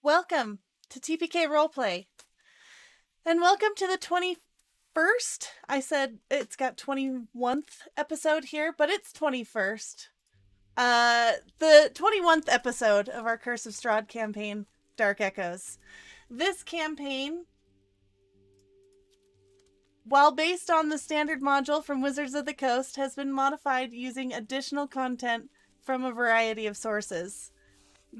Welcome to TPK Roleplay. And welcome to the 21st. I said it's got 21th episode here, but it's 21st. The 21st episode of our Curse of Strahd campaign, Dark Echoes. This campaign, while based on the standard module from Wizards of the Coast, has been modified using additional content from a variety of sources.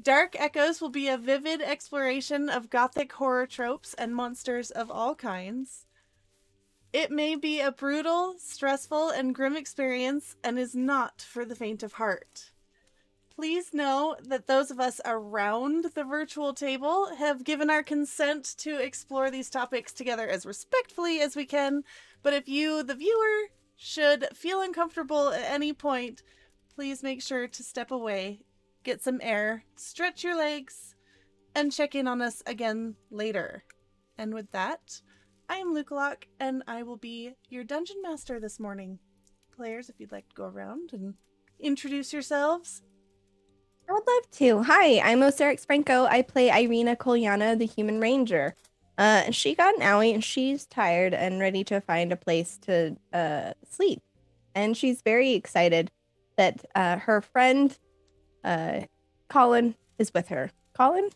Dark Echoes will be a vivid exploration of Gothic horror tropes and monsters of all kinds. It may be a brutal, stressful, and grim experience and is not for the faint of heart. Please know that those of us around the virtual table have given our consent to explore these topics together as respectfully as we can, but if you, the viewer, should feel uncomfortable at any point, please make sure to step away, get some air, stretch your legs, and check in on us again later. And with that, I am Lukalok, and I will be your dungeon master this morning. Players, if you'd like to go around and introduce yourselves. I would love to. Hi, I'm Oseric Franco. I play Irina Kolyana, the Human Ranger. She got an owie, and she's tired and ready to find a place to sleep. And she's very excited that her friend Colin is with her. Colin?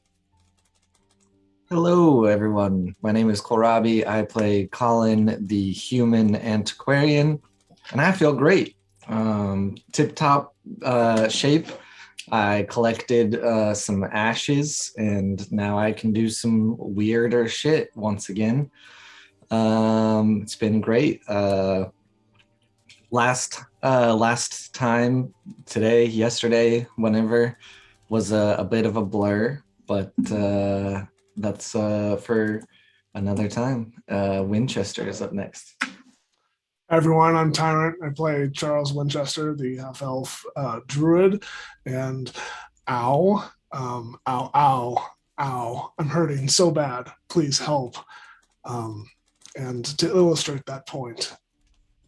Hello, everyone. My name is Kohlrabi. I play Colin, the human antiquarian, and I feel great. Tip-top shape. I collected some ashes, and now I can do some weirder shit once again. It's been great. Last time, today, yesterday, whenever, was a bit of a blur, but that's for another time. Winchester is up next. Hi everyone, I'm Tyrant. I play Charles Winchester, the half-elf druid, and ow, I'm hurting so bad. Please help. And to illustrate that point,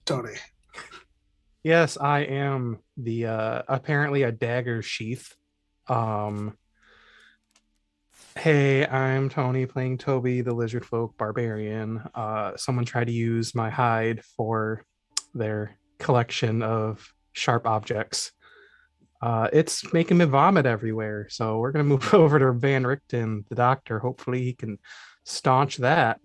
Tony. Yes, I am the apparently a dagger sheath. Hey, I'm Tony playing Toby, the lizard folk barbarian. Someone tried to use my hide for their collection of sharp objects. It's making me vomit everywhere, so we're gonna move over to Van Richten, the doctor. Hopefully he can staunch that.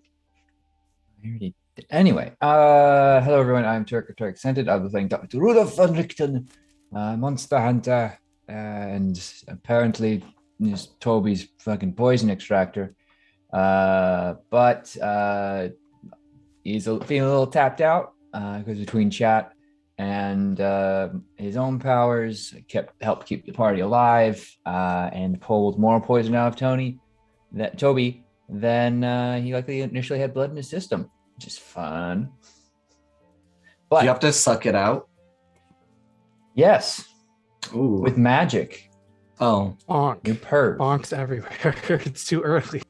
Anyway, hello everyone, I'm Turk Scented. I'll be playing Dr. Rudolph Van Richten, monster hunter, and apparently is Toby's fucking poison extractor. But he's feeling a little tapped out because between chat and his own powers helped keep the party alive and pulled more poison out of Toby than he likely initially had blood in his system, which is fun. But Do you have to suck it out? Yes. Ooh. With magic. Oh. Bonk. You perv. Bonks everywhere. It's too early.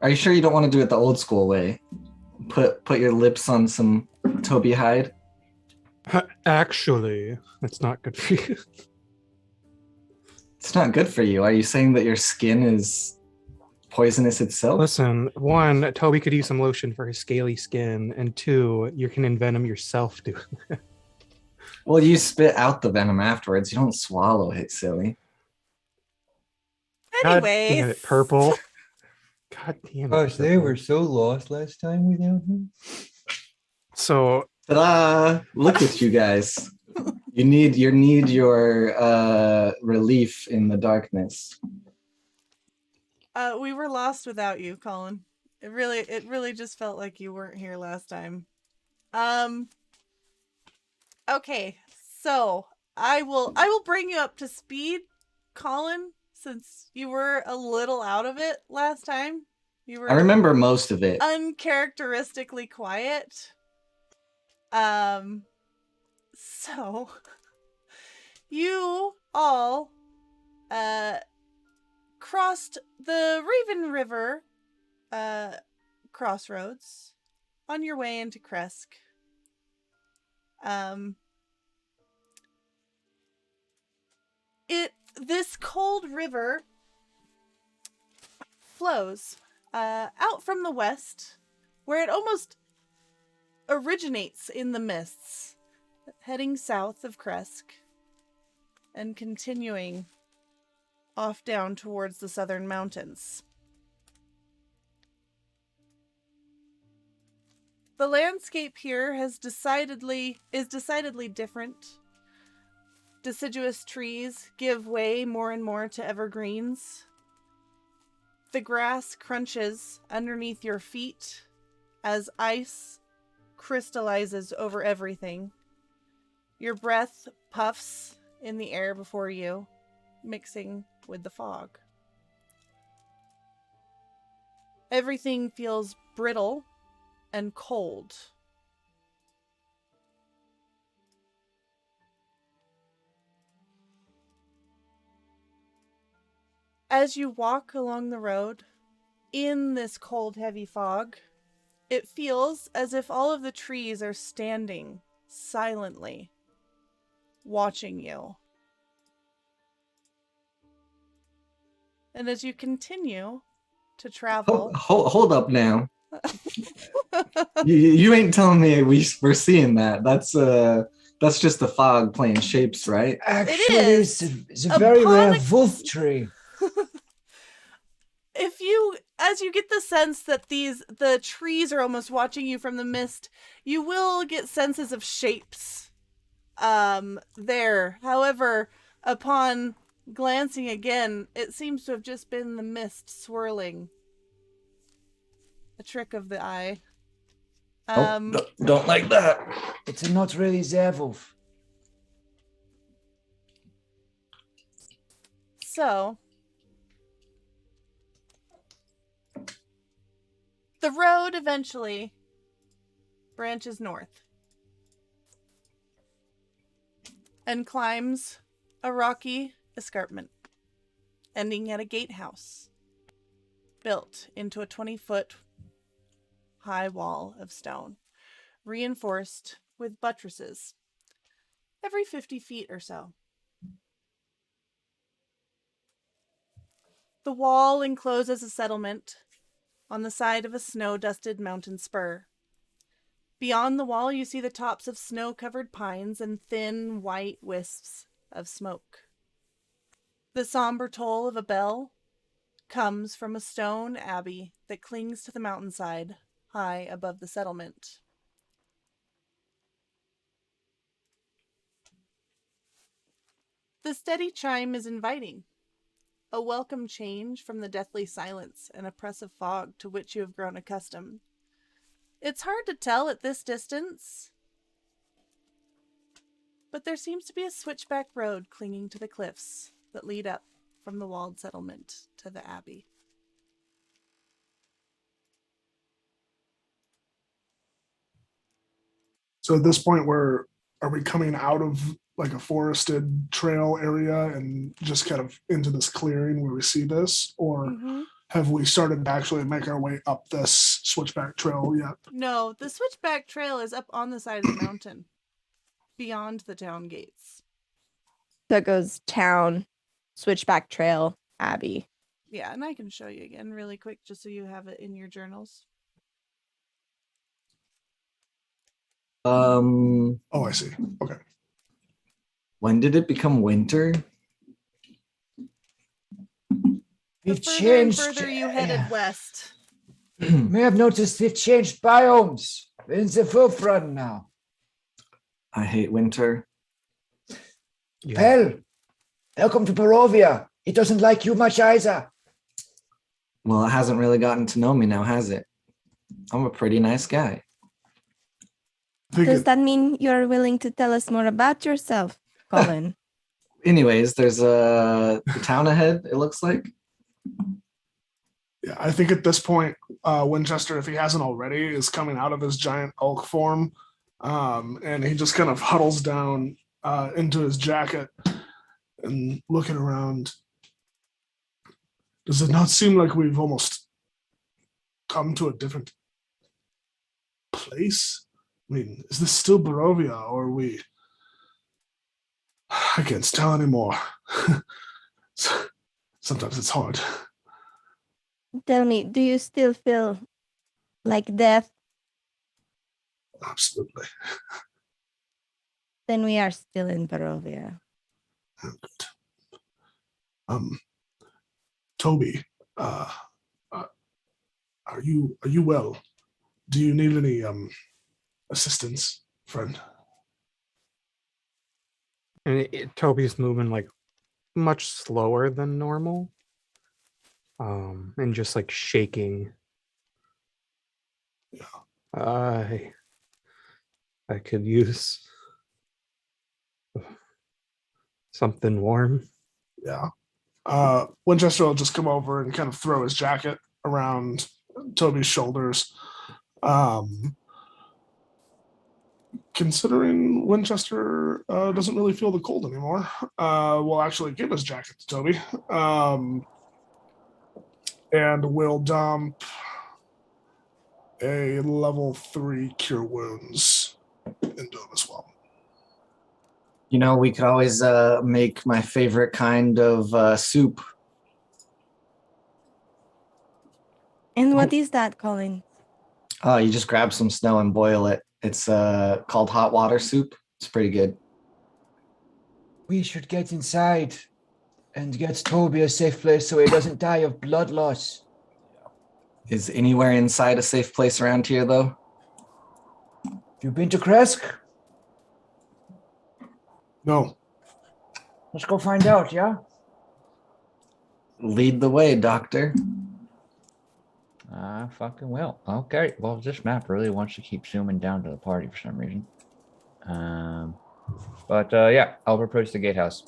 Are you sure you don't want to do it the old school way? Put your lips on some Toby hide? Actually, it's not good for you. It's not good for you. Are you saying that your skin is poisonous itself? Listen, one, Toby could use some lotion for his scaly skin, and two, you can envenom yourself doing that. Well, you spit out the venom afterwards. You don't swallow it, silly. God Anyways. damn it, purple. God damn it. Gosh, they Purple. were so lost last time without him. So, Ta-da! Look at you guys. You need your relief in the darkness. We were lost without you, Colin. It really just felt like you weren't here last time. Okay, so I will bring you up to speed, Colin, since you were a little out of it last time. You were I remember most of it. uncharacteristically quiet. So you all crossed the Raven River crossroads on your way into Krezk. It This cold river flows out from the west, where it almost originates in the mists, heading south of Krezk and continuing off down towards the southern mountains. The landscape here is decidedly different. Deciduous trees give way more and more to evergreens. The grass crunches underneath your feet as ice crystallizes over everything. Your breath puffs in the air before you, mixing with the fog. Everything feels brittle and cold. As you walk along the road in this cold, heavy fog, it feels as if all of the trees are standing silently, watching you. And as you continue to travel... Hold up now. you ain't telling me we're seeing that. That's just the fog playing shapes, right? Actually, is. it's a very rare Upon wolf tree. As you get the sense that the trees are almost watching you from the mist, you will get senses of shapes there. However, upon glancing again, it seems to have just been the mist swirling. A trick of the eye. Don't like that. It's not really Zerwolf. So, the road eventually branches north and climbs a rocky escarpment, ending at a gatehouse built into a 20-foot high wall of stone, reinforced with buttresses every 50 feet or so. The wall encloses a settlement on the side of a snow-dusted mountain spur. Beyond the wall, you see the tops of snow-covered pines and thin, white wisps of smoke. The somber toll of a bell comes from a stone abbey that clings to the mountainside high above the settlement. The steady chime is inviting, a welcome change from the deathly silence and oppressive fog to which you have grown accustomed. It's hard to tell at this distance, but there seems to be a switchback road clinging to the cliffs that lead up from the walled settlement to the abbey. So at this point, are we coming out of like a forested trail area and just kind of into this clearing where we see this, or have we started to actually make our way up this switchback trail yet? No, the switchback trail is up on the side of the mountain, beyond the town gates. So it goes town, switchback trail, abbey. Yeah, and I can show you again really quick just so you have it in your journals. Oh, I see. Okay. When did it become winter? The further and further you headed west. May have noticed we've changed biomes. We're in the forefront now. I hate winter. Yeah. Pell, welcome to Barovia. It doesn't like you much either. Well, it hasn't really gotten to know me now, has it? I'm a pretty nice guy. Does that mean you're willing to tell us more about yourself, Colin? Anyways, there's a town ahead, it looks like. Yeah, I think at this point, Winchester, if he hasn't already, is coming out of his giant elk form, and he just kind of huddles down into his jacket and looking around. Does it not seem like we've almost come to a different place? I mean, is this still Barovia, or are we... I can't tell anymore. Sometimes it's hard. Tell me, do you still feel like death? Absolutely. Then we are still in Barovia. Toby, are you well? Do you need any assistance, friend? And Toby's moving like much slower than normal. And just like shaking. Yeah. I could use something warm. Yeah. Winchester will just come over and kind of throw his jacket around Toby's shoulders. Considering Winchester doesn't really feel the cold anymore, we'll actually give his jacket to Toby. And we'll dump a level 3 cure wounds into him as well. You know, we could always make my favorite kind of soup. And what is that, Colin? Oh, you just grab some snow and boil it. It's called hot water soup. It's pretty good. We should get inside and get Toby a safe place so he doesn't die of blood loss. Is anywhere inside a safe place around here, though? Have you been to Krezk? No. Let's go find out, yeah? Lead the way, Doctor. I fucking will. Okay, well, this map really wants to keep zooming down to the party for some reason. But yeah, I'll approach the gatehouse.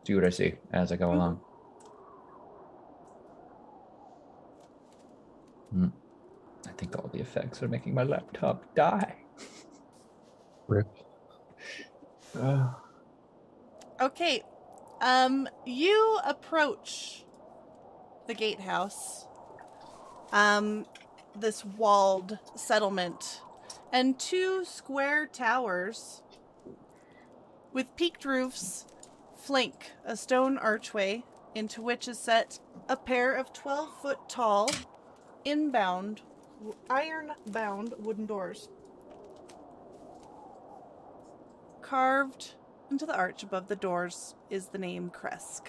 See what I see as I go along. I think all the effects are making my laptop die. Rip. Okay. You approach the gatehouse. This walled settlement, and two square towers with peaked roofs flank a stone archway into which is set a pair of 12-foot tall, iron-bound wooden doors. Carved into the arch above the doors is the name Krezk.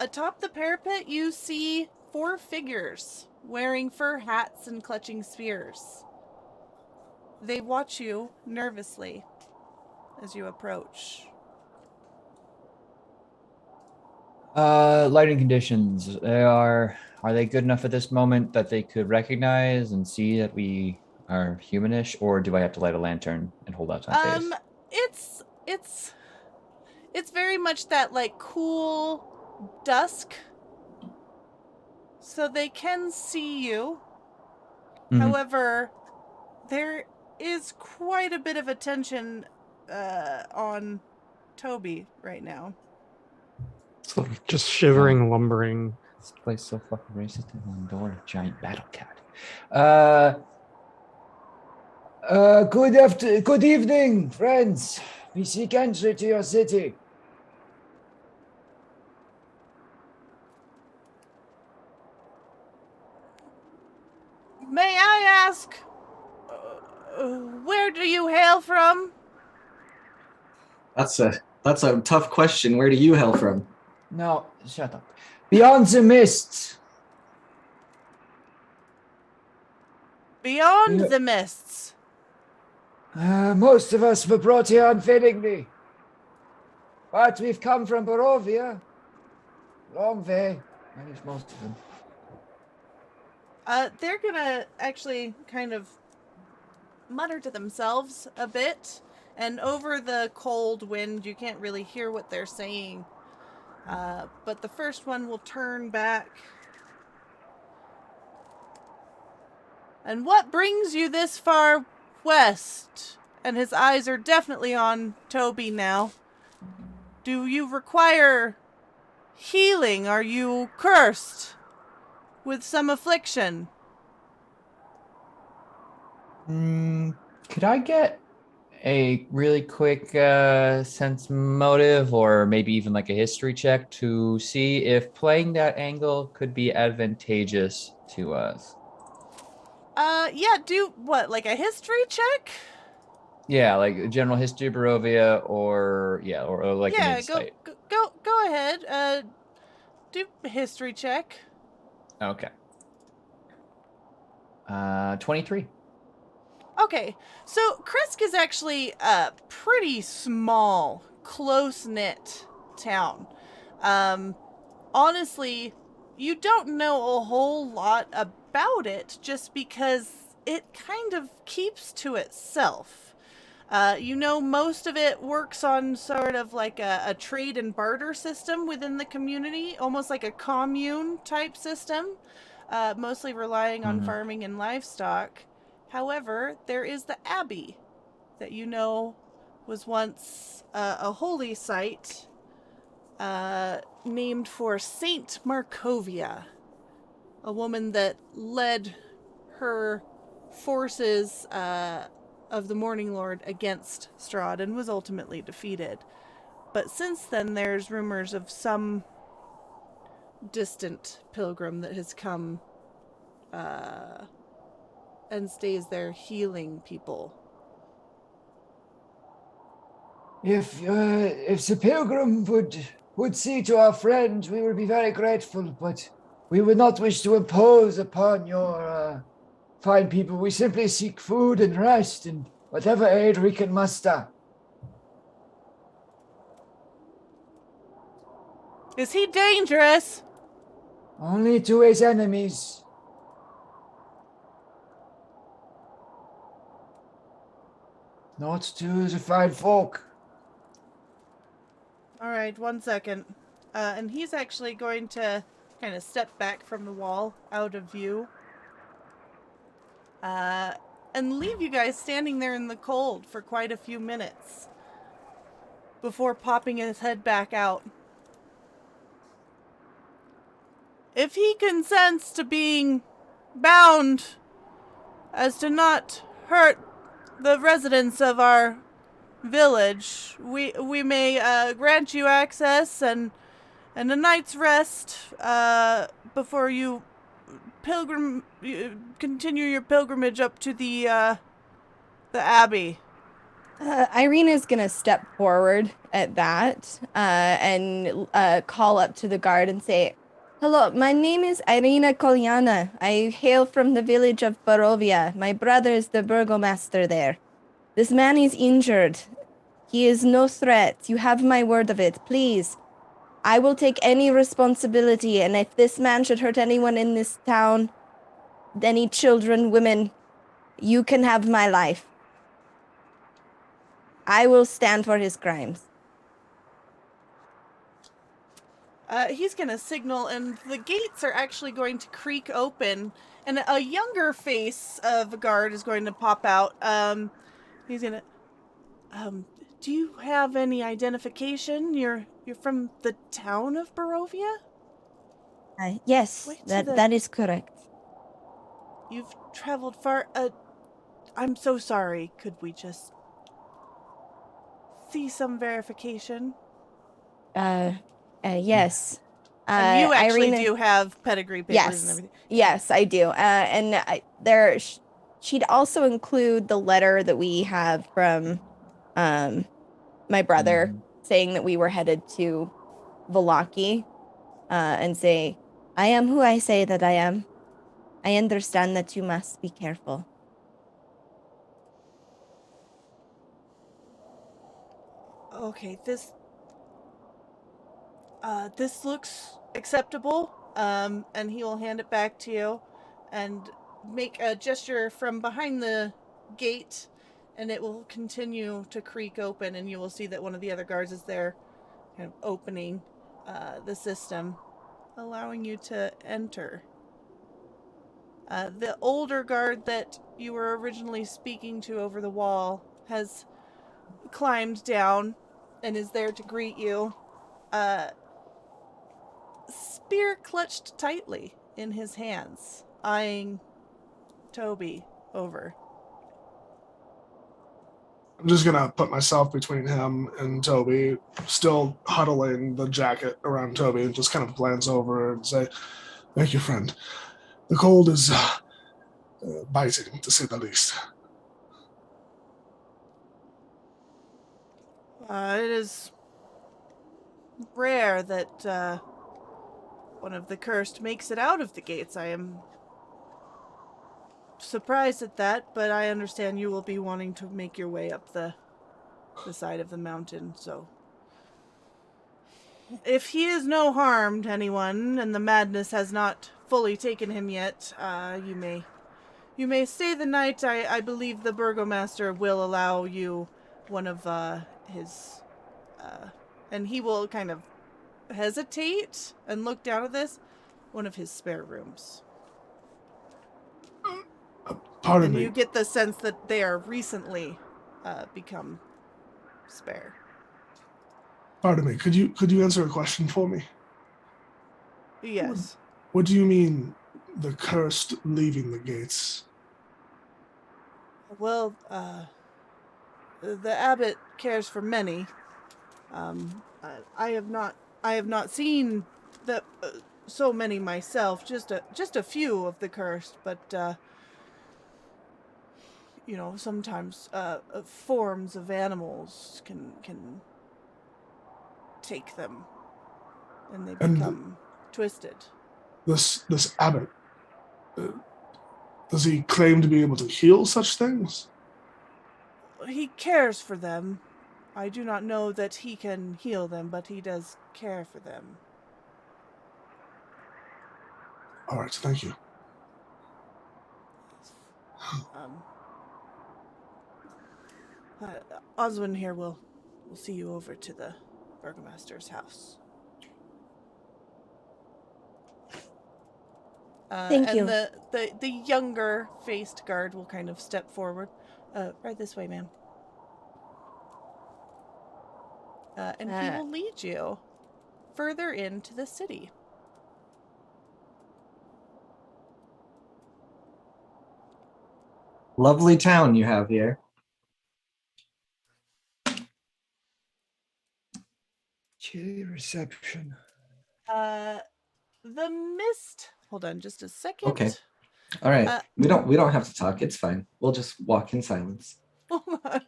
Atop the parapet, you see 4 figures wearing fur hats and clutching spears. They watch you nervously as you approach. Lighting conditions. Are they good enough at this moment that they could recognize and see that we are humanish, or do I have to light a lantern and hold out my face? It's very much that like cool dusk, so they can see you. Mhm. However, there is quite a bit of attention on Toby right now. So just shivering, lumbering. This place is so fucking racist. One door, giant battle cat. Good evening, friends. We seek entry to your city. May I ask, where do you hail from? That's a tough question. Where do you hail from? No, shut up. Beyond the mists. Beyond Yeah. the mists. Most of us were brought here unfittingly. But we've come from Barovia. Long way. At least most of them. They're gonna actually kind of mutter to themselves a bit, and over the cold wind, you can't really hear what they're saying. But the first one will turn back. And what brings you this far west? And his eyes are definitely on Toby now. Do you require healing? Are you cursed with some affliction? Could I get a really quick sense motive or maybe even like a history check to see if playing that angle could be advantageous to us. Yeah, do what, like a history check? Yeah, like general history of Barovia or like an Yeah, insight. go ahead. Do a history check. Okay. 23. Okay, so Krezk is actually a pretty small, close-knit town. Honestly, you don't know a whole lot about it just because it kind of keeps to itself. You know, most of it works on sort of like a trade and barter system within the community, almost like a commune type system, mostly relying on Mhm. farming and livestock. However, there is the Abbey that you know was once a holy site named for Saint Markovia, a woman that led her forces of the Morning Lord against Strahd and was ultimately defeated. But since then, there's rumors of some distant pilgrim that has come and stays there healing people. If the pilgrim would see to our friend, we would be very grateful, but we would not wish to impose upon your fine people. We simply seek food and rest and whatever aid we can muster. Is he dangerous? Only to his enemies. Not to the fine folk. All right, 1 second. And he's actually going to kind of step back from the wall out of view. And leave you guys standing there in the cold for quite a few minutes before popping his head back out. If he consents to being bound as to not hurt the residents of our village, we may grant you access and a night's rest before you continue your pilgrimage up to the abbey. Irina's gonna step forward at that and call up to the guard and say, "Hello, my name is Irina Kolyana. I hail from the village of Barovia. My brother is the burgomaster there. This man is injured. He is no threat. You have my word of it. Please, I will take any responsibility, and if this man should hurt anyone in this town, any children, women, you can have my life. I will stand for his crimes." He's going to signal, and the gates are actually going to creak open, and a younger face of a guard is going to pop out. He's going to... do you have any identification? You're from the town of Barovia? Yes, that is correct. You've traveled far. I'm so sorry. Could we just see some verification? Yes. And you actually Irina, do have pedigree papers and everything. Yes, I do. She'd also include the letter that we have from my brother saying that we were headed to Vallaki, and say, "I am who I say that I am. I understand that you must be careful." Okay, this looks acceptable. And he will hand it back to you and make a gesture from behind the gate, and it will continue to creak open, and you will see that one of the other guards is there kind of opening the system, allowing you to enter. The older guard that you were originally speaking to over the wall has climbed down and is there to greet you. Spear clutched tightly in his hands, eyeing Toby over. I'm just gonna put myself between him and Toby, still huddling the jacket around Toby, and just kind of glance over and say, "Thank you, friend. The cold is biting, to say the least." It is rare that one of the cursed makes it out of the gates. I am surprised at that, but I understand you will be wanting to make your way up the side of the mountain, so if he is no harm to anyone and the madness has not fully taken him yet, you may stay the night. I believe the burgomaster will allow you one of his and he will kind of hesitate and look down at this, one of his spare rooms. Pardon And me. you get the sense that they are recently become spare. Pardon me. Could you answer a question for me? Yes. What do you mean, the cursed leaving the gates? Well, the abbot cares for many. I have not seen so many myself. Just a few of the cursed, but sometimes forms of animals can take them, and they become twisted. This abbot, does he claim to be able to heal such things? He cares for them. I do not know that he can heal them, but he does care for them. All right, thank you. Oswin here will see you over to the burgomaster's house. Thank you. And the younger faced guard will kind of step forward. Right this way, ma'am. And he will lead you further into the city. Lovely town you have here. Chilly reception. The mist. Hold on, just a second. Okay. All right. We don't have to talk. It's fine. We'll just walk in silence. Hold on.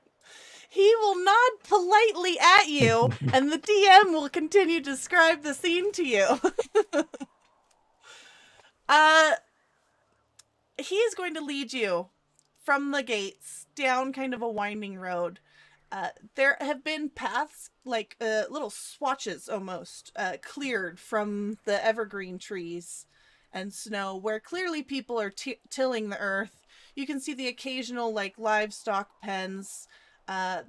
He will nod politely at you, and the DM will continue to describe the scene to you. He is going to lead you from the gates down kind of a winding road. There have been paths, like little swatches almost, cleared from the evergreen trees and snow, where clearly people are tilling the earth. You can see the occasional like livestock pens.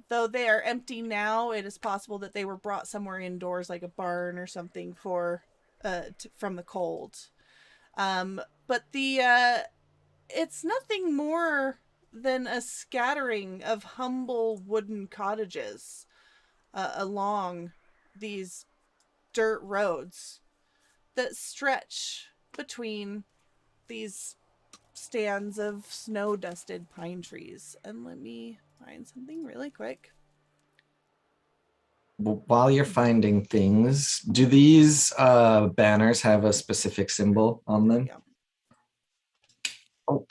Though they are empty now, it is possible that they were brought somewhere indoors, like a barn or something, from the cold. But it's nothing more than a scattering of humble wooden cottages along these dirt roads that stretch between these stands of snow-dusted pine trees. And let me find something really quick. While you're finding things, do these banners have a specific symbol on them? Yeah. Oh.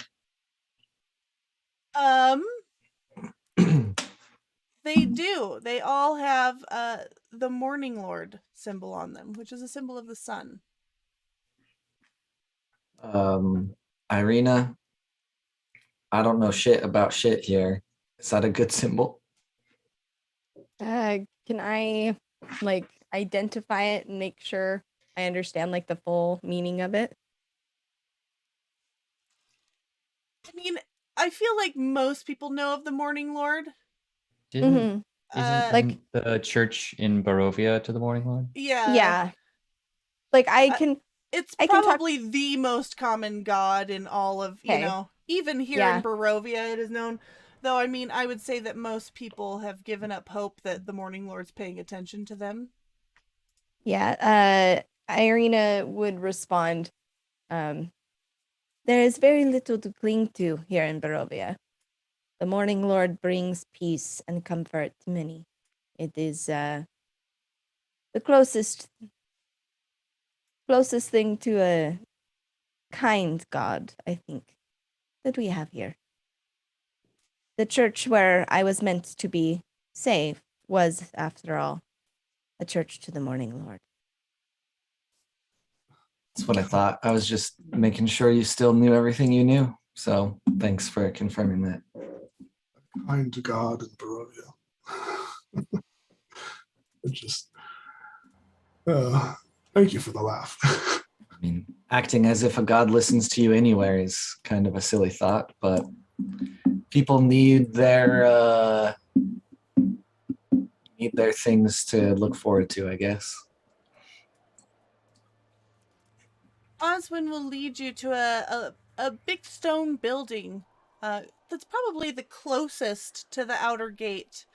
They do. They all have the Morning Lord symbol on them, which is a symbol of the sun. Irina, I don't know shit about shit here. Is that a good symbol? Can I like identify it and make sure I understand like the full meaning of it? I mean, I feel like most people know of the Morning Lord. Isn't like the church in Barovia to the Morning Lord? Yeah. Like it's I probably the most common god in all of, even here in Barovia it is known. Though, I mean, I would say that most people have given up hope that the Morning Lord's paying attention to them. Yeah, Irina would respond, there is very little to cling to here in Barovia. The Morning Lord brings peace and comfort to many. It is the closest thing to a kind God, I think, that we have here. The church where I was meant to be safe was, after all, a church to the Morning Lord. That's what I thought. I was just making sure you still knew everything you knew. So thanks for confirming that. Kind to God in Barovia. It just, thank you for the laugh. I mean, acting as if a god listens to you anywhere is kind of a silly thought, but people need their things to look forward to, I guess. Oswin will lead you to a big stone building that's probably the closest to the outer gate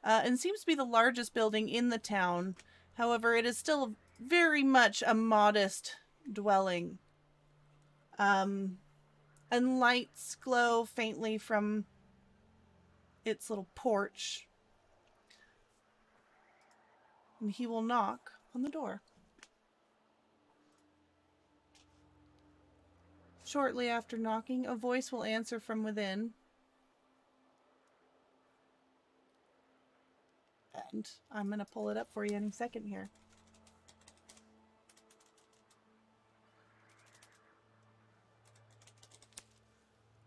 and seems to be the largest building in the town. However, it is still very much a modest dwelling. And lights glow faintly from its little porch. And he will knock on the door. Shortly after knocking, a voice will answer from within. And I'm going to pull it up for you any second here.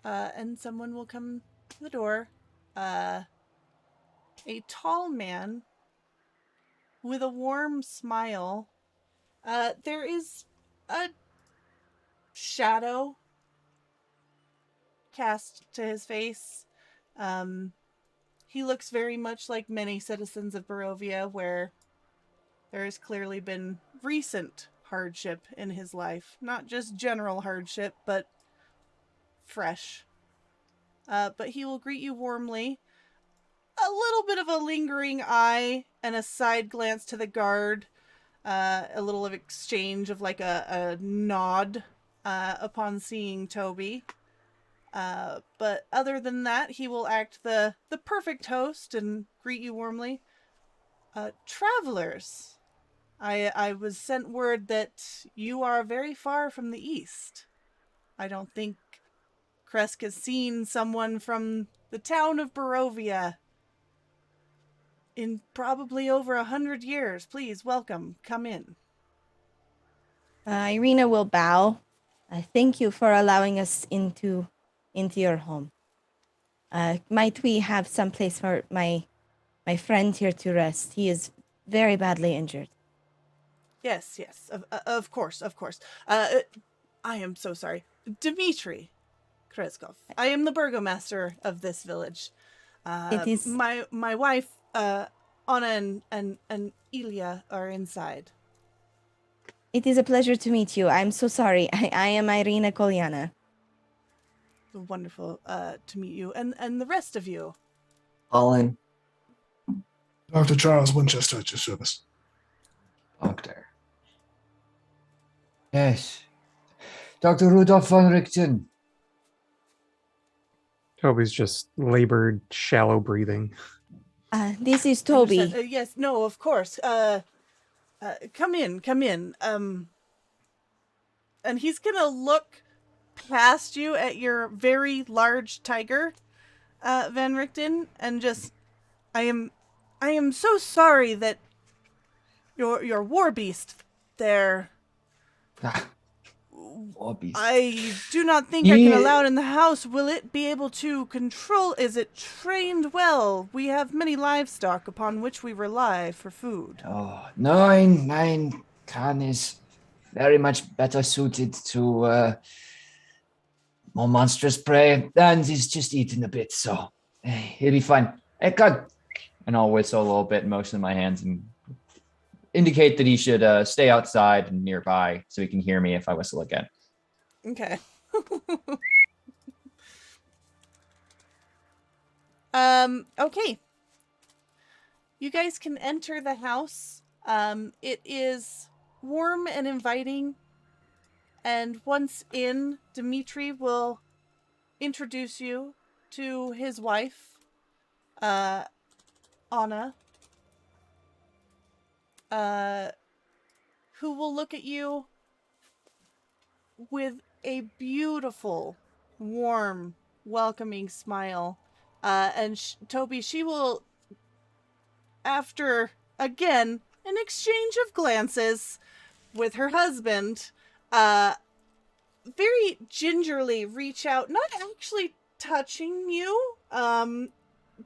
And someone will come to the door. A tall man with a warm smile. There is a shadow cast to his face. He looks very much like many citizens of Barovia, where there has clearly been recent hardship in his life. Not just general hardship, but fresh. But he will greet you warmly. A little bit of a lingering eye and a side glance to the guard. A little of exchange of like a nod upon seeing Toby. But other than that, he will act the perfect host and greet you warmly. Travelers, I was sent word that you are very far from the east. I don't think Krezk has seen someone from the town of Barovia in probably over 100 years. Please, welcome. Come in. Irina will bow. Thank you for allowing us into your home. Might we have some place for my friend here to rest? He is very badly injured. Yes, of course. I am so sorry. Dmitri Krezkov. I am the burgomaster of this village. It is my wife, Anna and Ilya are inside. It is a pleasure to meet you. I'm so sorry. I am Irina Kolyana. Wonderful to meet you. And the rest of you. Colin. Dr. Charles Winchester at your service. Doctor. Yes. Dr. Rudolph von Richten. Toby's just labored, shallow breathing. This is Toby. Yes, no, of course. Come in. And he's gonna look past you at your very large tiger, Van Richten, and just, I am so sorry that your war beast there. War beast. I do not think I can allow it in the house. Will it be able to control? Is it trained well? We have many livestock upon which we rely for food. Oh, nine. Khan is very much better suited to more monstrous prey, and he's just eating a bit, so he'll be fine. Hey, Khan! And I'll whistle a little bit and motion my hands and indicate that he should stay outside and nearby so he can hear me if I whistle again. Okay. Okay. You guys can enter the house. It is warm and inviting. And once in, Dmitri will introduce you to his wife, Anna, who will look at you with a beautiful, warm, welcoming smile. And Toby, she will, after, again, an exchange of glances with her husband, very gingerly reach out, not actually touching you,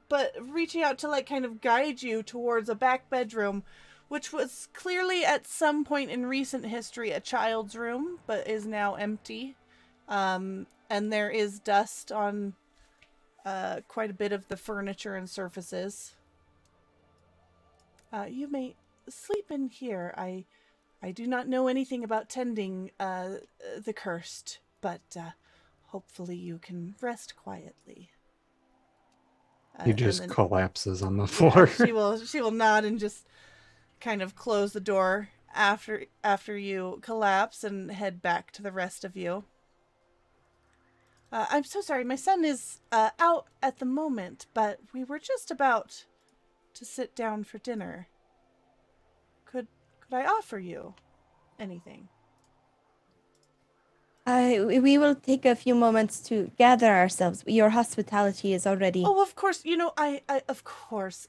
but reaching out to, like, kind of guide you towards a back bedroom, which was clearly at some point in recent history a child's room, but is now empty. And there is dust on quite a bit of the furniture and surfaces. You may sleep in here. I do not know anything about tending the cursed, but hopefully you can rest quietly. He just collapses on the floor. Yeah, she will nod and just kind of close the door after you collapse and head back to the rest of you. I'm so sorry, my son is out at the moment, but we were just about to sit down for dinner. Could I offer you anything? We will take a few moments to gather ourselves. Your hospitality is already... Oh, of course. You know, of course.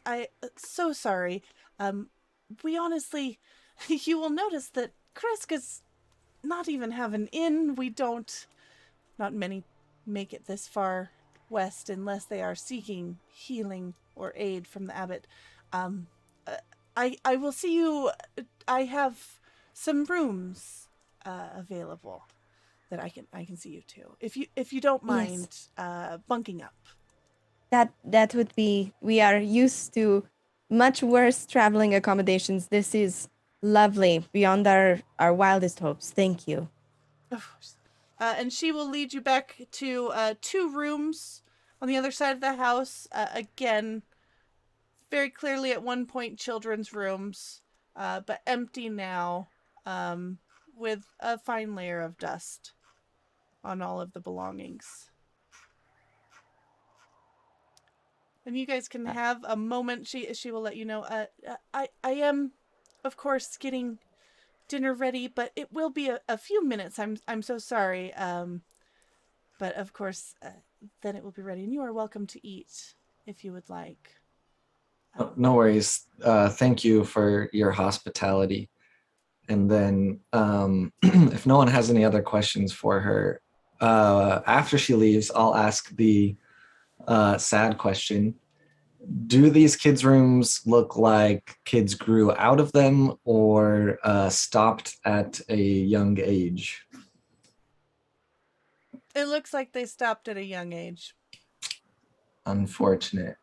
So sorry. We honestly, you will notice that Krezk is not even have an inn. Not many make it this far west unless they are seeking healing or aid from the abbot. I will see you. I have some rooms available that I can see you to. If you don't mind bunking up. That would be... We are used to much worse traveling accommodations. This is lovely, beyond our wildest hopes. Thank you. Of course. And she will lead you back to 2 rooms on the other side of the house. Again, very clearly at one point children's rooms, but empty now, with a fine layer of dust on all of the belongings. And you guys can have a moment. She will let you know. I am, of course, getting dinner ready, but it will be a few minutes. I'm so sorry. But of course, then it will be ready, and you are welcome to eat if you would like. No worries. Thank you for your hospitality. And then, if no one has any other questions for her, after she leaves, I'll ask the sad question. Do these kids' rooms look like kids grew out of them or stopped at a young age? It looks like they stopped at a young age. Unfortunate.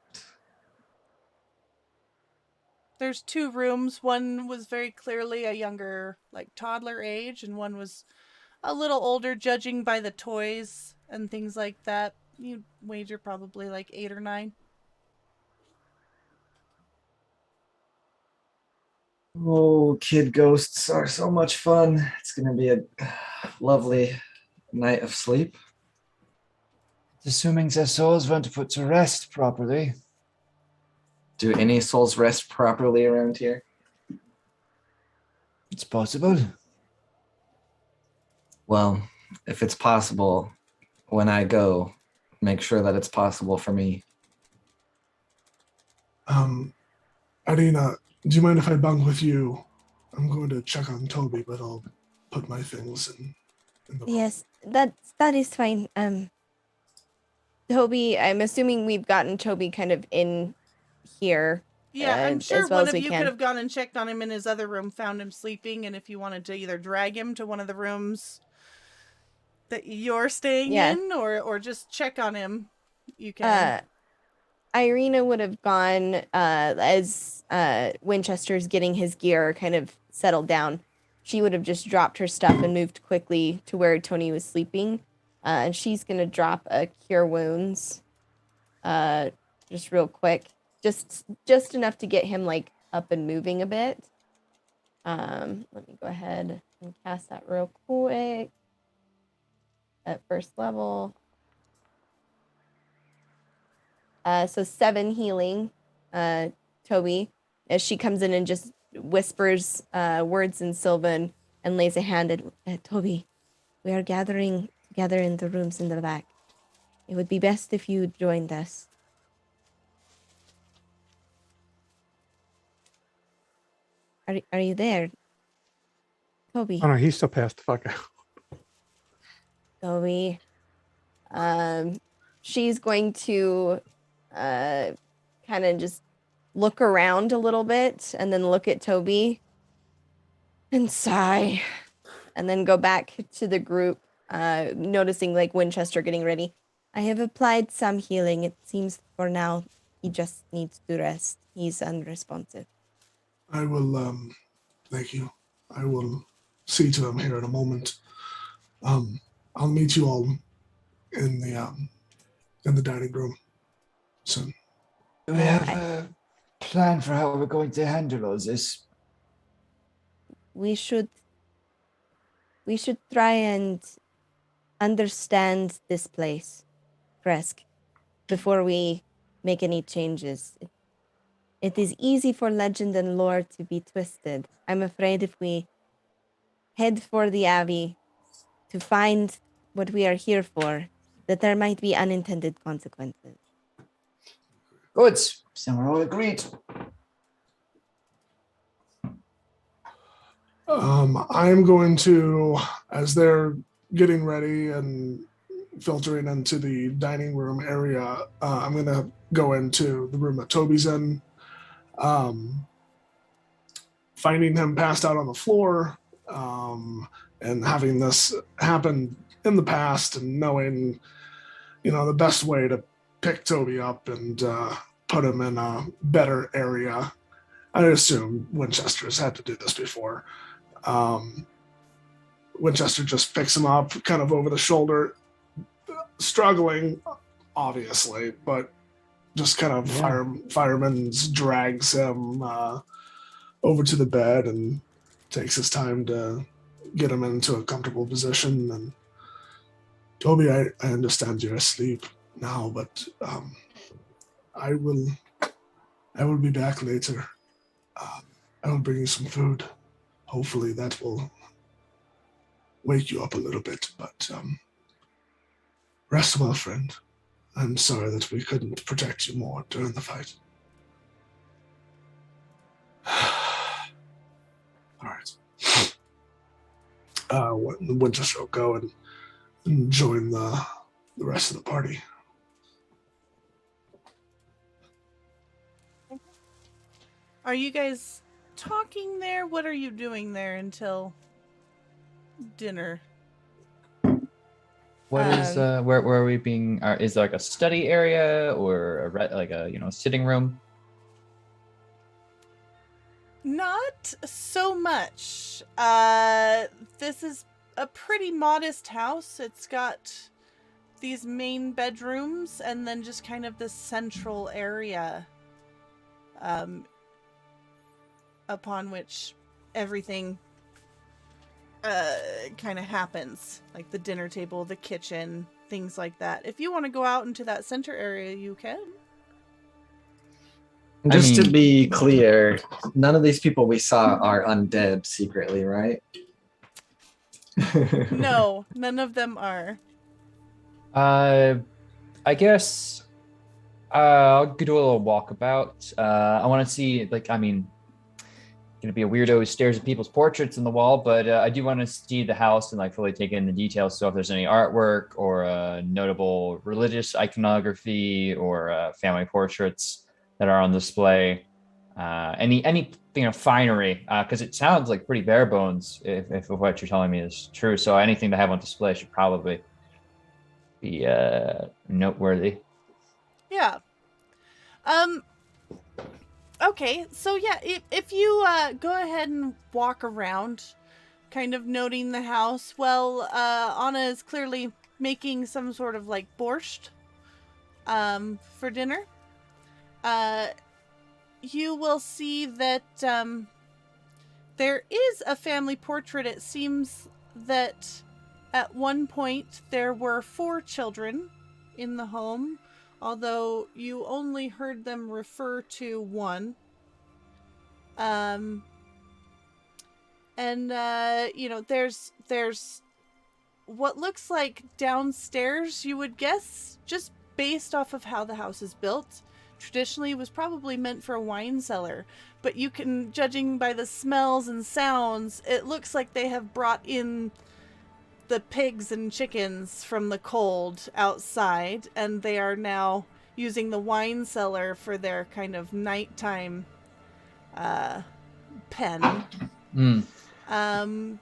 There's 2 rooms. One was very clearly a younger, like, toddler age, and one was a little older, judging by the toys and things like that. You'd wager probably like 8 or 9. Oh, kid ghosts are so much fun. It's going to be a lovely night of sleep. Assuming their souls weren't put to rest properly. Do any souls rest properly around here? It's possible. Well, if it's possible, when I go, make sure that it's possible for me. Irina, do you mind if I bunk with you? I'm going to check on Toby, but I'll put my things in the bunk. Yes, that is fine. Toby, I'm assuming we've gotten Toby kind of in here. Yeah, I'm sure as well one as of we you can. could have gone and checked on him in his other room, found him sleeping, and if you wanted to either drag him to one of the rooms that you're staying in, or just check on him, you can. Irina would have gone as Winchester's getting his gear kind of settled down. She would have just dropped her stuff and moved quickly to where Tony was sleeping. And she's going to drop a Cure Wounds just real quick. Just enough to get him like up and moving a bit. Let me go ahead and cast that real quick at first level. So 7 healing, Toby, as she comes in and just whispers words in Sylvan and lays a hand at Toby. We are gathering together in the rooms in the back. It would be best if you joined us. Are you there, Toby? Oh no, he's still passed the fuck out. Toby. She's going to kind of just look around a little bit and then look at Toby and sigh and then go back to the group, noticing like Winchester getting ready. I have applied some healing. It seems for now he just needs to rest. He's unresponsive. I will, thank you. I will see to him here in a moment. I'll meet you all in the dining room soon. Do we have a plan for how we're going to handle all this? We should try and understand this place, Krezk, before we make any changes. It is easy for legend and lore to be twisted. I'm afraid if we head for the Abbey to find what we are here for, that there might be unintended consequences. Good. So we're all agreed. I'm going to, as they're getting ready and filtering into the dining room area, I'm going to go into the room that Toby's in. Finding him passed out on the floor, and having this happen in the past and knowing, the best way to pick Toby up and put him in a better area. I assume Winchester's had to do this before. Winchester just picks him up kind of over the shoulder, struggling, obviously, but just kind of fireman's drags him over to the bed and takes his time to get him into a comfortable position. And Toby, I understand you're asleep now, but I will be back later. I will bring you some food. Hopefully that will wake you up a little bit, but rest well, friend. I'm sorry that we couldn't protect you more during the fight. All right. Winchester will go and join the rest of the party. Are you guys talking there? What are you doing there until dinner? What is where are we being? Is there like a study area or a sitting room? Not so much. This is a pretty modest house. It's got these main bedrooms and then just kind of this central area upon which everything kind of happens, like the dinner table, the kitchen, things like that. If you want to go out into that center area, you can. Just to be clear, none of these people we saw are undead secretly, right? No, none of them are. I guess I'll do a little walkabout. I want to see, gonna be a weirdo who stares at people's portraits on the wall, but I do want to see the house and fully take in the details. So if there's any artwork or notable religious iconography or family portraits that are on display, any finery, because it sounds like pretty bare bones if what you're telling me is true. So anything to have on display should probably be noteworthy. Yeah. Okay, so yeah, if you go ahead and walk around, kind of noting the house, Anna is clearly making some sort of borscht for dinner. You will see that there is a family portrait. It seems that at one point there were 4 children in the home. although you only heard them refer to one. There's what looks like downstairs, you would guess, just based off of how the house is built. Traditionally, it was probably meant for a wine cellar, but you can, judging by the smells and sounds, it looks like they have brought in the pigs and chickens from the cold outside, and they are now using the wine cellar for their kind of nighttime pen.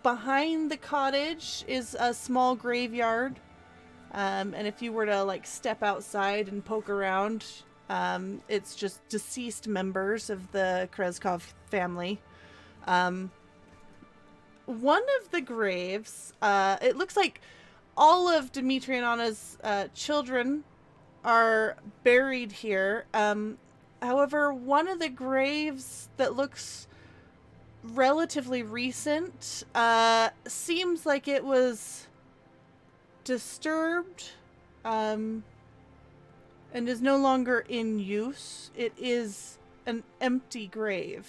Behind the cottage is a small graveyard, and if you were to step outside and poke around, it's just deceased members of the Krezk family. One of the graves, it looks like all of Dimitri and Anna's children are buried here. However, one of the graves that looks relatively recent seems like it was disturbed and is no longer in use. It is an empty grave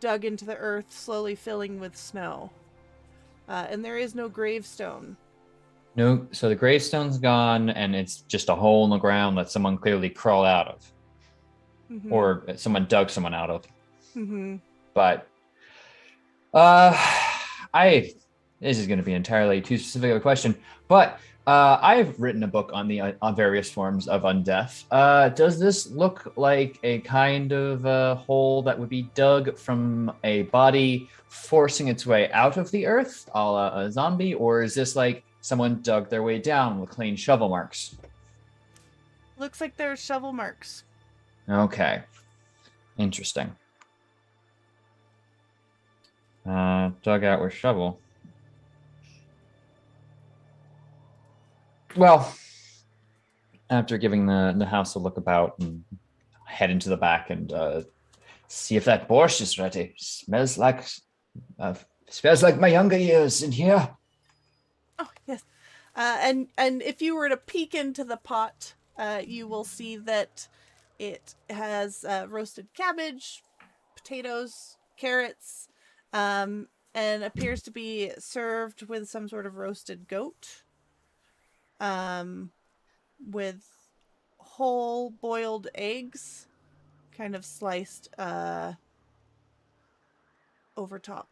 dug into the earth, slowly filling with snow. And there is no gravestone. No, so the gravestone's gone, and it's just a hole in the ground that someone clearly crawled out of. Mm-hmm. Or someone dug someone out of. Mm-hmm. But this is going to be entirely too specific of a question, but I've written a book on the on various forms of undeath. Does this look like a kind of hole that would be dug from a body forcing its way out of the earth, a la a zombie, or is this like someone dug their way down with clean shovel marks? Looks like there's shovel marks. Okay, interesting. Dug out with shovel. Well, after giving the house a look about and head into the back and see if that borscht is ready. Smells like my younger years in here. Oh yes, and if you were to peek into the pot, you will see that it has roasted cabbage, potatoes, carrots, and appears to be served with some sort of roasted goat. With whole boiled eggs, kind of sliced over top.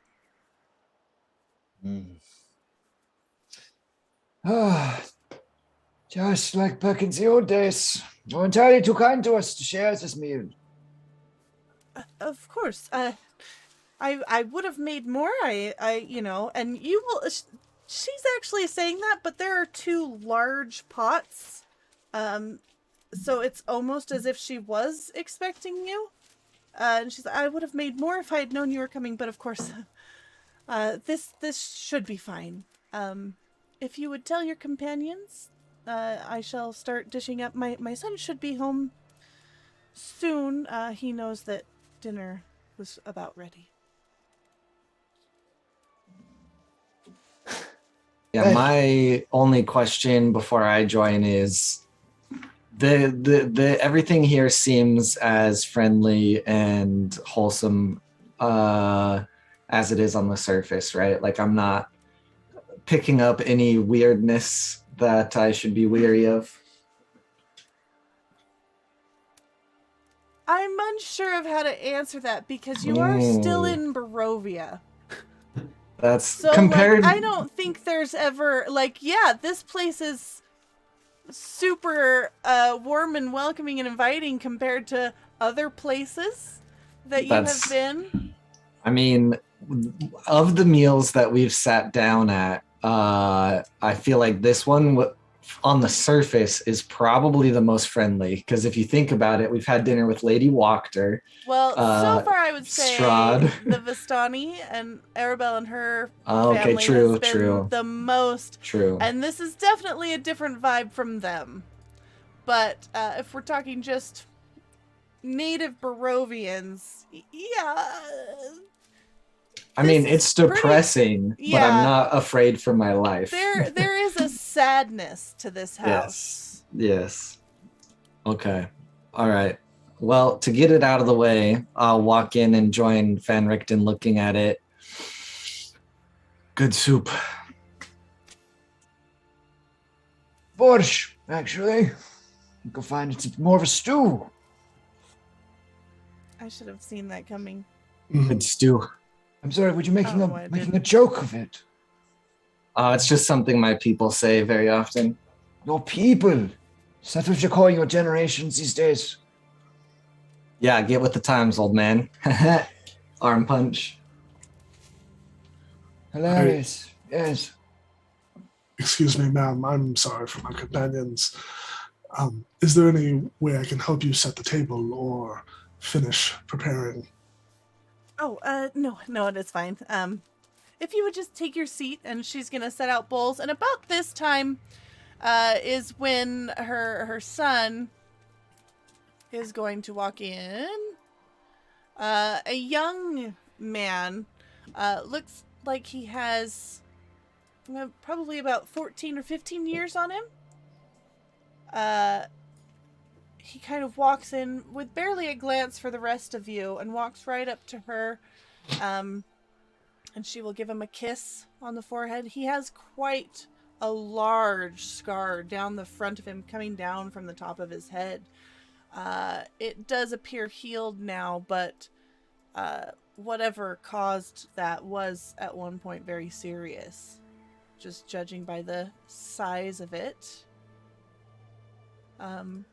Just like back in the old days. You're entirely too kind to us to share this meal. Of course. I would have made more. And you will. She's actually saying that, but there are 2 large pots. So it's almost as if she was expecting you. And she's like, I would have made more if I had known you were coming, but of course, this should be fine. If you would tell your companions, I shall start dishing up. My son should be home soon. He knows that dinner was about ready. Yeah, my only question before I join is the everything here seems as friendly and wholesome as it is on the surface, right? Like I'm not picking up any weirdness that I should be weary of. I'm unsure of how to answer that because you are still in Barovia. That's so compared. I don't think there's ever this place is super warm and welcoming and inviting compared to other places that you have been. I mean, of the meals that we've sat down at, I feel like this one on the surface is probably the most friendly because if you think about it, we've had dinner with Lady Wachter. Well, so far I would say Strahd. The Vistani and Arabelle and her family has been the most. True. And this is definitely a different vibe from them. But if we're talking just native Barovians, yeah. I mean, it's depressing, but I'm not afraid for my life. There is a sadness to this house. Yes. Okay. All right. Well, to get it out of the way, I'll walk in and join Van Richten looking at it. Good soup. Borscht, actually. You can find it's more of a stew. I should have seen that coming. Good stew. I'm sorry, would you making Oh, I making a didn't. joke of it? It's just something my people say very often. Your people. Is that what you call your generations these days? Yeah, get with the times, old man. Arm punch. Hilarious. Yes. Excuse me, ma'am. I'm sorry for my companions. Is there any way I can help you set the table or finish preparing? Oh, no, it is fine. If you would just take your seat, and she's gonna set out bowls. And about this time, is when her son is going to walk in. A young man, looks like he has probably about 14 or 15 years on him. He kind of walks in with barely a glance for the rest of you and walks right up to her. And she will give him a kiss on the forehead. He has quite a large scar down the front of him, coming down from the top of his head. It does appear healed now, but whatever caused that was at one point very serious, just judging by the size of it. And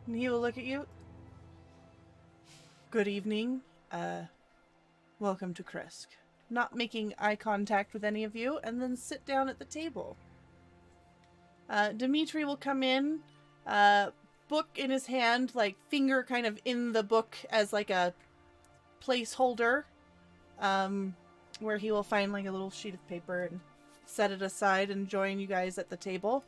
he will look at you. Good evening. Welcome to Krezk. Not making eye contact with any of you, and then sit down at the table. Dimitri will come in, book in his hand, like finger kind of in the book as like a placeholder, where he will find like a little sheet of paper and set it aside and join you guys at the table.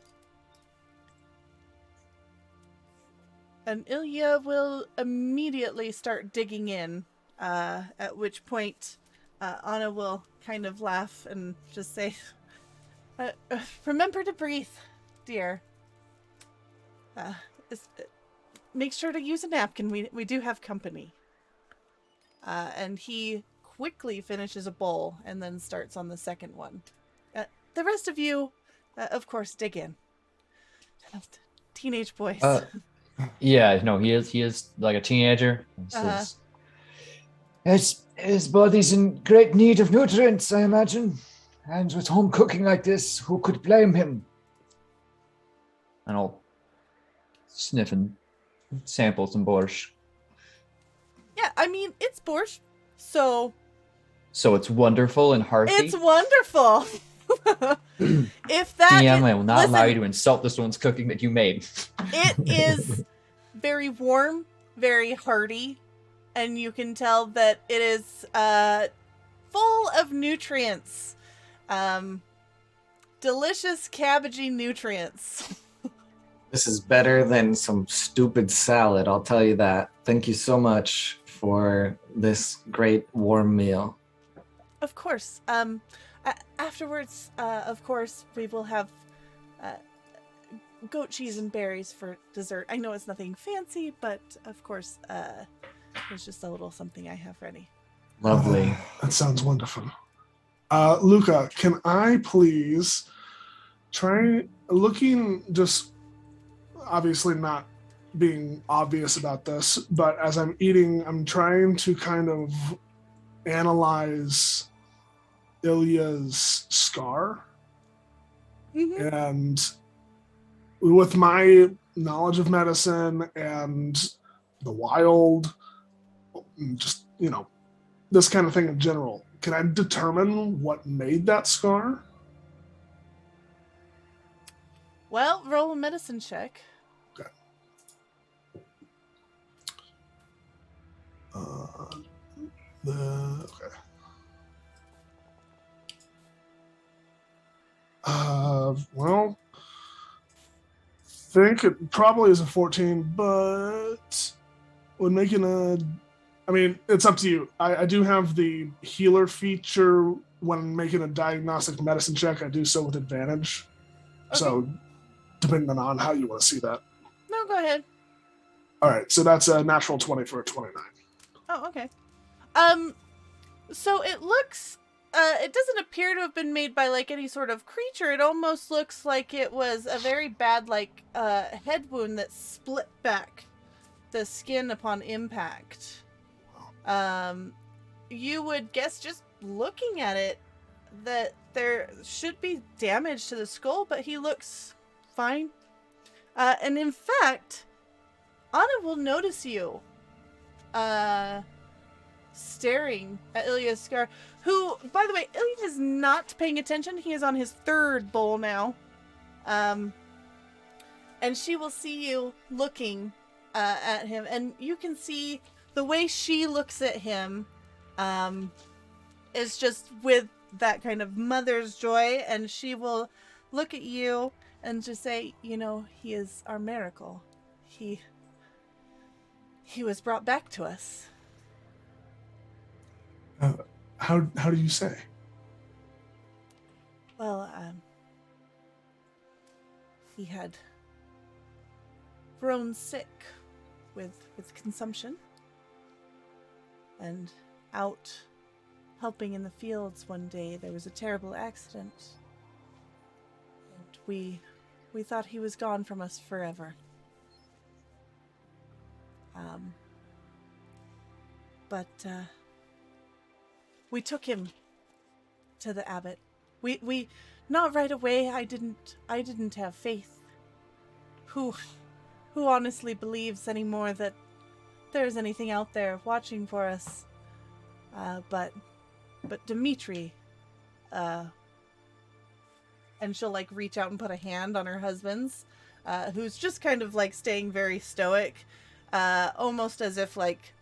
And Ilya will immediately start digging in, at which point Anna will kind of laugh and just say, remember to breathe, dear. Make sure to use a napkin. We do have company. And he quickly finishes a bowl and then starts on the second one. The rest of you, of course, dig in. Teenage boys. Yeah, no, he is like a teenager. His body's in great need of nutrients, I imagine. And with home cooking like this, who could blame him? And I'll sniff and sample some borscht. Yeah, I mean, it's borscht, so it's wonderful and hearty. it's wonderful. If that DM, is- I will not allow listen, you to insult this one's cooking that you made. It is very warm, very hearty, and you can tell that it is full of nutrients. Delicious cabbagey nutrients. This is better than some stupid salad, I'll tell you that. Thank you so much for this great warm meal. Of course. Afterwards, of course, we will have goat cheese and berries for dessert. I know it's nothing fancy, but of course, it's just a little something I have ready. Lovely. That sounds wonderful. Luca, can I please try looking, just obviously not being obvious about this, but as I'm eating, I'm trying to kind of analyze Ilya's scar. Mm-hmm. And with my knowledge of medicine and the wild, just, this kind of thing in general, can I determine what made that scar? Well, roll a medicine check. Okay. Okay. Well, think it probably is a 14, but when making it's up to you. I do have the healer feature when making a diagnostic medicine check. I do so with advantage. Okay. So depending on how you want to see that. No, No, go ahead. All right, so that's a natural 20 for a 29. Oh, okay. So it looks, it doesn't appear to have been made by, like, any sort of creature. It almost looks like it was a very bad, like, head wound that split back the skin upon impact. You would guess, just looking at it, that there should be damage to the skull, but he looks fine. And in fact, Anna will notice you, staring at Ilya's scar, who, by the way, Ilya is not paying attention. He is on his third bowl now. And she will see you looking at him, and you can see the way she looks at him is just with that kind of mother's joy, and she will look at you and just say, you know, he is our miracle. He was brought back to us. How do you say? Well, he had grown sick with consumption, and out helping in the fields one day there was a terrible accident, and we thought he was gone from us forever. But we took him to the abbot. We not right away. I didn't have faith. Who honestly believes anymore that there's anything out there watching for us? But Dimitri, and she'll like reach out and put a hand on her husband's, who's just kind of like staying very stoic, almost as if like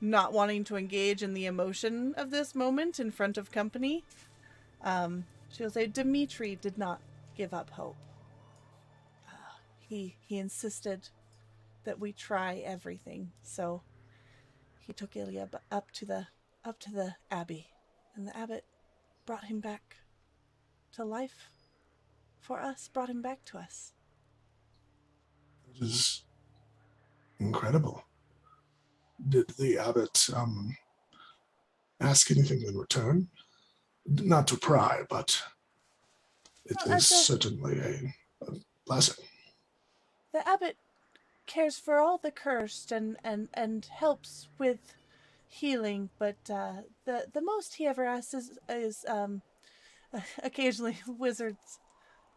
not wanting to engage in the emotion of this moment in front of company. She'll say, Dimitri did not give up hope. He insisted that we try everything, so he took Ilya up to the abbey, and the abbot brought him back to life for us, brought him back to us. It is incredible. Did the abbot ask anything in return? Not to pry, but it is certainly a blessing. The abbot cares for all the cursed and helps with healing, but the most he ever asks is occasionally Wizard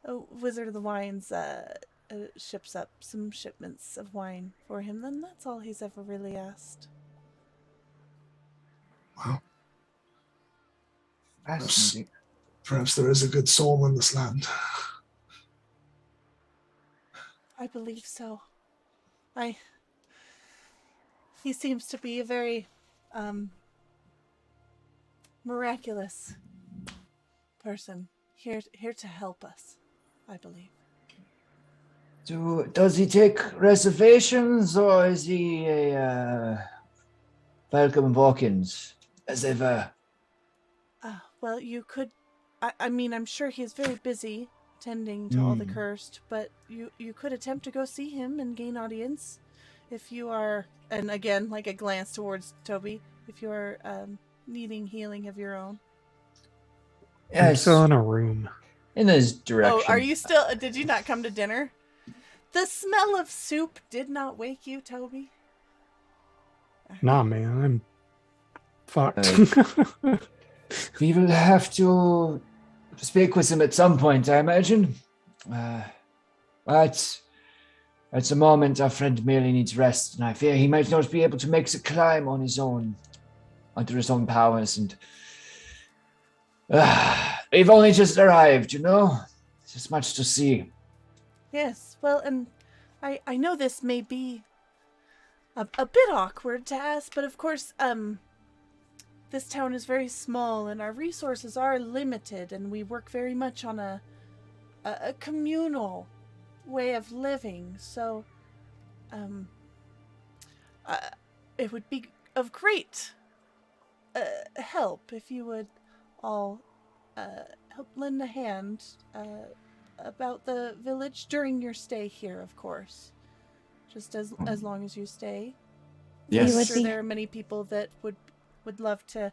of the Wines ships up some shipments of wine for him. Then that's all he's ever really asked. Wow. Perhaps there is a good soul in this land. I believe so. He seems to be a very miraculous person here to help us, I believe. Does he take reservations, or is he a welcome walk-ins as ever? Well, you could. I mean, I'm sure he is very busy tending to all the cursed, but you could attempt to go see him and gain audience if you are. And again, like a glance towards Toby, if you are needing healing of your own. Yes. I'm still in a room. In his direction. Oh, are you still? Did you not come to dinner? The smell of soup did not wake you, Toby? Nah, man, I'm fucked. We will have to speak with him at some point, I imagine. But at the moment, our friend merely needs rest, and I fear he might not be able to make the climb on his own, under his own powers. And we've only just arrived, you know? There's much to see. Yes, well, and I know this may be a bit awkward to ask, but of course, this town is very small and our resources are limited, and we work very much on a communal way of living. So, it would be of great help if you would all help lend a hand about the village during your stay here, of course. just as long as you stay. Yes. I'm sure there are many people that would love to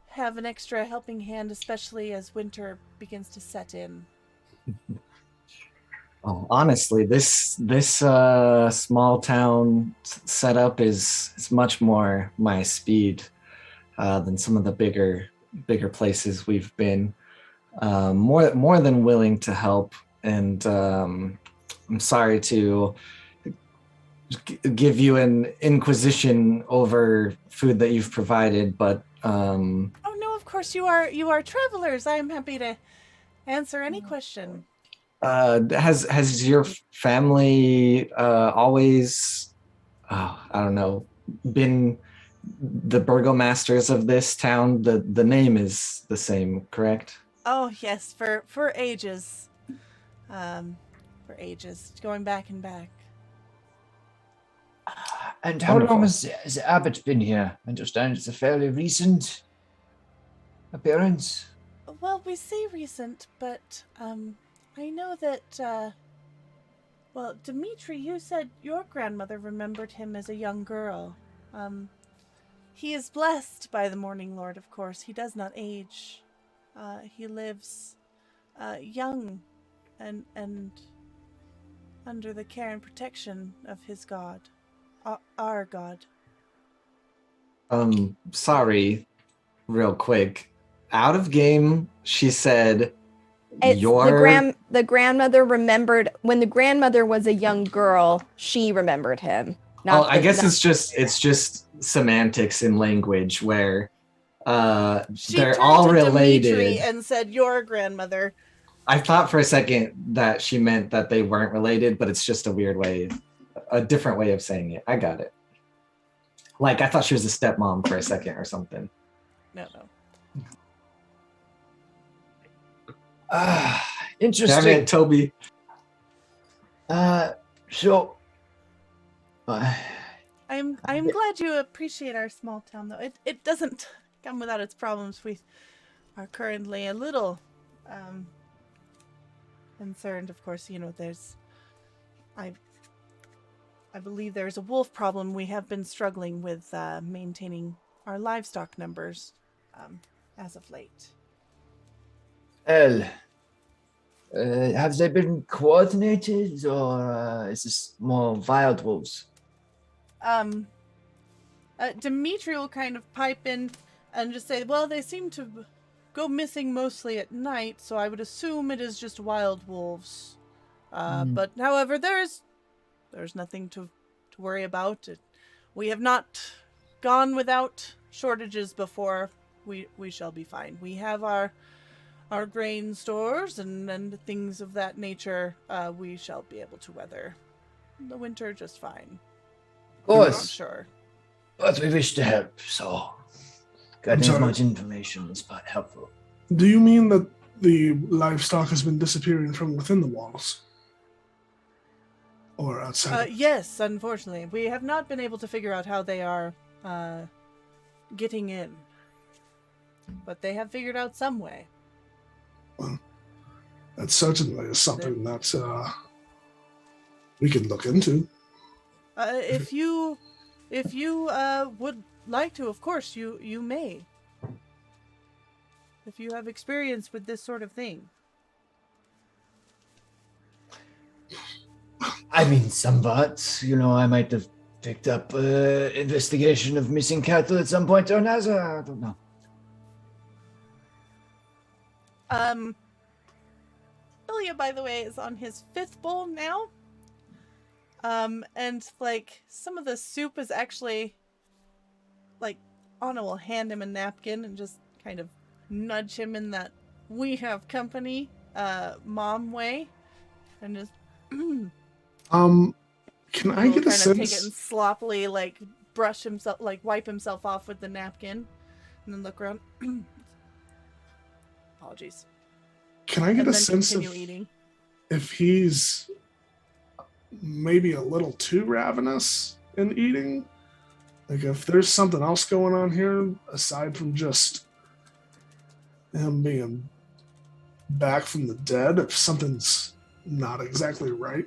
have an extra helping hand, especially as winter begins to set in. Oh, honestly, this small town setup is much more my speed than some of the bigger places we've been. More than willing to help, and I'm sorry to give you an inquisition over food that you've provided, but Oh no, of course you are travelers. I am happy to answer any question. has your family always I don't know, been the burgomasters of this town? The name is the same, correct? Oh yes, for ages. Going back and back. And how long has Abbott been here? I understand it's a fairly recent appearance. Well, we say recent, but I know that Dimitri, you said your grandmother remembered him as a young girl. He is blessed by the Morning Lord, of course. He does not age. He lives young and under the care and protection of his god. Our god. Sorry, real quick. Out of game, she said the grandmother remembered when the grandmother was a young girl, she remembered him. I guess it's just semantics in language where they're all related. Dimitri and said your grandmother. I thought for a second that she meant that they weren't related, but it's just a different way of saying it. I got it. Like I thought she was a stepmom for a second or something. No. Interesting. Damn it, Toby. So I'm glad you appreciate our small town, though. It doesn't come without its problems. We are currently a little concerned. Of course, there's I believe there's a wolf problem. We have been struggling with maintaining our livestock numbers as of late. have they been coordinated, or is this more wild wolves? Dimitri will kind of pipe in and just say, well, they seem to go missing mostly at night, so I would assume it is just wild wolves. But however, there's nothing to worry about. We have not gone without shortages before. We shall be fine. We have our grain stores and things of that nature. We shall be able to weather the winter just fine. Of course. I'm sure. But we wish to help, so getting as much information is quite helpful. Do you mean that the livestock has been disappearing from within the walls? Or outside? Yes, unfortunately. We have not been able to figure out how they are getting in. But they have figured out some way. Well, that certainly is something that we could look into. If you would like to, of course, you may. If you have experience with this sort of thing. I mean, somewhat. I might have picked up investigation of missing cattle at some point or another. I don't know. Ilya, by the way, is on his 5th bowl now. And some of the soup is actually Anna will hand him a napkin and just kind of nudge him in that we have company mom way, and just can I get a sense? Take it and sloppily brush himself, wipe himself off with the napkin, and then look around. Apologies. Can I get a sense of eating? If he's maybe a little too ravenous in eating? If there's something else going on here aside from just him being back from the dead, if something's not exactly right.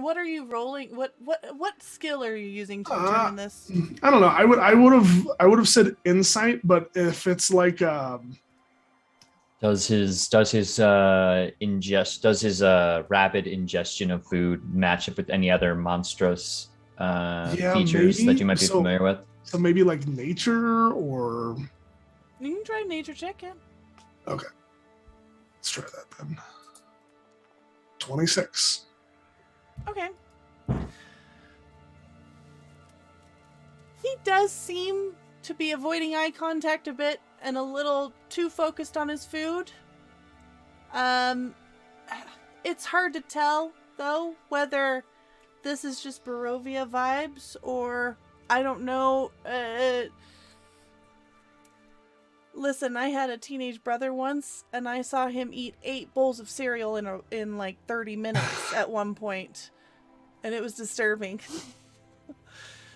What are you rolling? What skill are you using to determine this? I don't know. I would have said insight, but if it's like Does his rapid ingestion of food match up with any other monstrous features maybe. that you might be familiar with? So maybe like nature or You can try nature check, yeah. okay. Let's try that then. 26. Okay. He does seem to be avoiding eye contact a bit and a little too focused on his food. It's hard to tell, though, whether this is just Barovia vibes or I don't know. Listen, I had a teenage brother once, and I saw him eat 8 bowls of cereal in like 30 minutes at one point, and it was disturbing.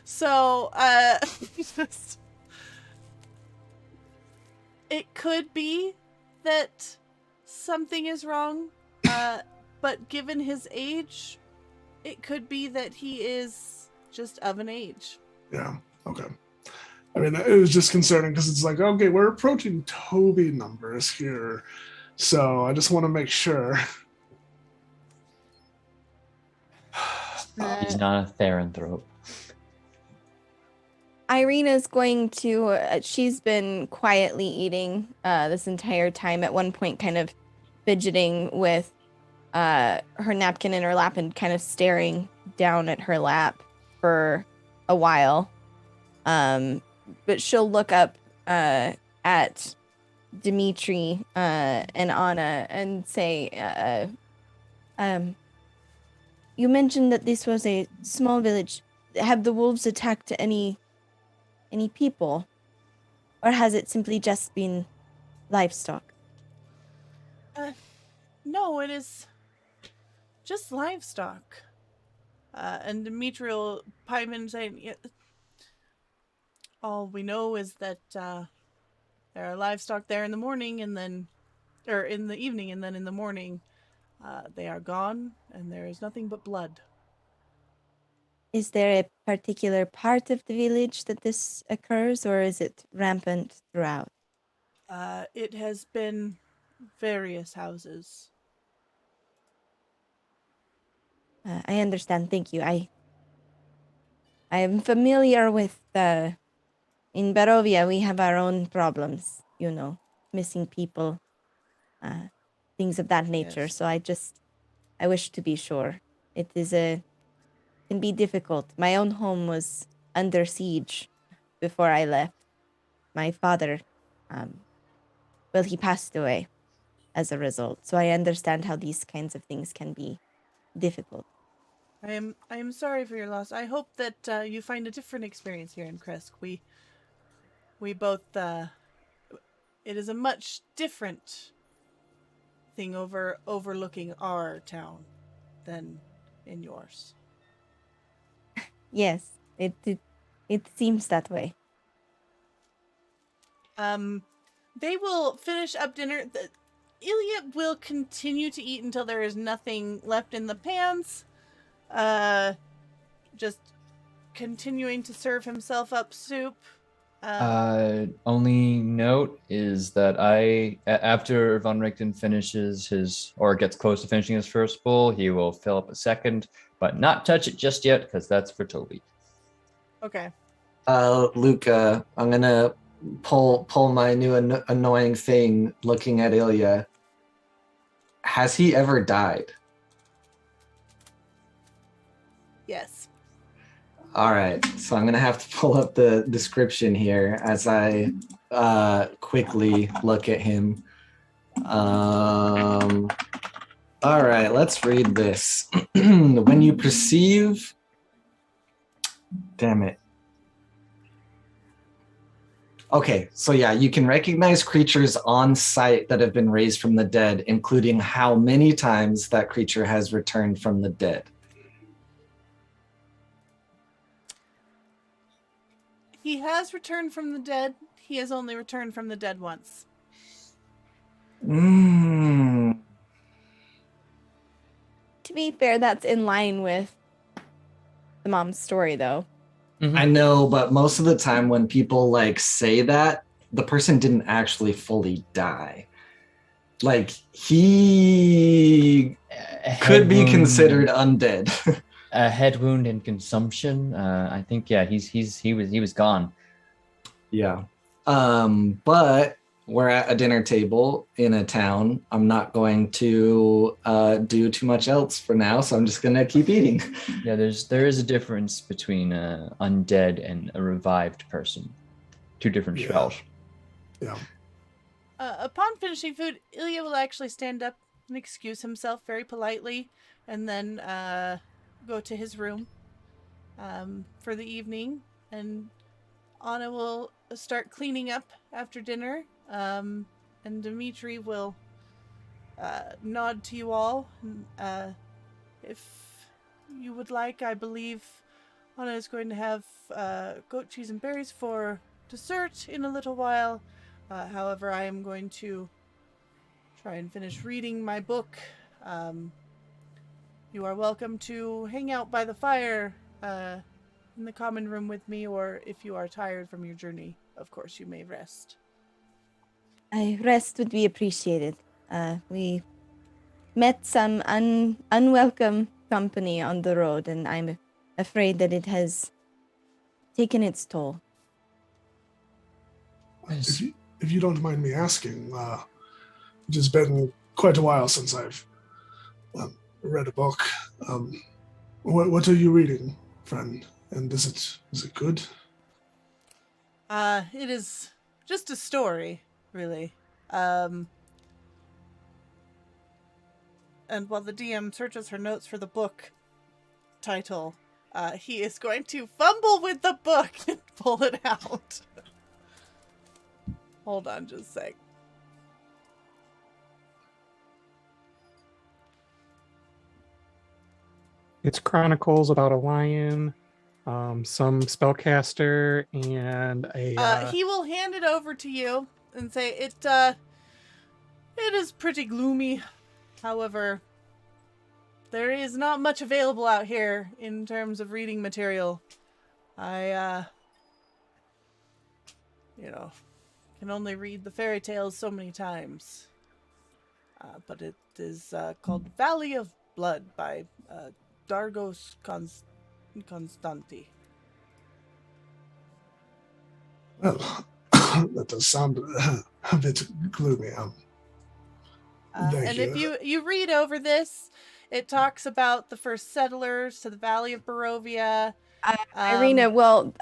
So, it could be that something is wrong, but given his age, it could be that he is just of an age. Yeah. Okay. I mean, it was just concerning because it's like, okay, we're approaching Toby numbers here, so I just want to make sure. He's not a Theranthrope. Irina's going to, she's been quietly eating this entire time, at one point kind of fidgeting with her napkin in her lap and kind of staring down at her lap for a while. But she'll look up at Dimitri and Anna and say, you mentioned that this was a small village. Have the wolves attacked any people? Or has it simply just been livestock? No, it is just livestock. And Dimitri will pipe in saying, yeah, all we know is that there are livestock there in the morning and then, or in the evening, and then in the morning they are gone and there is nothing but blood. Is there a particular part of the village that this occurs, or is it rampant throughout? It has been various houses. I understand. Thank you. I am familiar with in Barovia, we have our own problems, missing people, things of that nature. Yes. So I wish to be sure. It can be difficult. My own home was under siege before I left. My father, he passed away as a result. So I understand how these kinds of things can be difficult. I am sorry for your loss. I hope that you find a different experience here in Krezk. We both it is a much different thing overlooking our town than in yours. Yes, it seems that way. They will finish up dinner. Ilya will continue to eat until there is nothing left in the pans. Just continuing to serve himself up soup. Only note is that after Von Richten finishes or gets close to finishing his first bowl, he will fill up a second, but not touch it just yet because that's for Toby. Okay. Luca, I'm gonna pull my new annoying thing. Looking at Ilya, has he ever died? Yes. All right, so I'm going to have to pull up the description here as I quickly look at him. All right, let's read this. When you perceive... Damn it. Okay, so yeah, you can recognize creatures on site that have been raised from the dead, including how many times that creature has returned from the dead. He has returned from the dead. He has only returned from the dead once. to be fair, that's in line with the mom's story, though. Mhm. I know, but most of the time when people like say that, the person didn't actually fully die. Like he A could head be wound considered and- undead. A head wound and consumption. I think he was gone. Yeah. But we're at a dinner table in a town. I'm not going to do too much else for now, so I'm just gonna keep eating. Yeah, there is a difference between undead and a revived person. Two different Yeah. spells. Yeah. Upon finishing food, Ilya will actually stand up and excuse himself very politely, and then go to his room for the evening. And Anna will start cleaning up after dinner, and Dimitri will nod to you all. If you would like, I believe Anna is going to have goat cheese and berries for dessert in a little while. However, I am going to try and finish reading my book. You are welcome to hang out by the fire in the common room with me, or if you are tired from your journey, of course, you may rest. Rest would be appreciated. We met some unwelcome company on the road, and I'm afraid that it has taken its toll. If you don't mind me asking, it has been quite a while since I've read a book. What are you reading, friend? And is it good? It is just a story, really. And while the DM searches her notes for the book title, he is going to fumble with the book and pull it out. Hold on just a sec. It's chronicles about a lion, some spellcaster, and a. He will hand it over to you and say, it is pretty gloomy. However, there is not much available out here in terms of reading material. I, can only read the fairy tales so many times. But it is called Valley of Blood by Dargos Constanti. Well, that does sound a bit gloomy. Thank And you. if you read over this, it talks about the first settlers to the Valley of Barovia. Irina will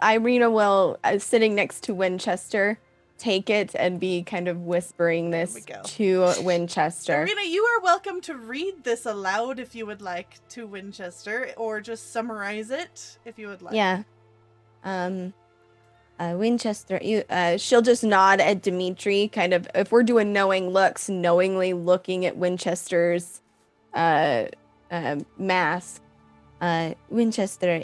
sitting next to Winchester, take it and be kind of whispering There this we go. to Winchester. Irina, you are welcome to read this aloud if you would like to Winchester, or just summarize it if you would like. Yeah. Winchester, she'll just nod at Dimitri, kind of, if we're doing knowing looks, knowingly looking at Winchester's mask. Winchester,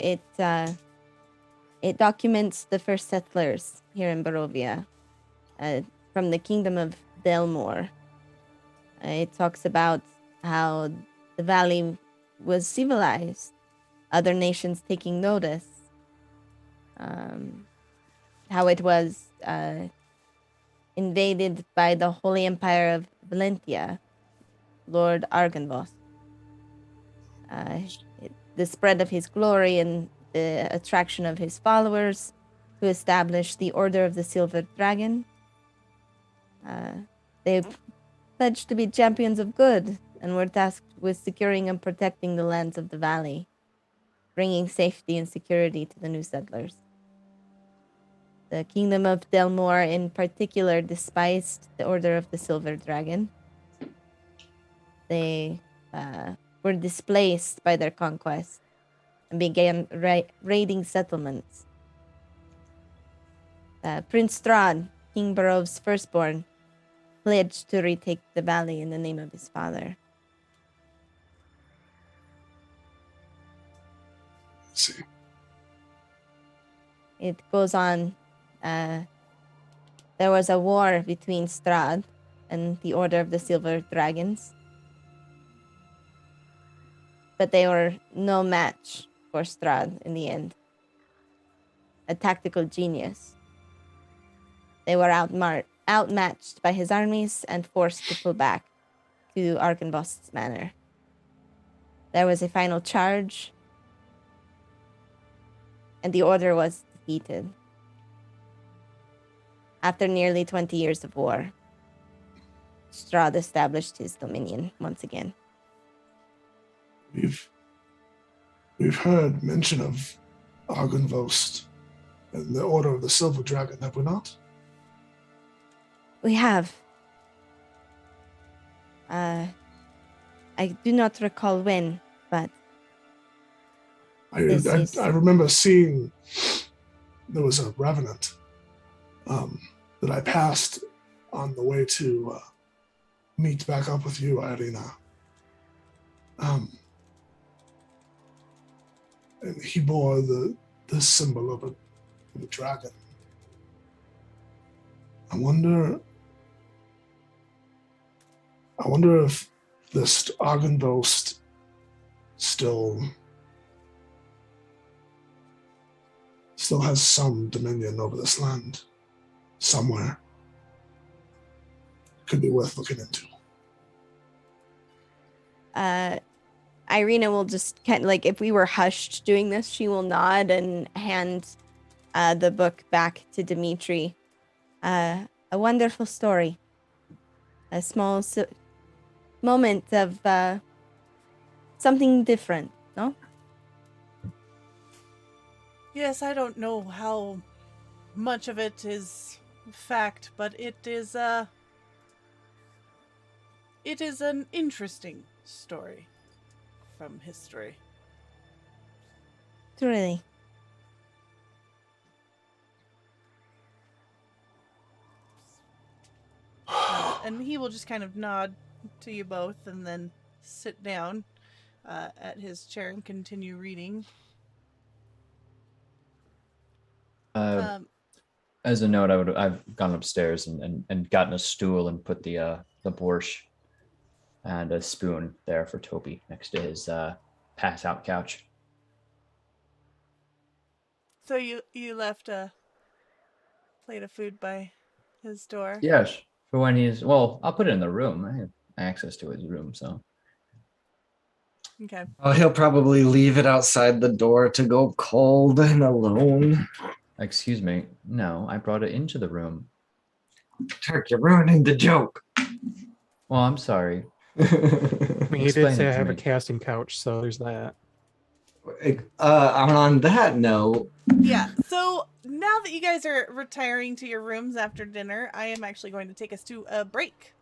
it documents the first settlers here in Barovia, from the kingdom of Delmore. It talks about how the valley was civilized, other nations taking notice, how it was invaded by the Holy Empire of Valentia, Lord Arganvos. The spread of his glory and the attraction of his followers to establish the Order of the Silver Dragon. They pledged to be champions of good and were tasked with securing and protecting the lands of the valley, bringing safety and security to the new settlers. The kingdom of Delmore in particular despised the Order of the Silver Dragon. They were displaced by their conquest and began raiding settlements. Prince Strahd, King Barov's firstborn, pledged to retake the valley in the name of his father. Let's see. It goes on. There was a war between Strahd and the Order of the Silver Dragons. but they were no match for Strahd in the end. A tactical genius. They were outmatched by his armies and forced to pull back to Arkenvost's manor. There was a final charge, and the order was defeated. After nearly 20 years of war, Strahd established his dominion once again. We've heard mention of Arkenvost and the Order of the Silver Dragon, have we not? We have. I do not recall when, but I is- remember seeing there was a revenant that I passed on the way to meet back up with you, Irina. And he bore the symbol of a dragon. I wonder if this Argenvost still has some dominion over this land somewhere. Could be worth looking into. Irina will just kind of like, if we were hushed doing this, she will nod and hand the book back to Dimitri. A wonderful story. A small moment of something different, no? Yes, I don't know how much of it is fact, but it is an interesting story from history. Truly. And he will just kind of nod to you both and then sit down at his chair and continue reading. As a note, I've gone upstairs and gotten a stool and put the borscht and a spoon there for Toby next to his pass out couch. So you left a plate of food by his door? Yes, for when I'll put it in the room. I have access to his room, so. Okay. Oh, he'll probably leave it outside the door to go cold and alone. Excuse me. No, I brought it into the room. Turk, you're ruining the joke. Well, I'm sorry. I mean, he Explain did say it I to have me. a casting couch, so there's that. On that note, Yeah, so now that you guys are retiring to your rooms after dinner, I am actually going to take us to a break.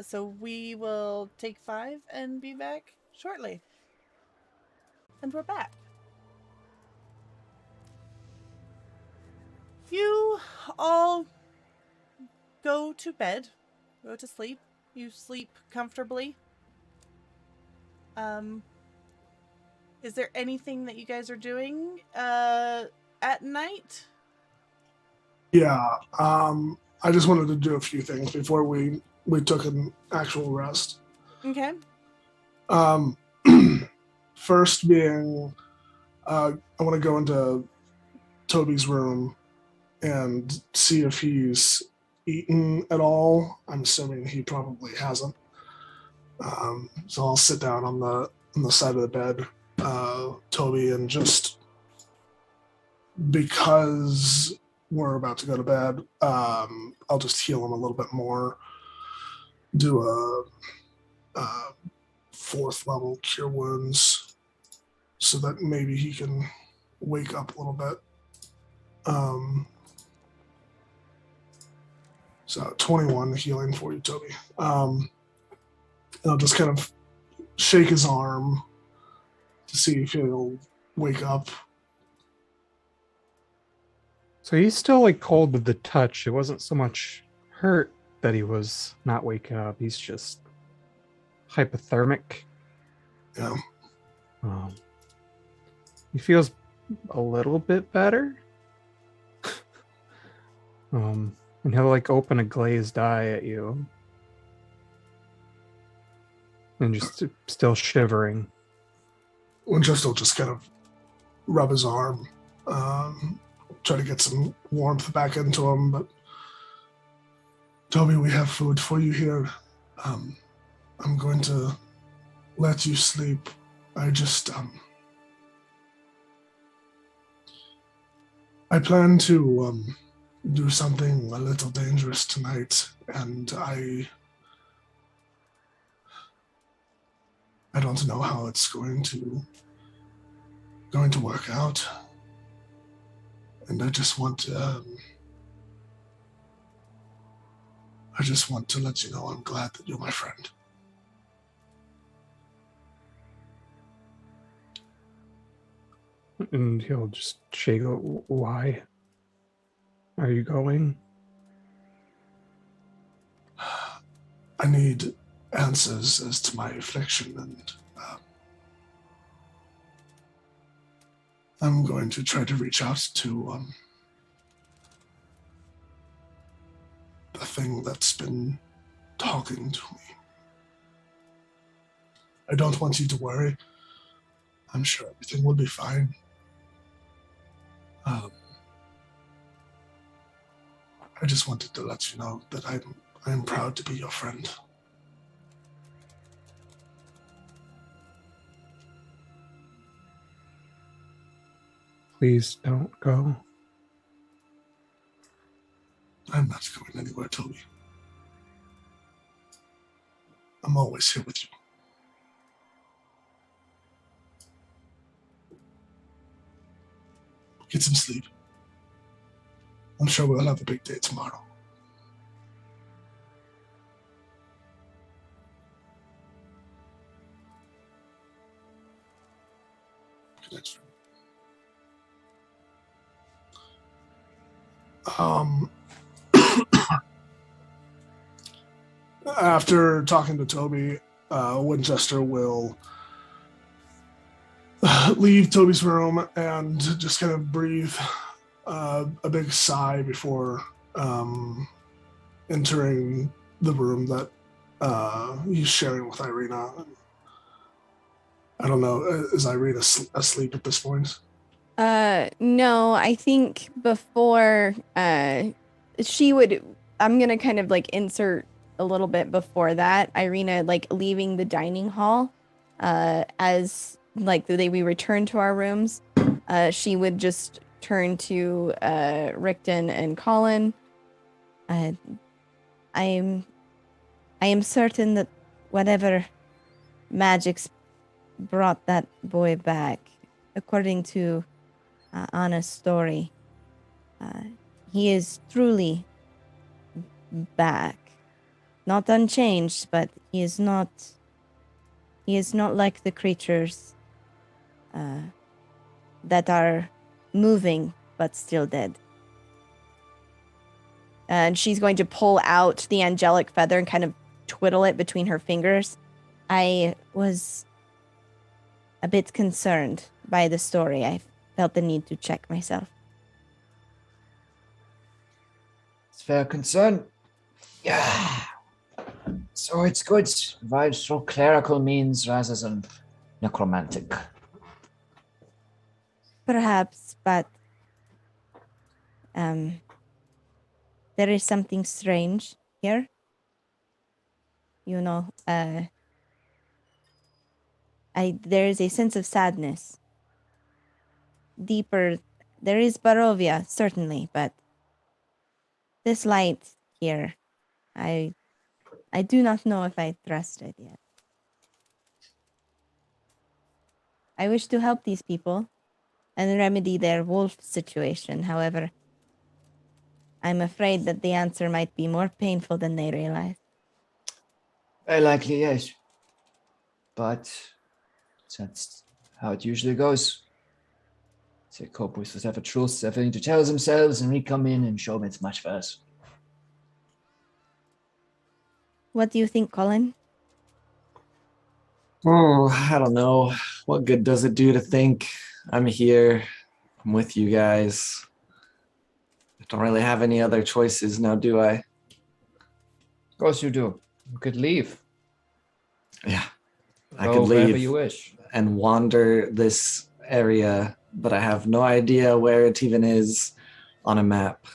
So we will take 5 and be back shortly. And we're back. You all go to bed, go to sleep. You sleep comfortably. Is there anything that you guys are doing at night? Yeah, I just wanted to do a few things before we took an actual rest. Okay. First being, I want to go into Toby's room and see if he's eaten at all. I'm assuming he probably hasn't. So I'll sit down on the side of the bed, Toby, and just because we're about to go to bed, I'll just heal him a little bit more. Do a 4th level cure wounds so that maybe he can wake up a little bit. So 21 healing for you, Toby. And I'll just kind of shake his arm to see if he'll wake up. So he's still like cold with the touch. It wasn't so much hurt that he was not waking up. He's just hypothermic. Yeah. He feels a little bit better. And he'll like open a glazed eye at you. and just still shivering. Winchester will just kind of rub his arm, try to get some warmth back into him. But Toby, we have food for you here. I'm going to let you sleep. I just, I plan to do something a little dangerous tonight, and I don't know how it's going to work out. And I just want to let you know I'm glad that you're my friend. And he'll just shake. Why are you going? I need answers as to my affliction, and I'm going to try to reach out to the thing that's been talking to me. I don't want you to worry. I'm sure everything will be fine. I just wanted to let you know that I'm proud to be your friend. Please don't go. I'm not going anywhere, Toby. I'm always here with you. Get some sleep. I'm sure we'll have a big day tomorrow. Good night, friend. After talking to Toby, Winchester will leave Toby's room and just kind of breathe a big sigh before entering the room that he's sharing with Irina. I don't know, is Irina asleep at this point? No, I think before she would, I'm gonna kind of like insert a little bit before that, Irina like leaving the dining hall, as like we return to our rooms, she would just turn to Rickton and Colin. I am certain that whatever magics brought that boy back, according to Anna's story, he is truly back. Not unchanged, but he is not like the creatures that are moving but still dead. And she's going to pull out the angelic feather and kind of twiddle it between her fingers. I was a bit concerned by the story. I felt the need to check myself. It's fair concern. Yeah. So it's good. Vibes through clerical means rather than necromantic. Perhaps, but there is something strange here. You know, there is a sense of sadness. Deeper, there is Barovia, certainly, but this light here, I do not know if I trust it yet. I wish to help these people and remedy their wolf situation. However, I'm afraid that the answer might be more painful than they realize. Very likely, yes. But that's how it usually goes. They cope with whatever truths they're willing to tell themselves, and we come in and show them it's much worse. What do you think, Colin? Oh, I don't know. What good does it do to think I'm here? I'm with you guys. I don't really have any other choices now, do I? Of course you do. You could leave. Yeah, I Go could wherever leave you wish. and wander this area, but I have no idea where it even is on a map,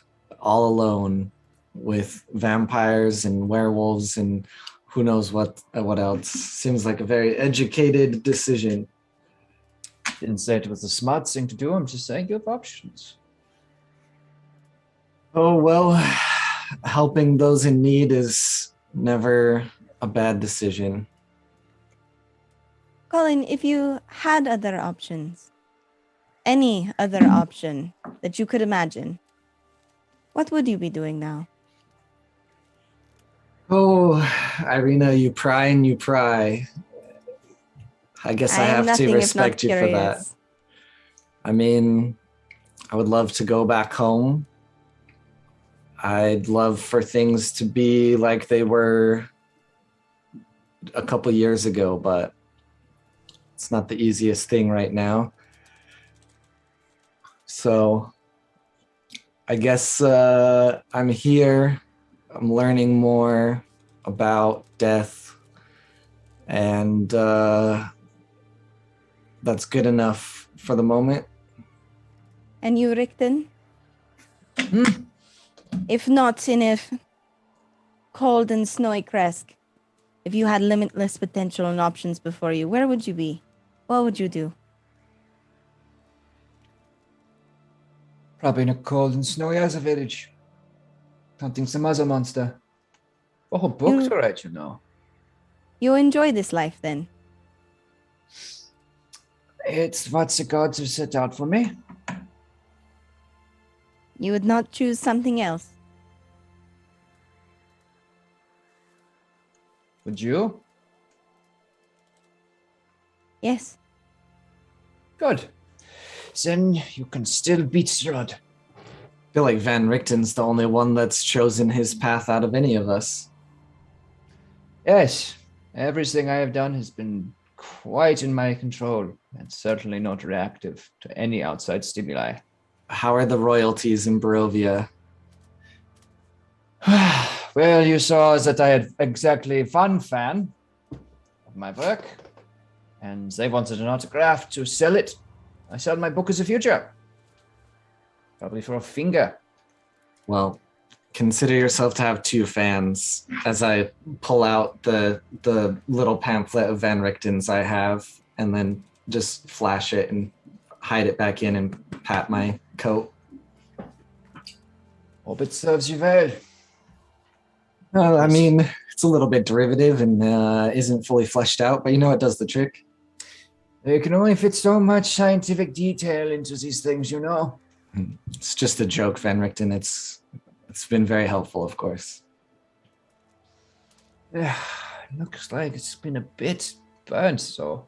all alone with vampires and werewolves and who knows what else. Seems like a very educated decision. Didn't say it was the smart thing to do. I'm just saying you have options. Oh, well, helping those in need is never a bad decision. Colin, if you had other options, any other option that you could imagine, what would you be doing now? Oh, Irina, you pry and you pry. I guess I am have to nothing if not respect you for that. curious. I mean, I would love to go back home. I'd love for things to be like they were a couple years ago, but it's not the easiest thing right now. So I guess I'm here. I'm learning more about death, and that's good enough for the moment. And you, Richten? If not in a cold and snowy Krezk, if you had limitless potential and options before you, where would you be? What would you do? Probably in a cold and snowy Asa village. Hunting some other monster. Oh, books are right, you know. You enjoy this life then? It's what the gods have set out for me. You would not choose something else? Would you? Yes. Good. Then you can still beat Strahd. I feel like Van Richten's the only one that's chosen his path out of any of us. Yes, everything I have done has been quite in my control and certainly not reactive to any outside stimuli. How are the royalties in Barovia? Well, you saw that I had exactly one fan of my work, and they wanted an autograph to sell it. I sell my book as a future. Probably for a finger. Well, consider yourself to have 2 fans as I pull out the little pamphlet of Van Richten's I have and then just flash it and hide it back in and pat my coat. Hope it serves you well. I mean, it's a little bit derivative and isn't fully fleshed out, but you know it does the trick. You can only fit so much scientific detail into these things, you know. It's just a joke, Van Richten. It's been very helpful, of course. Yeah, looks like it's been a bit burnt, so.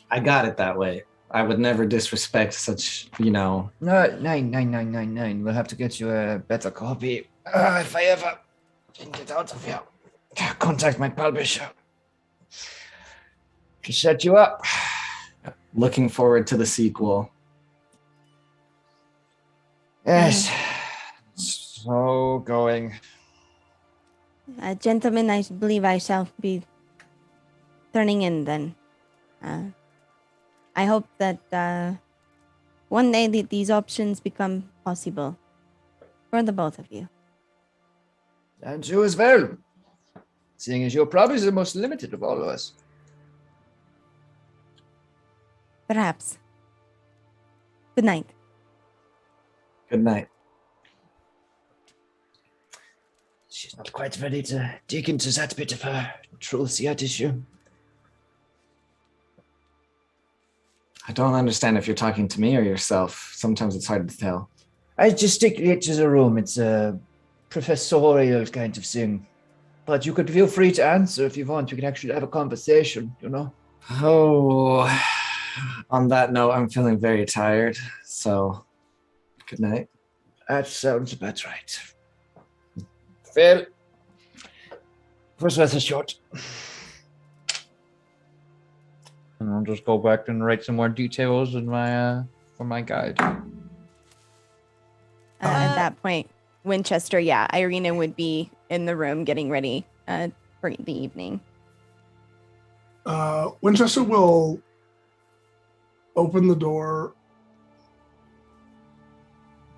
I got it that way. I would never disrespect such, No, 99999. We'll have to get you a better copy. If I ever can get out of here, contact my publisher to set you up. Looking forward to the sequel. Yes. So going. Gentlemen, I believe I shall be turning in then. I hope that one day these options become possible for the both of you. And you as well. Seeing as you're probably the most limited of all of us. Perhaps. Good night. Good night. She's not quite ready to dig into that bit of her truth yet, is she? I don't understand if you're talking to me or yourself. Sometimes it's hard to tell. I just stick it to the room. It's a professorial kind of thing. But you could feel free to answer if you want. We can actually have a conversation, you know? Oh, on that note, I'm feeling very tired. So, good night. That sounds about right. Well, first worth a shot. And I'll just go back and write some more details in my for my guide. At that point, Winchester, Irina would be in the room getting ready for the evening. Winchester will open the door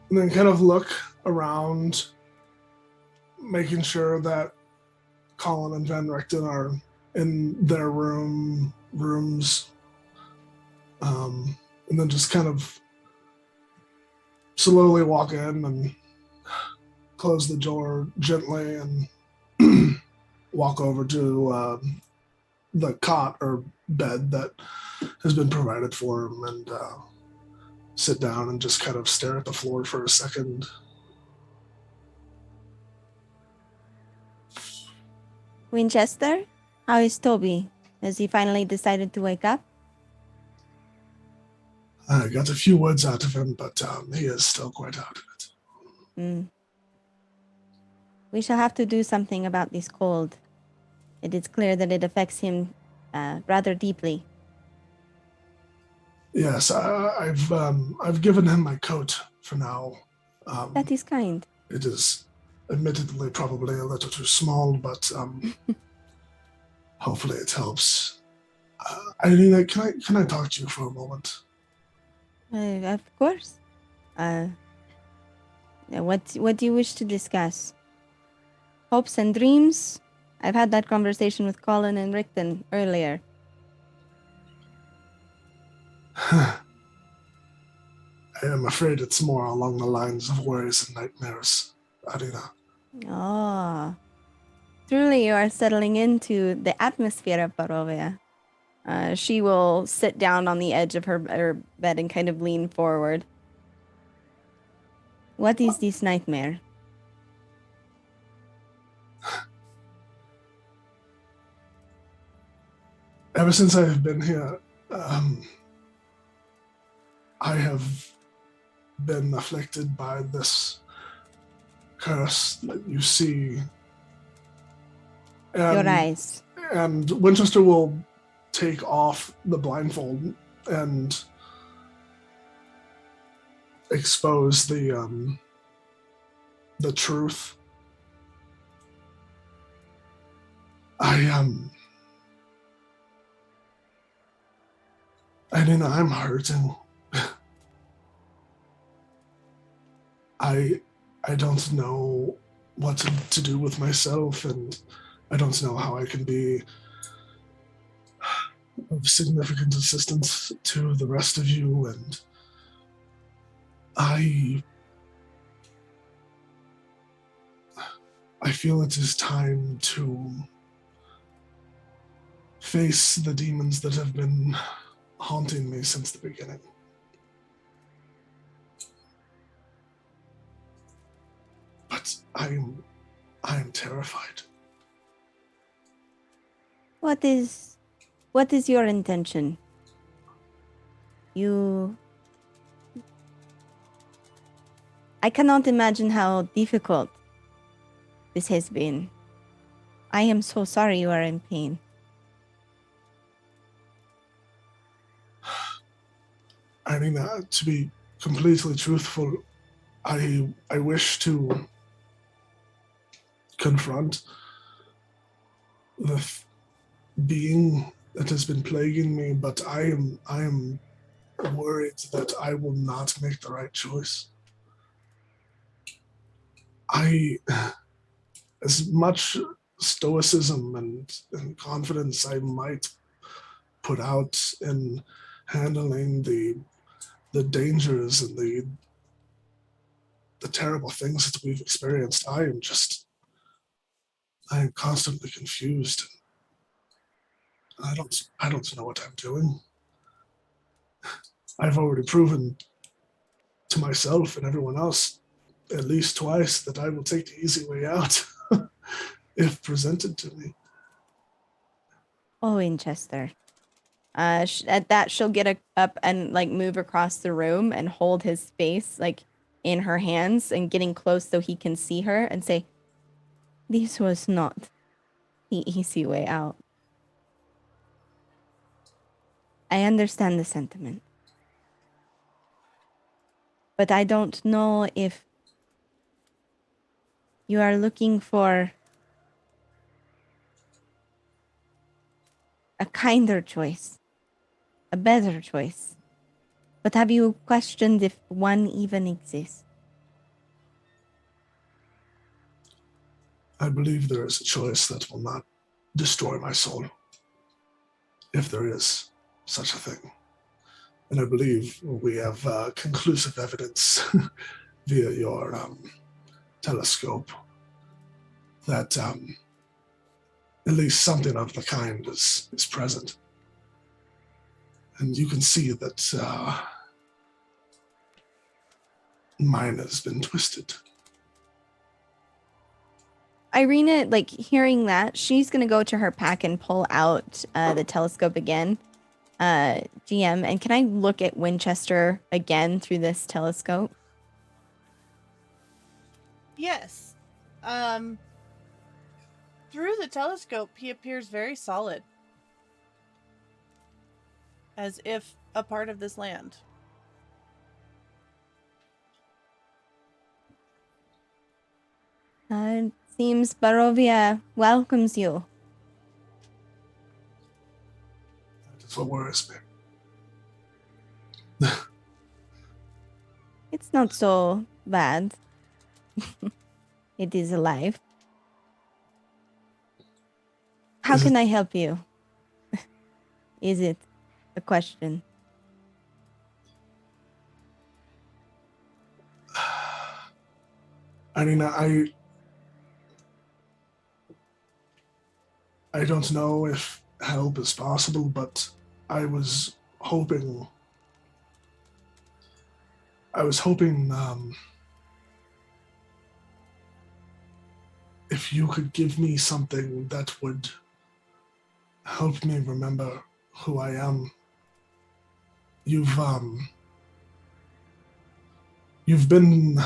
and then kind of look around, making sure that Colin and Van Richten are in their rooms, and then just kind of slowly walk in and close the door gently and walk over to the cot or bed that has been provided for him and sit down and just kind of stare at the floor for a second. Winchester, how is Toby? Has he finally decided to wake up? I got a few words out of him, but he is still quite out of it. We shall have to do something about this cold. It is clear that it affects him rather deeply. Yes, I've given him my coat for now. That is kind. It is admittedly probably a little too small, but hopefully it helps. Irina, can I talk to you for a moment? Of course. What do you wish to discuss? Hopes and dreams? I've had that conversation with Colin and Richten earlier. I am afraid it's more along the lines of worries and nightmares, Irina. Oh. Truly you are settling into the atmosphere of Barovia. She will sit down on the edge of her bed and kind of lean forward. What is this nightmare? Ever since I have been here, I have been afflicted by this curse that you see. Your eyes. And Winchester will take off the blindfold and expose the truth. I'm hurting. I don't know what to do with myself, and I don't know how I can be of significant assistance to the rest of you, and I feel it is time to face the demons that have been haunting me since the beginning. But I am terrified. What is your intention? I cannot imagine how difficult this has been. I am so sorry you are in pain. I mean, to be completely truthful, I wish to confront the being that has been plaguing me, but I am worried that I will not make the right choice. As much stoicism and confidence I might put out in handling the dangers and the terrible things that we've experienced, I am constantly confused. I don't know what I'm doing. I've already proven to myself and everyone else at least twice that I will take the easy way out if presented to me. Oh, Winchester. At that, she'll get up and like move across the room and hold his face like in her hands and getting close so he can see her and say, "This was not the easy way out. I understand the sentiment, but I don't know if you are looking for a kinder choice, a better choice. But have you questioned if one even exists? I believe there is a choice that will not destroy my soul, if there is such a thing. And I believe we have conclusive evidence via your telescope that at least something of the kind is present. And you can see that mine has been twisted. Irina, like, hearing that, she's going to go to her pack and pull out the telescope again. GM, and can I look at Winchester again through this telescope? Yes. Through the telescope, he appears very solid. As if a part of this land. It seems Barovia welcomes you. That is what worries me. It's not so bad. It is alive. How can I help you? Is it a question? Irina, I don't know if help is possible, but I was hoping if you could give me something that would help me remember who I am. You've been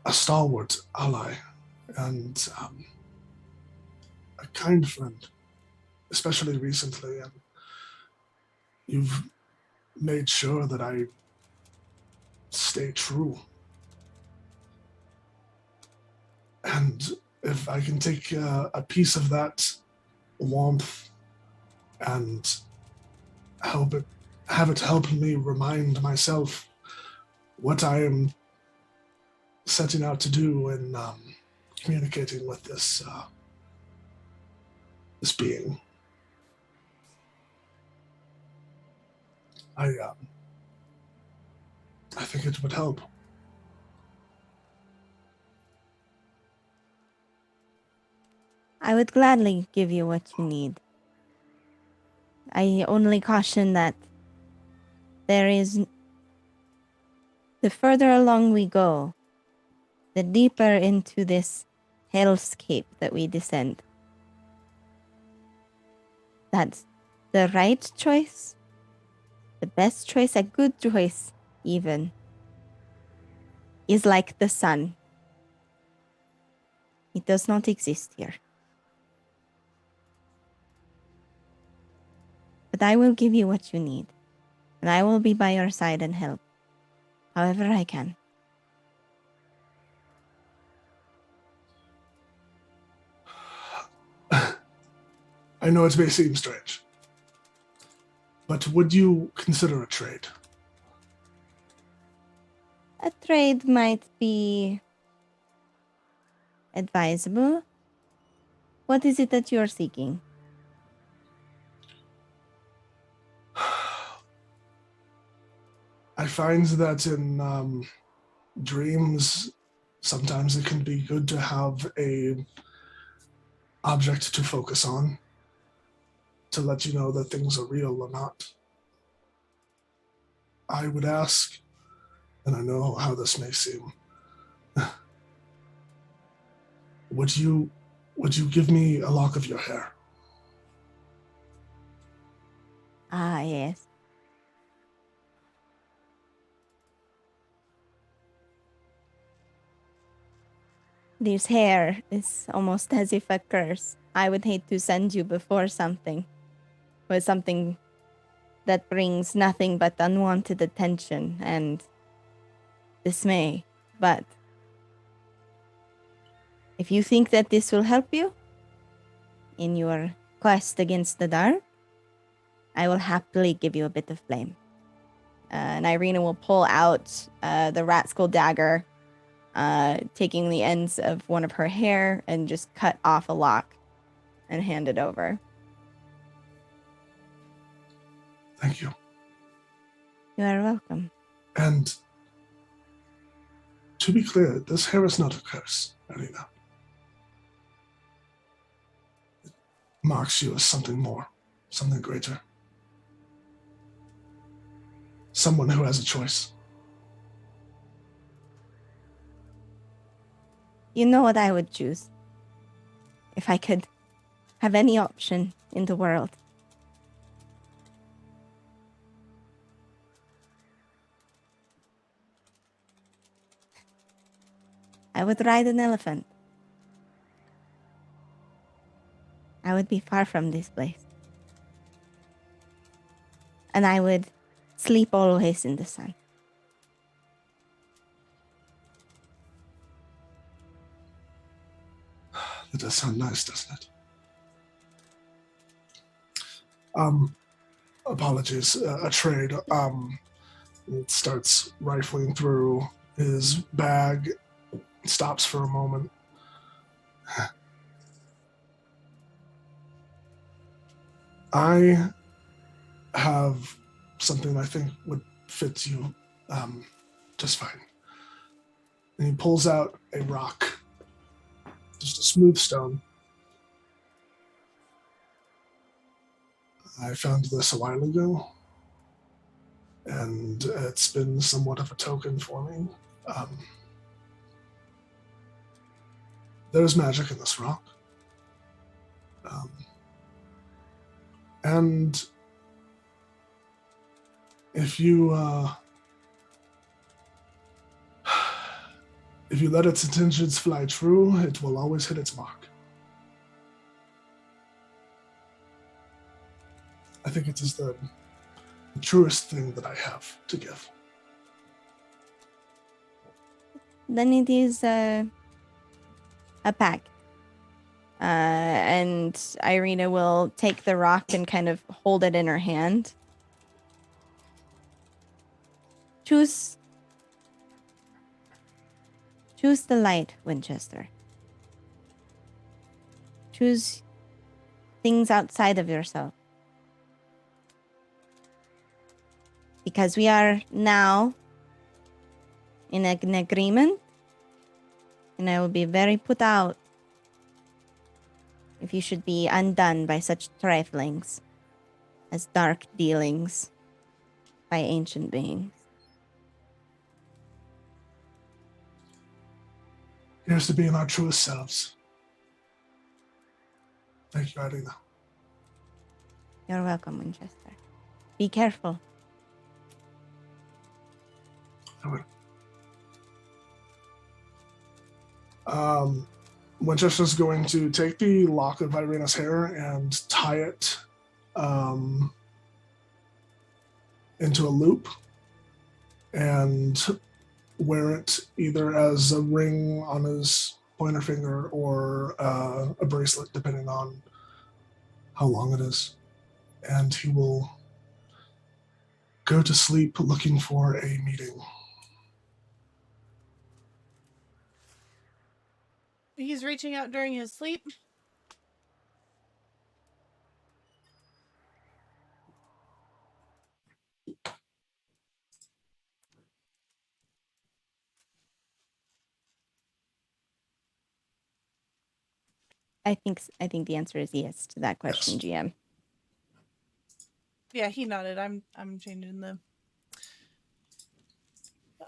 a stalwart ally and a kind friend, especially recently, and you've made sure that I stay true. And if I can take a piece of that warmth and have it help me remind myself what I am setting out to do in communicating with this being, I think it would help. I would gladly give you what you need. I only caution that the further along we go, the deeper into this hellscape that we descend. That's the right choice, the best choice, a good choice even, is like the sun. It does not exist here. But I will give you what you need, and I will be by your side and help, however I can. I know it may seem strange, but would you consider a trade? A trade might be advisable. What is it that you're seeking? I find that in dreams, sometimes it can be good to have a object to focus on, to let you know that things are real or not. I would ask, and I know how this may seem, would you give me a lock of your hair? Ah, yes. This hair is almost as if a curse. I would hate to send you before something. With something that brings nothing but unwanted attention and dismay. But if you think that this will help you, in your quest against the dark, I will happily give you a bit of flame. And Irina will pull out the rat skull dagger, taking the ends of one of her hair and just cut off a lock and hand it over. Thank you. You are welcome. And to be clear, this hair is not a curse, Irina. It marks you as something more, something greater. Someone who has a choice. You know what I would choose if I could have any option in the world. I would ride an elephant. I would be far from this place. And I would sleep always in the sun. That does sound nice, doesn't it? Apologies, a trade. It starts rifling through his bag, stops for a moment. I have something I think would fit you just fine. And he pulls out a rock, just a smooth stone. I found this a while ago, and it's been somewhat of a token for me. There's magic in this rock. And if you let its intentions fly true, it will always hit its mark. I think it is the truest thing that I have to give. Then it is a pact. And Irina will take the rock and kind of hold it in her hand. Choose the light, Winchester. Choose things outside of yourself. Because we are now in an agreement, and I will be very put out if you should be undone by such triflings as dark dealings by ancient beings. Here's to being our truest selves. Thank you, Irina. You're welcome, Winchester. Be careful. I would. Winchester's going to take the lock of Irina's hair and tie it into a loop and wear it either as a ring on his pointer finger or a bracelet, depending on how long it is. And he will go to sleep looking for a meeting. He's reaching out during his sleep. I think the answer is yes to that question, Yes. GM. Yeah, he nodded. I'm changing the.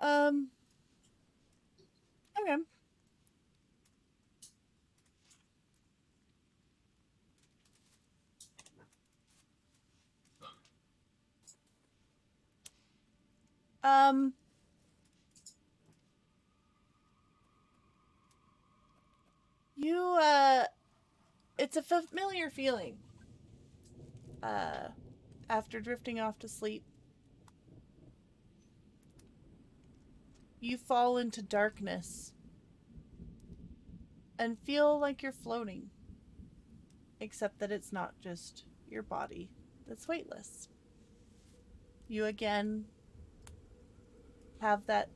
Okay. You, it's a familiar feeling. After drifting off to sleep, you fall into darkness and feel like you're floating. except that it's not just your body that's weightless. You again have that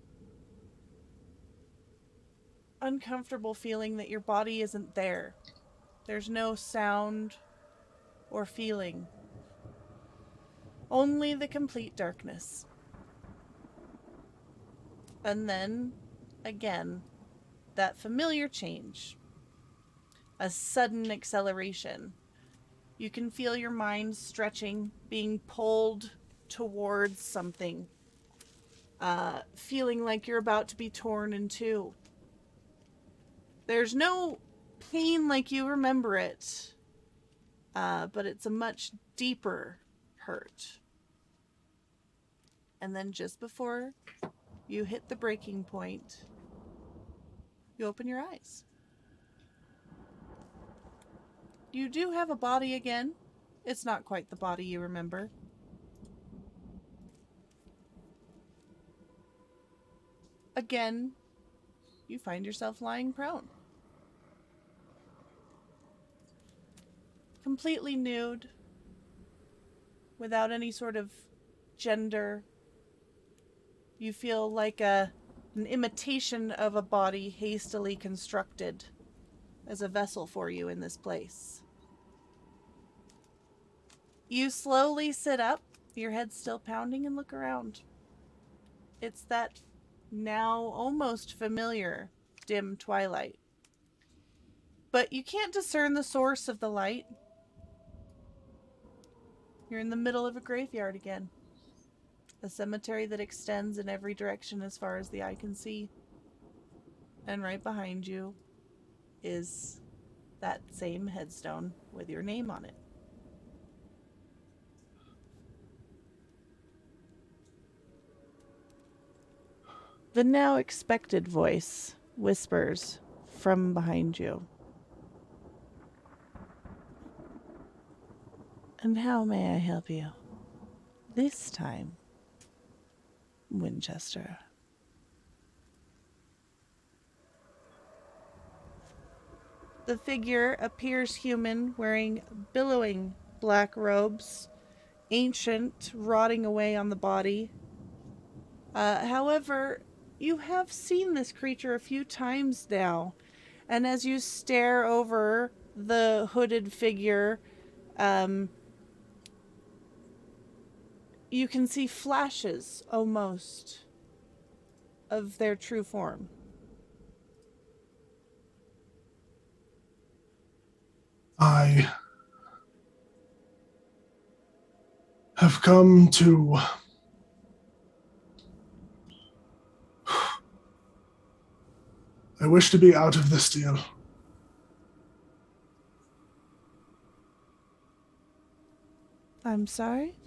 uncomfortable feeling that your body isn't there. There's no sound or feeling. Only the complete darkness. And then, again, that familiar change. A sudden acceleration. You can feel your mind stretching, being pulled towards something. Feeling like you're about to be torn in two. There's no pain like you remember it, but it's a much deeper hurt. And then just before you hit the breaking point, you open your eyes. You do have a body again. It's not quite the body you remember. Again, you find yourself lying prone. Completely nude, without any sort of gender. You feel like an imitation of a body hastily constructed as a vessel for you in this place. You slowly sit up, your head still pounding, and look around. It's that now almost familiar dim twilight. But you can't discern the source of the light. You're in the middle of a graveyard again. A cemetery that extends in every direction as far as the eye can see. And right behind you is that same headstone with your name on it. The now expected voice whispers from behind you. And how may I help you? This time, Winchester. The figure appears human, wearing billowing black robes, ancient, rotting away on the body. However, you have seen this creature a few times now, and as you stare over the hooded figure, you can see flashes, almost, of their true form. I have come to I wish to be out of this deal. I'm sorry?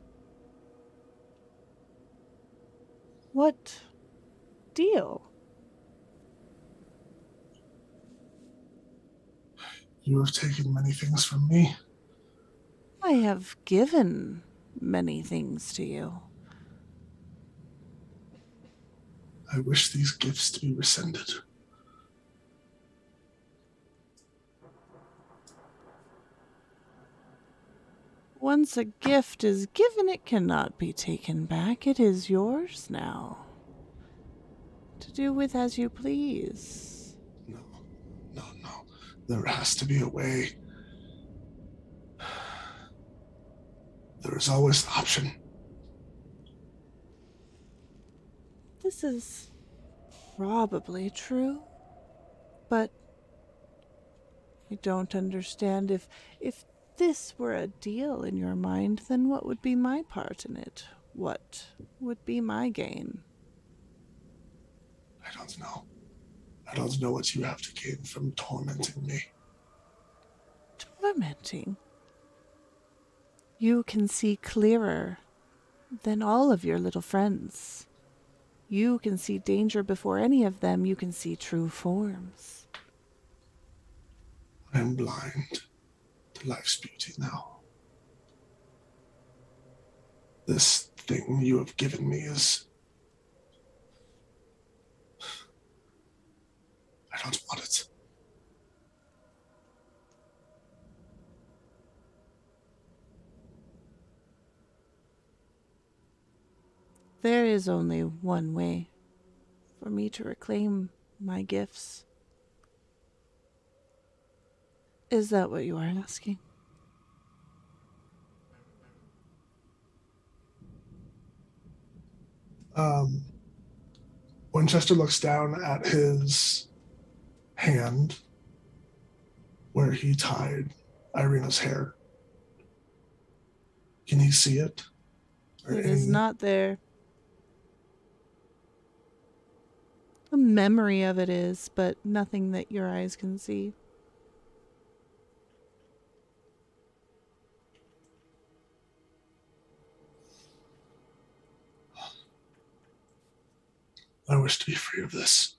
What deal? You have taken many things from me. I have given many things to you. I wish these gifts to be rescinded. Once a gift is given, it cannot be taken back. It is yours now. To do with as you please. No. There has to be a way. There is always the option. This is probably true, but I don't understand. If this were a deal in your mind, then what would be my part in it? What would be my gain? I don't know. I don't know what you have to gain from tormenting me. Tormenting? You can see clearer than all of your little friends. You can see danger before any of them. You can see true forms. I am blind to life's beauty now. This thing you have given me is... I don't want it. There is only one way for me to reclaim my gifts. Is that what you are asking? Winchester looks down at his hand where he tied Irina's hair. Can he see it? It is not there. A memory of it is, but nothing that your eyes can see. I wish to be free of this.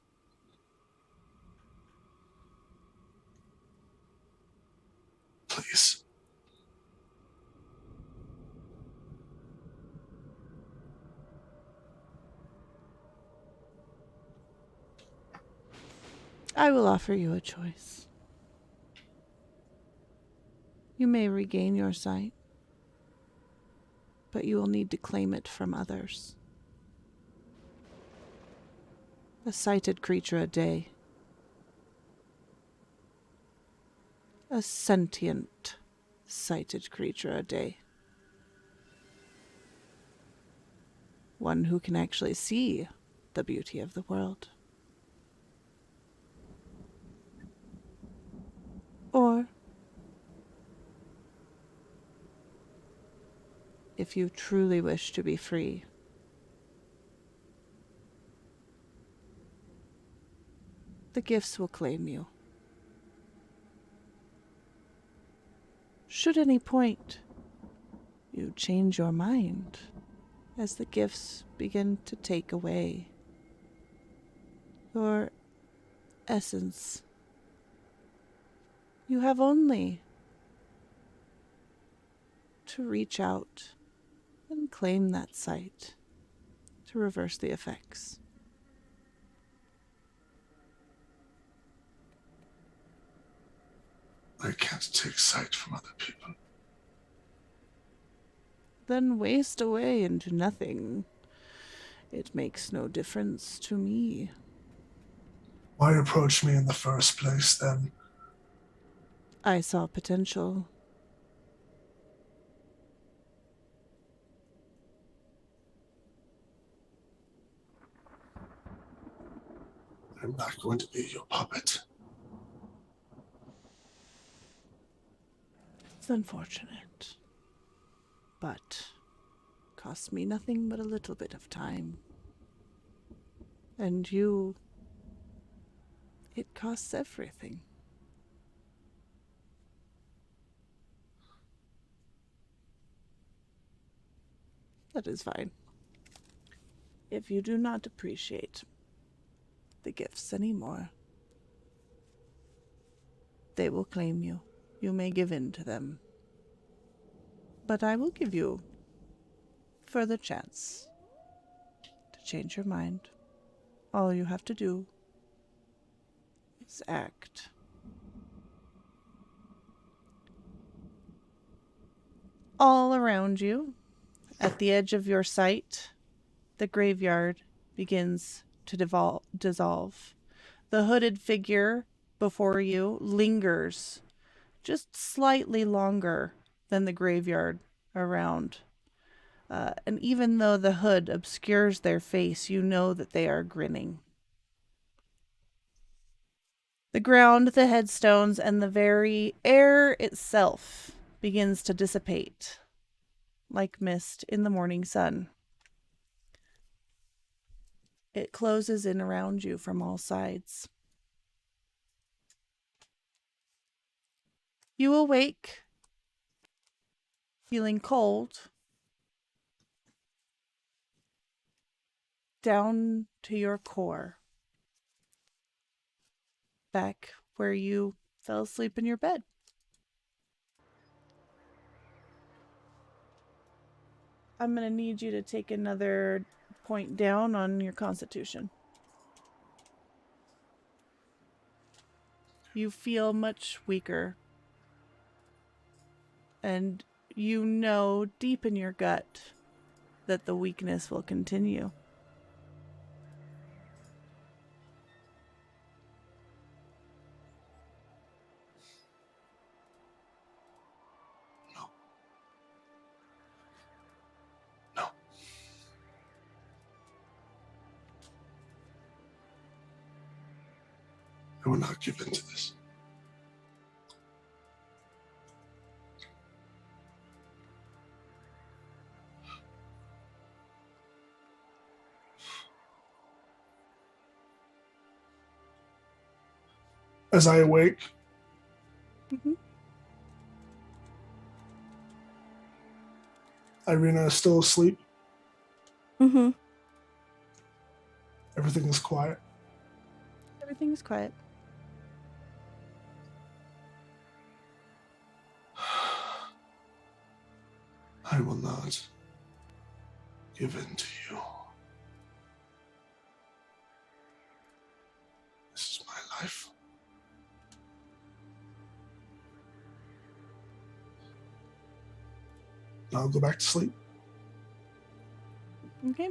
Please. I will offer you a choice. You may regain your sight, but you will need to claim it from others. A sighted creature a day. A sentient sighted creature a day. One who can actually see the beauty of the world. Or, if you truly wish to be free, the gifts will claim you. Should any point you change your mind as the gifts begin to take away your essence, you have only to reach out and claim that sight to reverse the effects. I can't take sight from other people. Then waste away into nothing. It makes no difference to me. Why approach me in the first place, then? I saw potential. I'm not going to be your puppet. It's unfortunate, but cost me nothing but a little bit of time. And you, it costs everything. That is fine. If you do not appreciate the gifts anymore, they will claim you. You may give in to them. But I will give you further chance to change your mind. All you have to do is act. All around you, at the edge of your sight, the graveyard begins to dissolve. The hooded figure before you lingers just slightly longer than the graveyard around. And even though the hood obscures their face, you know that they are grinning. The ground, the headstones, and the very air itself begins to dissipate like mist in the morning sun. It closes in around you from all sides. You awake, feeling cold, down to your core, back where you fell asleep in your bed. I'm going to need you to take another point down on your constitution. You feel much weaker. And you know deep in your gut that the weakness will continue. No. I will not give in to this. As I awake, Irina is still asleep. Mm-hmm. Everything is quiet. Everything is quiet. I will not give in to you. This is my life. I'll go back to sleep. Okay.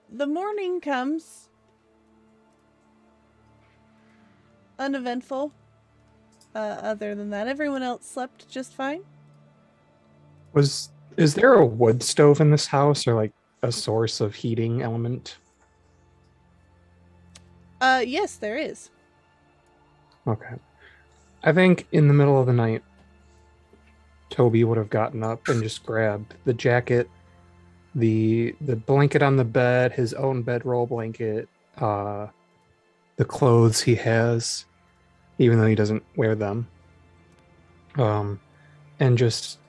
The morning comes uneventful. Other than that, everyone else slept just fine. Is there a wood stove in this house, or like a source of heating element? Yes, there is. Okay. I think in the middle of the night, Toby would have gotten up and just grabbed the jacket, the blanket on the bed, his own bedroll blanket, the clothes he has, even though he doesn't wear them, and just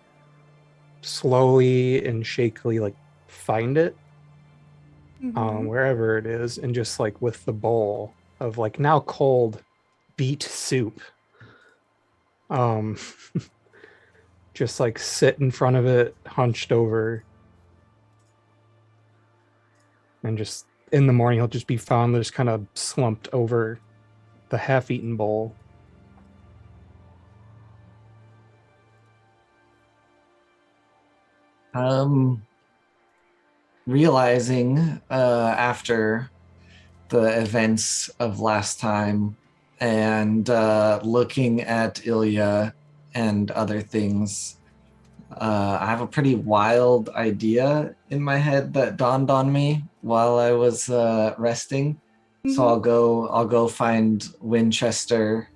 slowly and shakily like find it wherever it is, and just like with the bowl of like now cold beet soup, just like sit in front of it, hunched over, and just in the morning he'll just be found just kind of slumped over the half-eaten bowl. Realizing after the events of last time and looking at Ilya and other things, I have a pretty wild idea in my head that dawned on me while I was resting. So I'll go find Winchester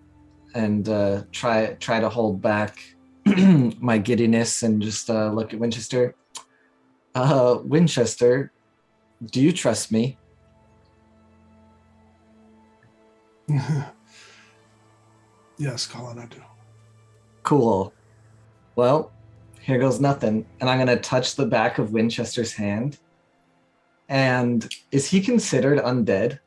and try to hold back my giddiness and just look at Winchester. Winchester, do you trust me? Yes, Colin, I do. Cool. Well, here goes nothing. And I'm going to touch the back of Winchester's hand. And is he considered undead?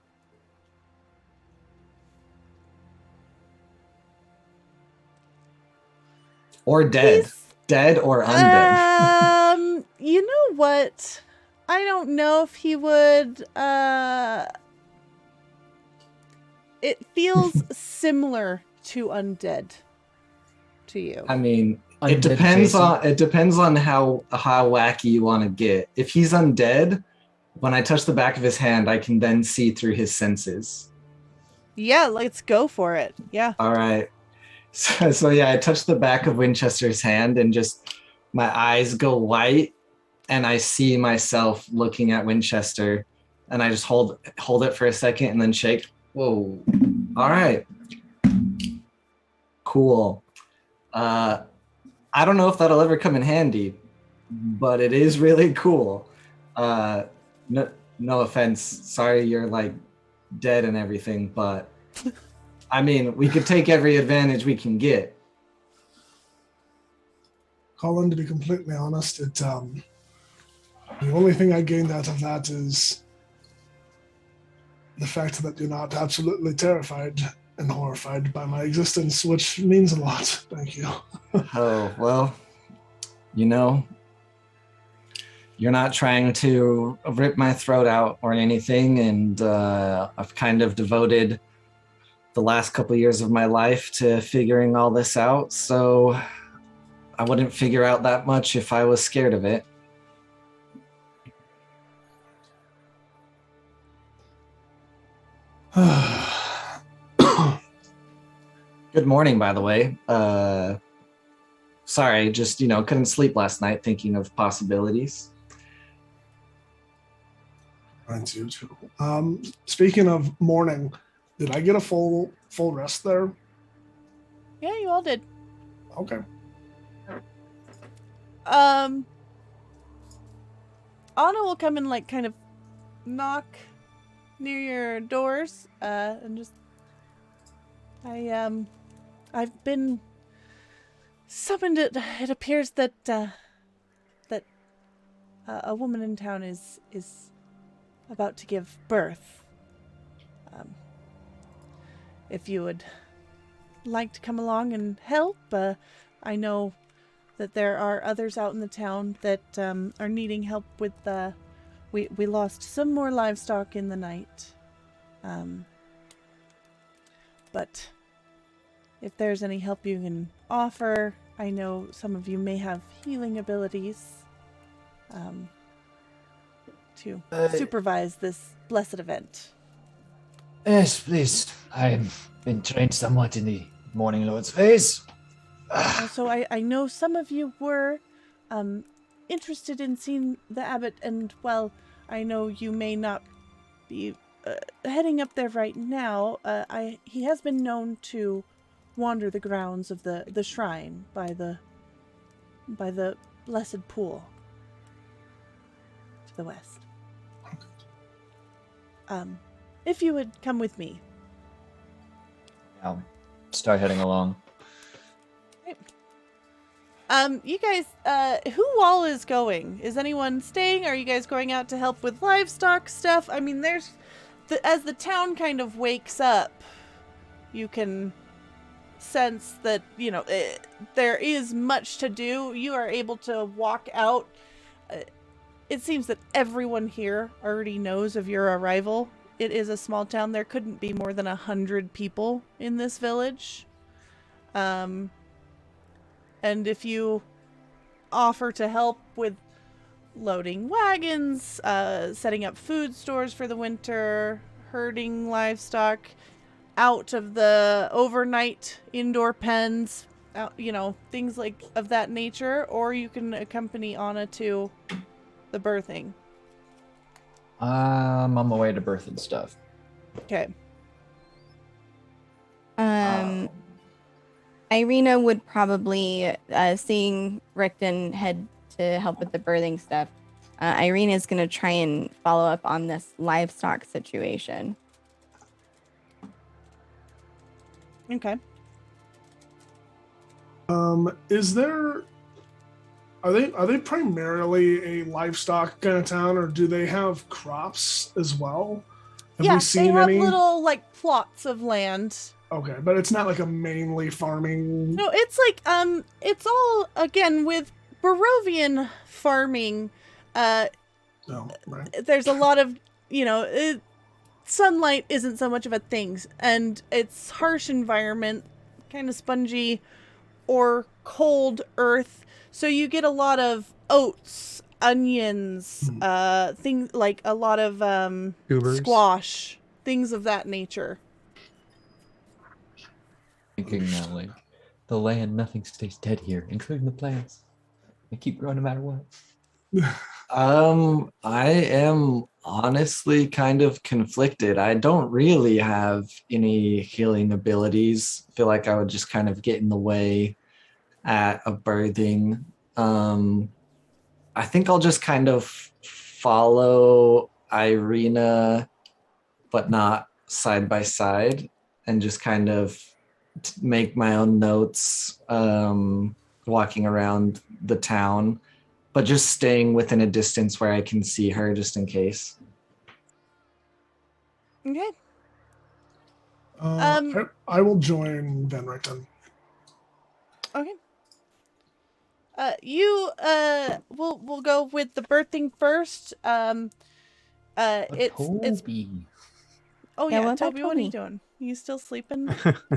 Or dead? Dead or undead? You know what? I don't know if he would. It feels similar to undead to you. I mean, Undead it depends facing. on how wacky you want to get. If he's undead, when I touch the back of his hand, I can then see through his senses. Yeah, let's go for it. Yeah. All right. So yeah, I touch the back of Winchester's hand and just my eyes go white and I see myself looking at Winchester and I just hold it for a second and then shake. Whoa. All right. Cool. I don't know if that'll ever come in handy, but it is really cool. No offense. Sorry you're like dead and everything, but I mean, we could take every advantage we can get. Colin, to be completely honest, the only thing I gained out of that is the fact that you're not absolutely terrified and horrified by my existence, which means a lot. Thank you. Oh, well, you know, you're not trying to rip my throat out or anything, and I've kind of devoted the last couple years of my life to figuring all this out, so I wouldn't figure out that much if I was scared of it. Good morning, by the way. Sorry, just, couldn't sleep last night thinking of possibilities. Mine too. Speaking of morning, did I get a full rest there? Yeah, you all did. Okay. Anna will come and like kind of knock near your doors, and just I've been summoned. It appears that a woman in town is about to give birth. If you would like to come along and help, I know that there are others out in the town that are needing help with we lost some more livestock in the night. But if there's any help you can offer, I know some of you may have healing abilities to supervise this blessed event. Yes, please. I've been trained somewhat in the Morning Lord's phase. Also, I know some of you were interested in seeing the abbot, and well, I know you may not be heading up there right now. He has been known to wander the grounds of the shrine by the blessed pool to the west. If you would come with me. I'll start heading along. You guys, who all is going? Is anyone staying? Are you guys going out to help with livestock stuff? I mean, as the town kind of wakes up, you can sense that, there is much to do. You are able to walk out. It seems that everyone here already knows of your arrival. It is a small town. There couldn't be more than 100 people in this village. And if you offer to help with loading wagons, setting up food stores for the winter, herding livestock out of the overnight indoor pens, things like of that nature, or you can accompany Anna to the birthing. I'm on my way to birth and stuff. Okay. Irina would probably, seeing Rickton head to help with the birthing stuff, Irina is going to try and follow up on this livestock situation. Okay. Are they primarily a livestock kind of town, or do they have crops as well? Have we seen they have any? little plots of land. Okay, but it's not like a mainly farming. No, it's it's all again with Barovian farming. Right. There's a lot of sunlight isn't so much of a thing, and it's harsh environment, kind of spongy or cold earth. So you get a lot of oats, onions, things like a lot of squash, things of that nature. Thinking now, the land, nothing stays dead here, including the plants. They keep growing no matter what. I am honestly kind of conflicted. I don't really have any healing abilities. I feel like I would just kind of get in the way at a birthing. I think I'll just kind of follow Irina, but not side by side, and just kind of make my own notes, walking around the town, but just staying within a distance where I can see her just in case. Okay. I will join Van Richten. Okay. We'll go with the birthing first. Toby. Oh Yeah, yeah, what about Toby, what are you Toby? doing? You still sleeping?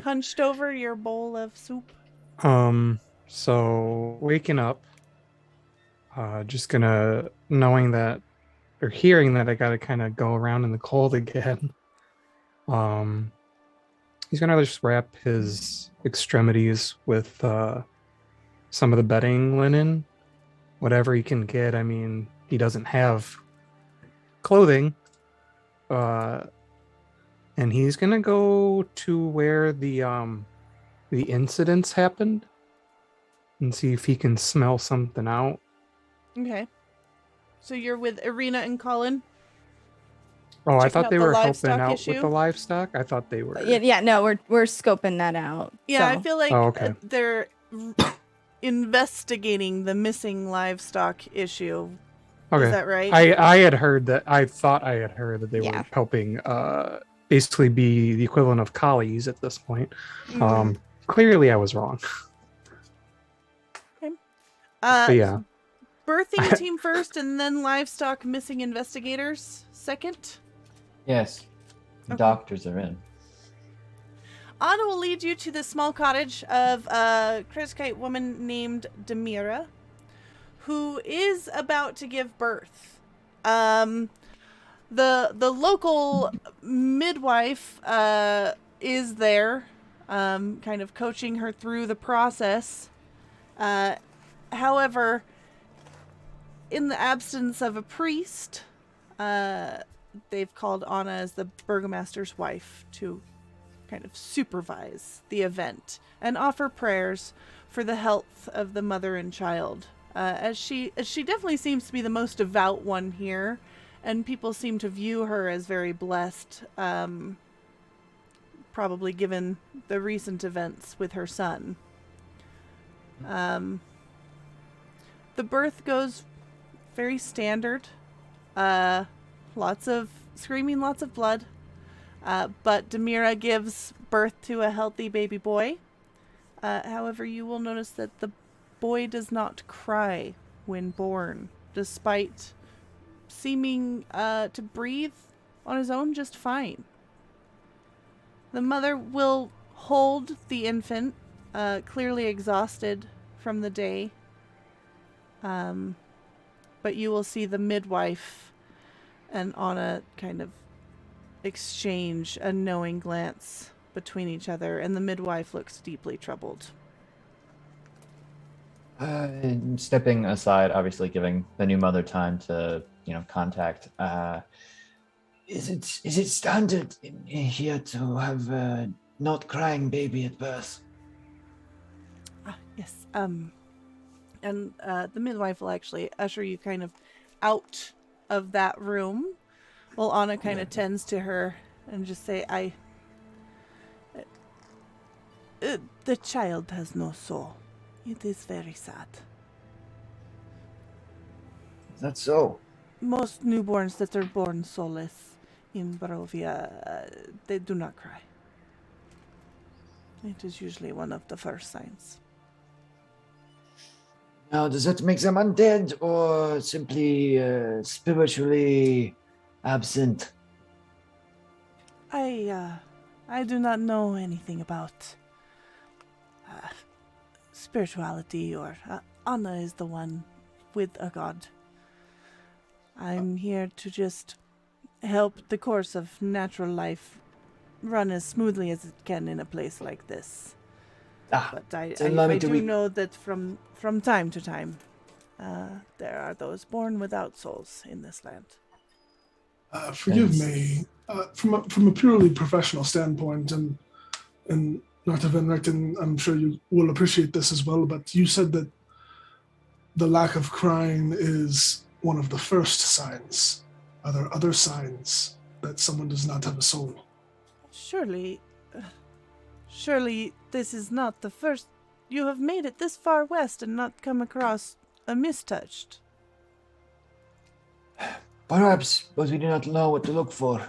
Hunched over your bowl of soup? So waking up, just gonna knowing that or hearing that I gotta kind of go around in the cold again. He's gonna just wrap his extremities with some of the bedding linen, whatever he can get. I mean, he doesn't have clothing, and he's gonna go to where the incidents happened and see if he can smell something out. Okay. So you're with Irina and Colin? Oh, I Checking thought out they the were helping livestock out issue? with the livestock. I thought they were. Yeah, no, we're scoping that out. Yeah, so. I feel like Oh, okay. they're investigating the missing livestock issue. Okay. Is that right? I had heard that. I thought I had heard that they Yeah. were helping basically be the equivalent of collies at this point. Mhm. Clearly I was wrong. But yeah. Birthing team first and then livestock missing investigators second. Yes. The Okay. doctors are in. Anna will lead you to the small cottage of a Krezkite woman named Demira, who is about to give birth. The local midwife is there, kind of coaching her through the process. However, in the absence of a priest, they've called Anna as the burgomaster's wife to kind of supervise the event and offer prayers for the health of the mother and child. As she definitely seems to be the most devout one here, and people seem to view her as very blessed, probably given the recent events with her son. The birth goes very standard. Lots of screaming, lots of blood. But Demira gives birth to a healthy baby boy. However, you will notice that the boy does not cry when born, despite seeming to breathe on his own just fine. The mother will hold the infant, clearly exhausted from the day. But you will see the midwife and Anna kind of exchange a knowing glance between each other, and the midwife looks deeply troubled. Stepping aside, obviously giving the new mother time to, contact. Is it standard in here to have a not crying baby at birth? Yes. And the midwife will actually usher you kind of out of that room, while Anna kind of tends to her and just say, the child has no soul. It is very sad. That's so. Most newborns that are born soulless in Barovia, they do not cry. It is usually one of the first signs. Now, does that make them undead or simply spiritually absent? I do not know anything about spirituality, or Anna is the one with a god. I'm here to just help the course of natural life run as smoothly as it can in a place like this. But I do know that from time to time, there are those born without souls in this land. Forgive me, from a purely professional standpoint, and Dr. Van Rechten, I'm sure you will appreciate this as well, but you said that the lack of crying is one of the first signs. Are there other signs that someone does not have a soul? Surely this is not the first. You have made it this far west and not come across a mistouched. Perhaps, but we do not know what to look for. I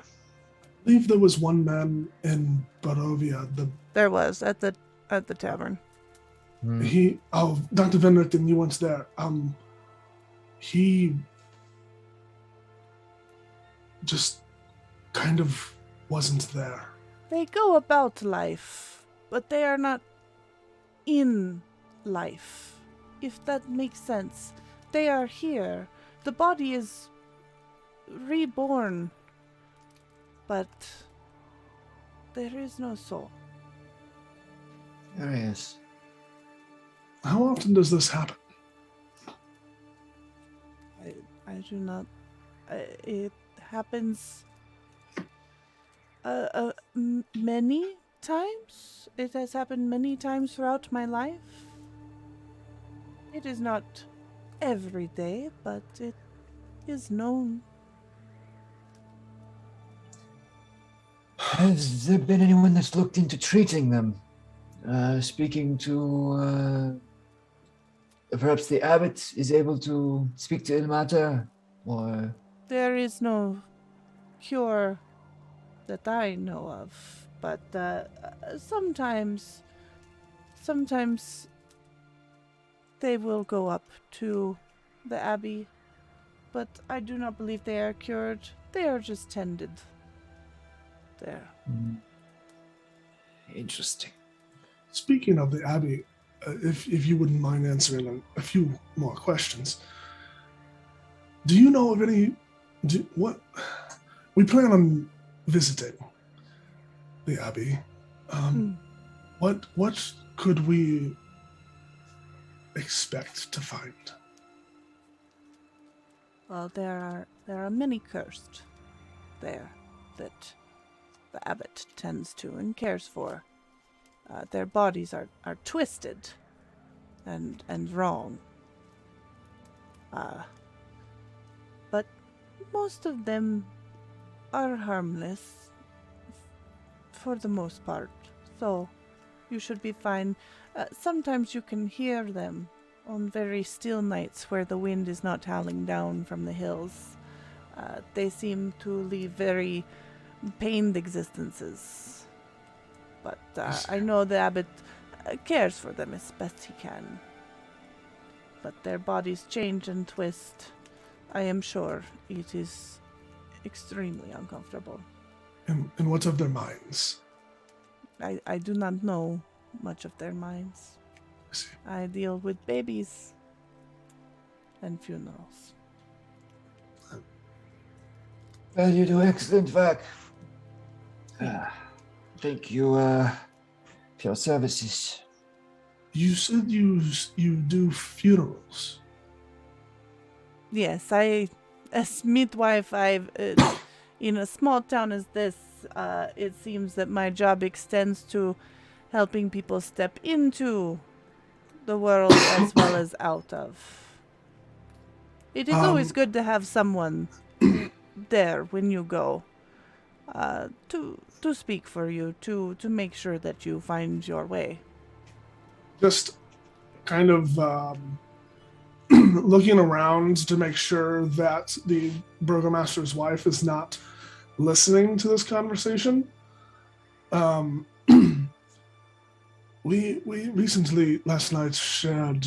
believe there was one man in Barovia. There was at the tavern. Dr. Van Rechten, you once there. He just kind of wasn't there. They go about life, but they are not in life, if that makes sense. They are here. The body is reborn, but there is no soul. There is. How often does this happen? I do not. It happens many times. It has happened many times throughout my life. It is not every day, but it is known. Has there been anyone that's looked into treating them? Speaking to, perhaps the abbot is able to speak to Ilmata, or... There is no cure that I know of, but sometimes they will go up to the abbey, but I do not believe they are cured. They are just tended there. Interesting. Speaking of the Abbey, if you wouldn't mind answering a few more questions, do you know of any? We plan on visiting the Abbey. What could we expect to find? Well, there are many cursed there that the abbot tends to and cares for. Their bodies are twisted and wrong. But most of them are harmless for the most part, so you should be fine. Sometimes you can hear them on very still nights where the wind is not howling down from the hills. They seem to lead very pained existences. But I know the abbot cares for them as best he can. But their bodies change and twist. I am sure it is extremely uncomfortable. And what of their minds? I do not know much of their minds. I see. I deal with babies and funerals. Well, you do excellent work. Thank you for your services. You said you do funerals. Yes, as midwife, in a small town as this, it seems that my job extends to helping people step into the world as well as out of. It is always good to have someone there when you go, to speak for you, to make sure that you find your way. Just kind of looking around to make sure that the burgomaster's wife is not listening to this conversation. We recently, last night, shared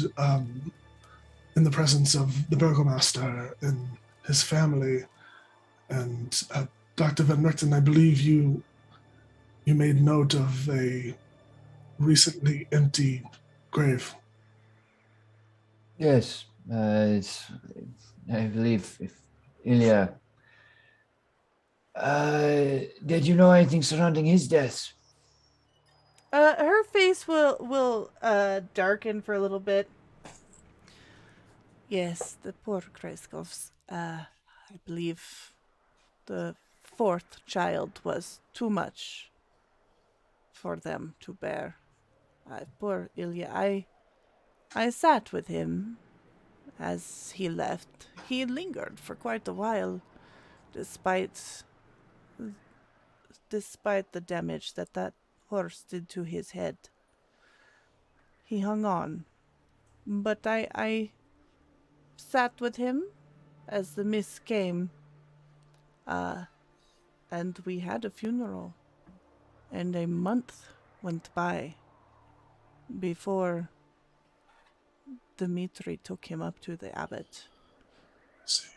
in the presence of the burgomaster and his family, and Dr. Van Richten, I believe you made note of a recently empty grave. Yes, I believe if Ilya. Did you know anything surrounding his death? Her face will darken for a little bit. Yes, the poor Krezkovs. I believe the fourth child was too much for them to bear. Poor Ilya. I sat with him as he left. He lingered for quite a while, despite the damage that horse did to his head. He hung on. But I sat with him as the mist came, and we had a funeral, and a month went by before Dmitri took him up to the abbot. See.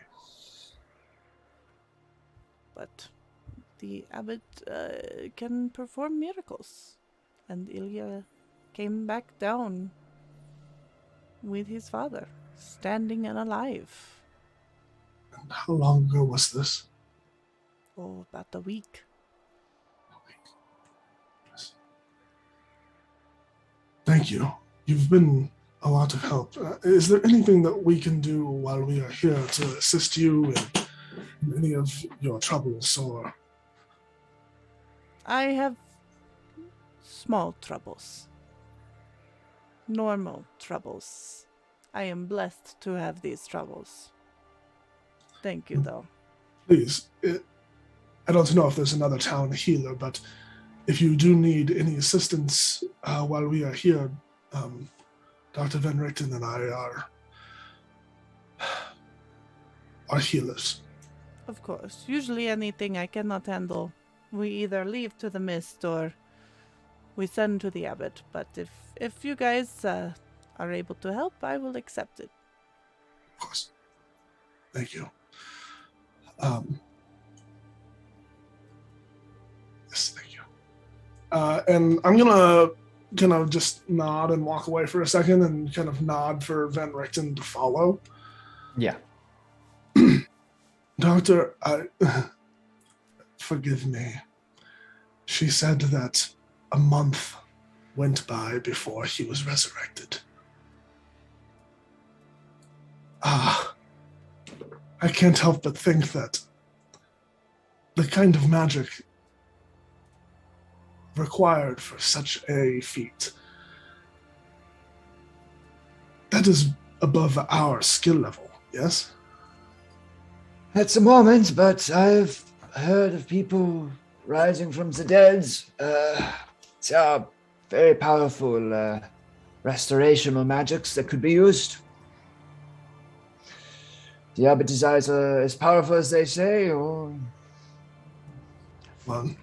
But the abbot can perform miracles. And Ilya came back down with his father, standing and alive. And how long ago was this? Oh, about a week. Yes. Thank you. You've been a lot of help. Is there anything that we can do while we are here to assist you in any of your troubles, or? I have small troubles. Normal troubles. I am blessed to have these troubles. Thank you, though. Please, I don't know if there's another town healer, but if you do need any assistance while we are here, Dr. Van Richten and I are healers. Of course. Usually anything I cannot handle, we either leave to the mist or we send to the abbot. But if you guys are able to help, I will accept it. Of course. Thank you. Yes, thank you. And I'm gonna kind of just nod and walk away for a second and kind of nod for Van Richten to follow. Yeah. Doctor, forgive me. She said that a month went by before he was resurrected. I can't help but think that the kind of magic required for such a feat, that is above our skill level, yes? At the moment, but I've heard of people rising from the dead. There are very powerful restorational magics that could be used. The abbot is either as powerful as they say, or... Well,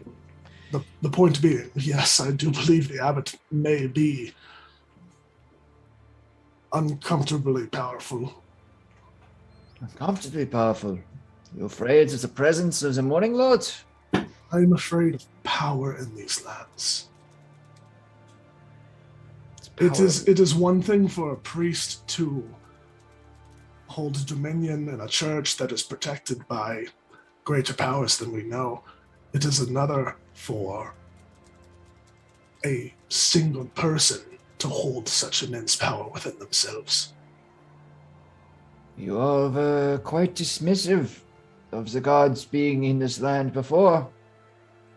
the point being, yes, I do believe the abbot may be uncomfortably powerful. Uncomfortably powerful. You're afraid of the presence of the Morning Lord? I'm afraid of power in these lands. It is one thing for a priest to hold dominion in a church that is protected by greater powers than we know. It is another for a single person to hold such immense power within themselves. You are quite dismissive of the gods being in this land before.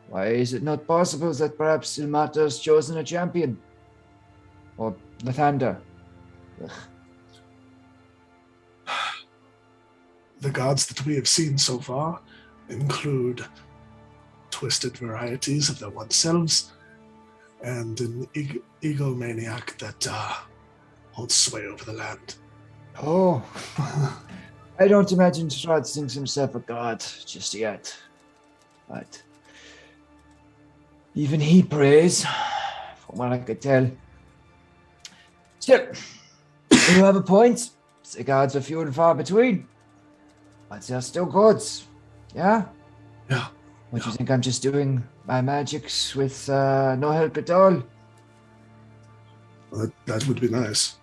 Why is it not possible that perhaps Ilmata has chosen a champion? Or Lathander? The gods that we have seen so far include twisted varieties of their oneselves and an egomaniac that holds sway over the land. Oh, I don't imagine Strahd thinks himself a god just yet. But even he prays, from what I could tell. Still, you have a point. The gods are few and far between. But they're still gods. Yeah? Yeah. What do you think? I'm just doing my magics with no help at all? Well, that would be nice.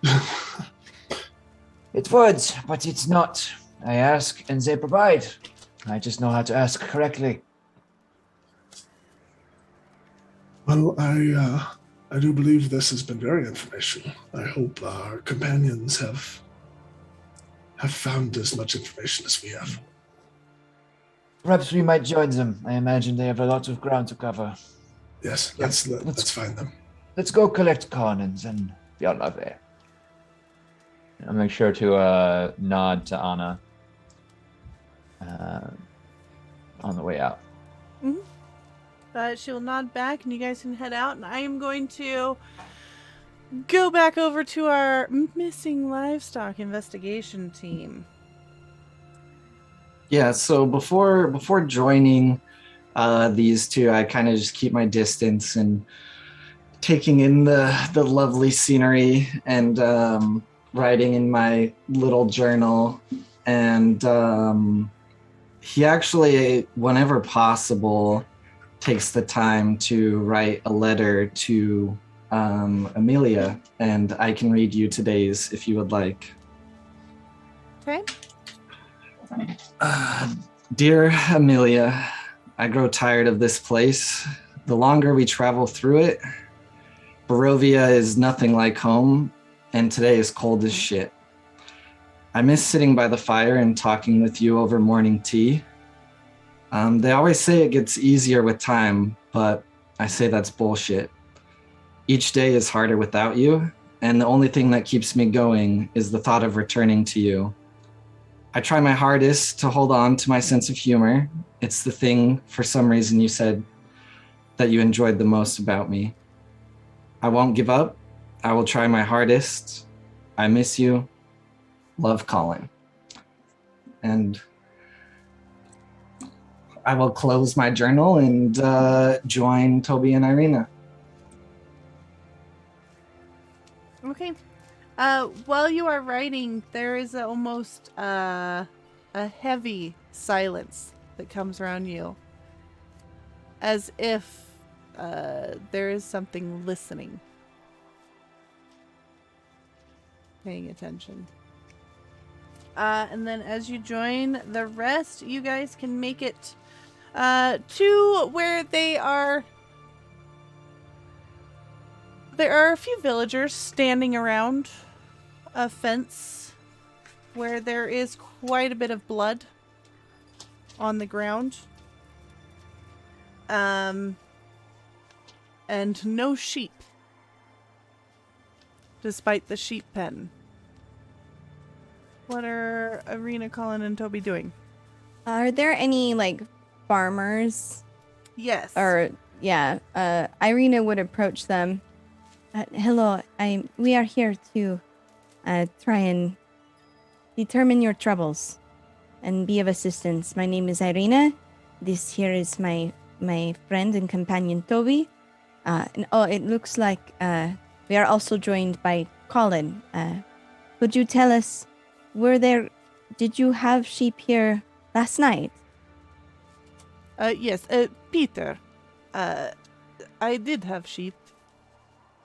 It would, but it's not. I ask and they provide. I just know how to ask correctly. Well, I do believe this has been very informational. I hope our companions have found as much information as we have. Perhaps we might join them. I imagine they have a lot of ground to cover. Yes, let's find them. Let's go collect Carnans and be on our way. I'll make sure to nod to Anna on the way out. Mm-hmm. She'll nod back, and you guys can head out. And I am going to go back over to our missing livestock investigation team. Yeah, so before joining these two, I kind of just keep my distance and taking in the lovely scenery and writing in my little journal. And he actually, whenever possible, takes the time to write a letter to Amelia, and I can read you today's if you would like. Okay. Dear Amelia, I grow tired of this place. The longer we travel through it, Barovia is nothing like home, and today is cold as shit. I miss sitting by the fire and talking with you over morning tea. They always say it gets easier with time, but I say that's bullshit. Each day is harder without you, and the only thing that keeps me going is the thought of returning to you. I try my hardest to hold on to my sense of humor. It's the thing, for some reason, you said that you enjoyed the most about me. I won't give up. I will try my hardest. I miss you. Love, Colin. And I will close my journal and join Toby and Irina. Okay. While you are writing, there is almost a heavy silence that comes around you, as if there is something listening, paying attention. And then as you join the rest, you guys can make it to where they are. There are a few villagers standing around a fence where there is quite a bit of blood on the ground. And no sheep, despite the sheep pen. What are Irina, Colin, and Toby doing? Are there any like farmers? Yes. Or yeah, Irina would approach them. Hello, we are here to try and determine your troubles and be of assistance. My name is Irina. This here is my friend and companion Toby. It looks like we are also joined by Colin. Could you tell us, did you have sheep here last night? Yes, Peter. I did have sheep.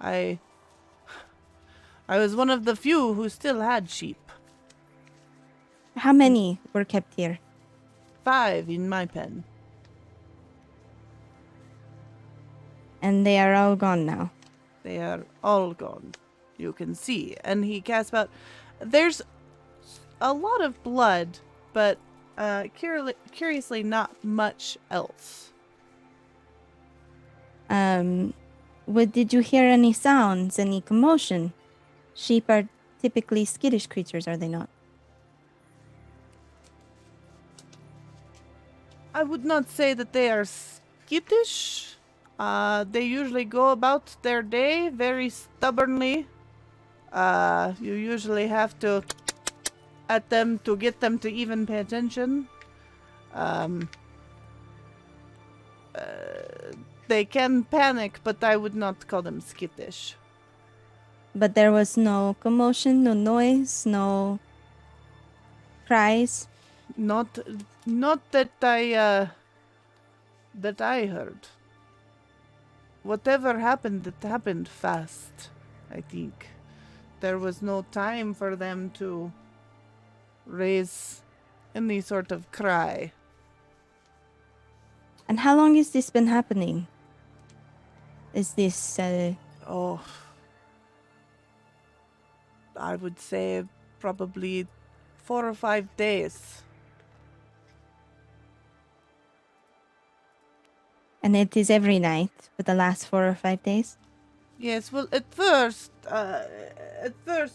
I was one of the few who still had sheep. How many were kept here? 5 in my pen. And they are all gone now. They are all gone. You can see. And he casts about. There's a lot of blood, but curiously not much else. Did you hear any sounds, any commotion? Sheep are typically skittish creatures, are they not? I would not say that they are skittish. They usually go about their day very stubbornly. You usually have to at them to get them to even pay attention. They can panic, but I would not call them skittish. But there was no commotion, no noise, no cries? Not that I heard. Whatever happened, it happened fast, I think. There was no time for them to raise any sort of cry. And how long has this been happening? Is this, Oh, I would say probably 4 or 5 days. And it is every night for the last 4 or 5 days? Yes, well, at first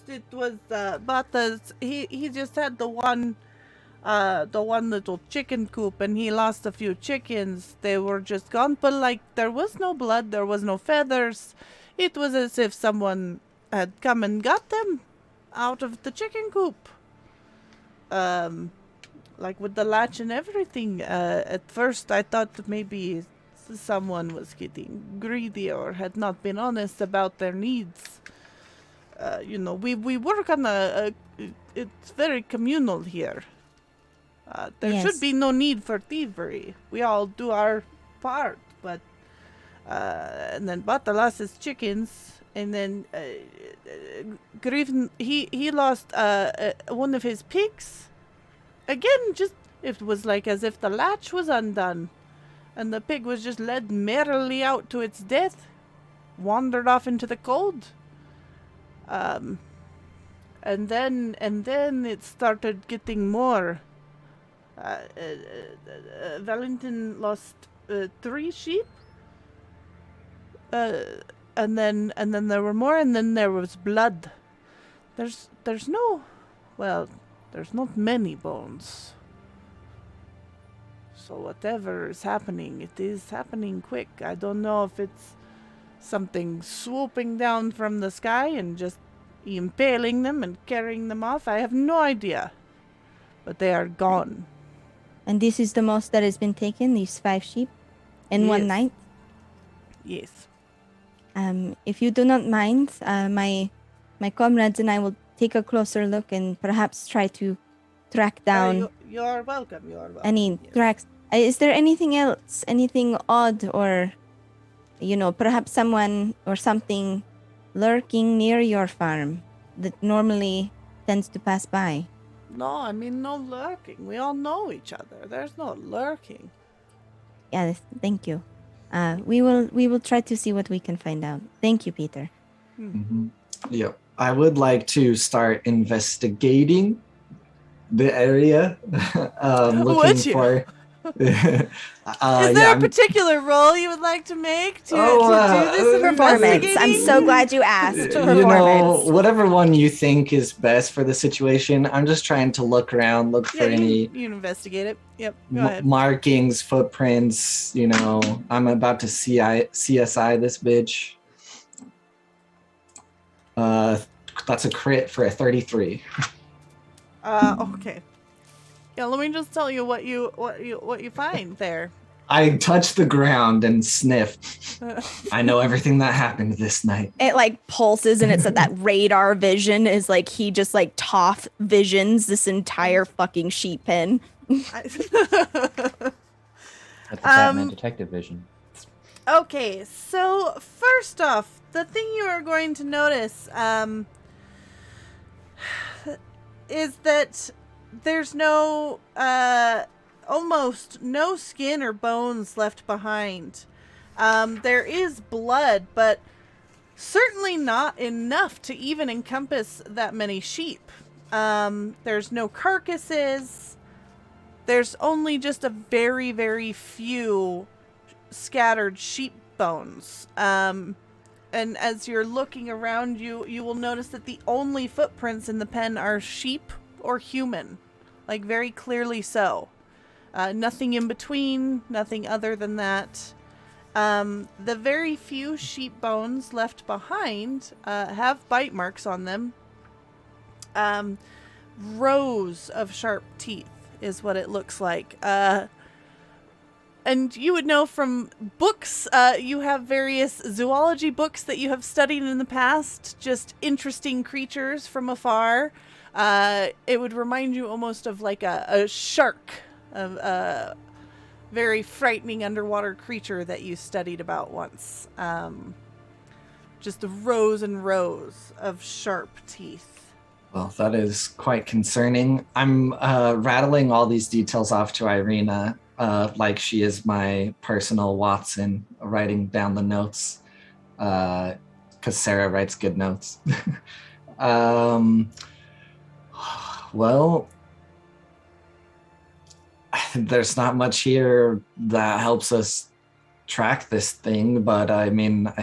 it was, he just had the one little chicken coop, and he lost a few chickens. They were just gone, but like, there was no blood, there was no feathers. It was as if someone had come and got them out of the chicken coop. Like with the latch and everything. At first I thought that maybe someone was getting greedy or had not been honest about their needs. We work on it's very communal here. There should be no need for thievery. We all do our part, but and then Bata lost his chickens, and then Griffin he lost one of his pigs. Again, just it was like as if the latch was undone, and the pig was just led merrily out to its death, wandered off into the cold. And then it started getting more. Valentin lost 3 sheep. And then there were more, and then there was blood. There's not many bones. So whatever is happening, it is happening quick. I don't know if it's something swooping down from the sky and just impaling them and carrying them off. I have no idea. But they are gone. And this is the most that has been taken, these 5 sheep, in one Yes. night? Yes. If you do not mind, my comrades and I will take a closer look and perhaps try to track down You're welcome. You're welcome. any Yes. tracks. Is there anything else, anything odd, or, perhaps someone or something lurking near your farm that normally tends to pass by? No, I mean no lurking. We all know each other. There's no lurking. Yes, thank you. We will try to see what we can find out. Thank you, Peter. Yep. I would like to start investigating the area. Looking Would you? for. Is there a particular role you would like to make to do this Performance. I'm investigating? so glad you asked. You Performance. know, whatever one you think is best for the situation. I'm just trying to look around, look for any you can investigate it. Yep. Go ahead. markings, footprints. I'm about to CSI this bitch. That's a crit for a 33. Okay. Yeah, let me just tell you what you find there. I touch the ground and sniff. I know everything that happened this night. It pulses, and it's that radar vision is he just Toph visions this entire fucking sheep pen. That's the Batman detective vision. Okay, so first off, the thing you are going to notice is that there's almost no skin or bones left behind. There is blood, but certainly not enough to even encompass that many sheep. There's no carcasses. There's only just a very, very few scattered sheep bones. And as you're looking around you will notice that the only footprints in the pen are sheep or human. Very clearly so. Nothing in between, nothing other than that. The very few sheep bones left behind have bite marks on them. Rows of sharp teeth is what it looks like. And you would know from books, you have various zoology books that you have studied in the past, just interesting creatures from afar. It would remind you almost of a shark, a very frightening underwater creature that you studied about once. Just the rows and rows of sharp teeth. Well, that is quite concerning. I'm rattling all these details off to Irina, like she is my personal Watson, writing down the notes, because Sarah writes good notes. Well, there's not much here that helps us track this thing, but I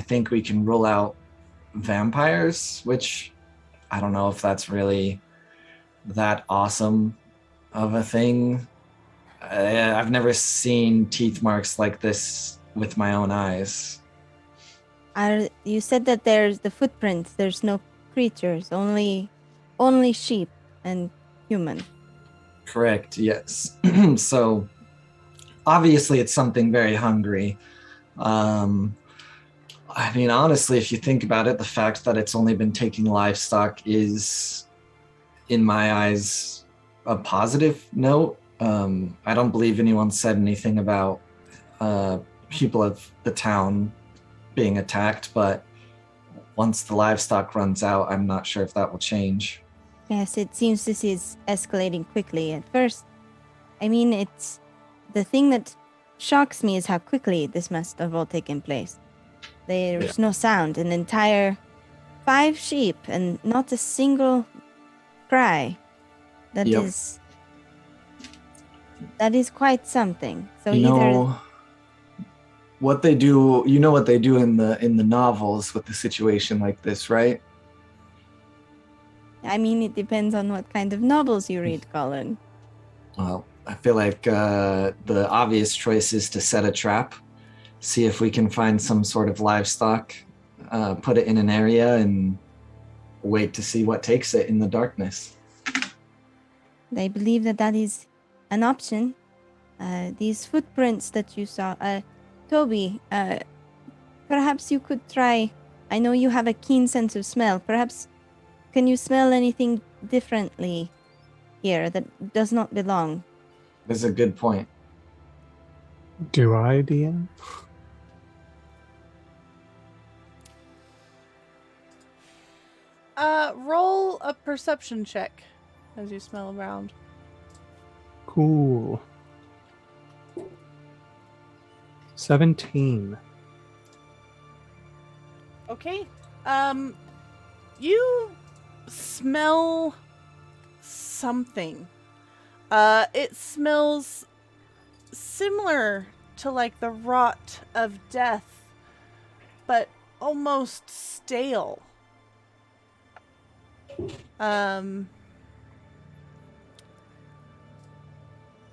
think we can rule out vampires, which I don't know if that's really that awesome of a thing. I've never seen teeth marks like this with my own eyes. You said that there's the footprints. There's no creatures, only sheep and human. Correct, yes. So obviously it's something very hungry. Honestly, if you think about it, the fact that it's only been taking livestock is, in my eyes, a positive note. I don't believe anyone said anything about people of the town being attacked, but once the livestock runs out, I'm not sure if that will change. Yes, it seems this is escalating quickly. At first, I mean, it's the thing that shocks me is how quickly this must have all taken place. There's no sound, an entire 5 sheep, and not a single cry. That is quite something. So you know what they do. You know what they do in the novels with a situation like this, right? I mean, it depends on what kind of novels you read, Colin. Well, I feel like the obvious choice is to set a trap, see if we can find some sort of livestock, put it in an area, and wait to see what takes it in the darkness. I believe that is an option. These footprints that you saw, Toby, perhaps you could try. I know you have a keen sense of smell. Perhaps can you smell anything differently here that does not belong? That's a good point. Do I, DM? Roll a perception check as you smell around. Cool. 17. Okay. You smell something. It smells similar to like the rot of death, but almost stale.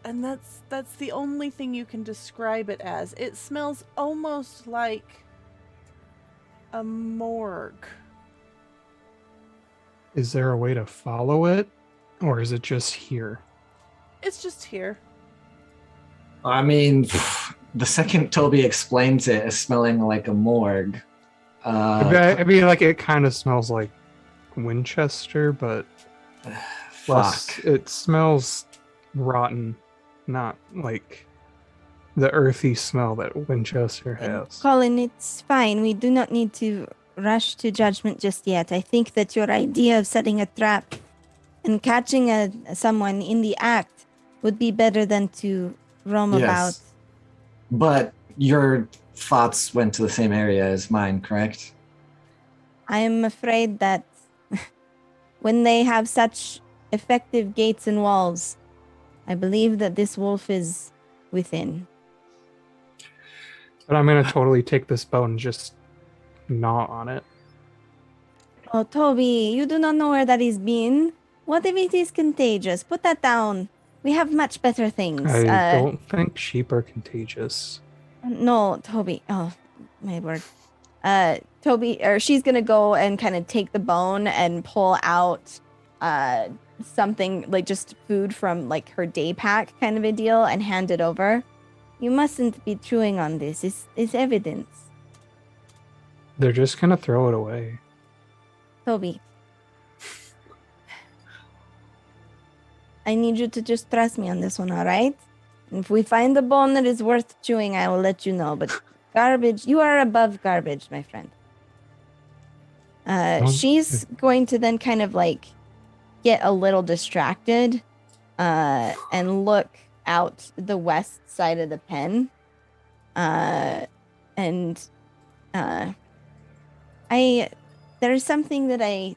And that's the only thing you can describe it as. It smells almost like a morgue. Is there a way to follow it? Or is it just here? It's just here. I mean, the second Toby explains it as smelling like a morgue. I mean, like, it kind of smells like Winchester, but less, it smells rotten, not like the earthy smell that Winchester has. Colin, it's fine. We do not need to rush to judgment just yet. I think that your idea of setting a trap and catching someone in the act would be better than to roam about. But your thoughts went to the same area as mine, correct? I am afraid that when they have such effective gates and walls, I believe that this wolf is within. But I'm going to totally take this bow and just gnaw on it. Oh, Toby, you do not know where that is been. What if it is contagious? Put that down. We have much better things. I don't think sheep are contagious. No, Toby. Oh, my word. Toby, or she's gonna go and kind of take the bone and pull out something like just food from like her day pack kind of a deal and hand it over. You mustn't be chewing on this. It's evidence. They're just gonna throw it away. Toby. I need you to just trust me on this one, all right? If we find a bone that is worth chewing, I will let you know. But garbage, you are above garbage, my friend. She's going to then kind of like get a little distracted and look out the west side of the pen. There is something that I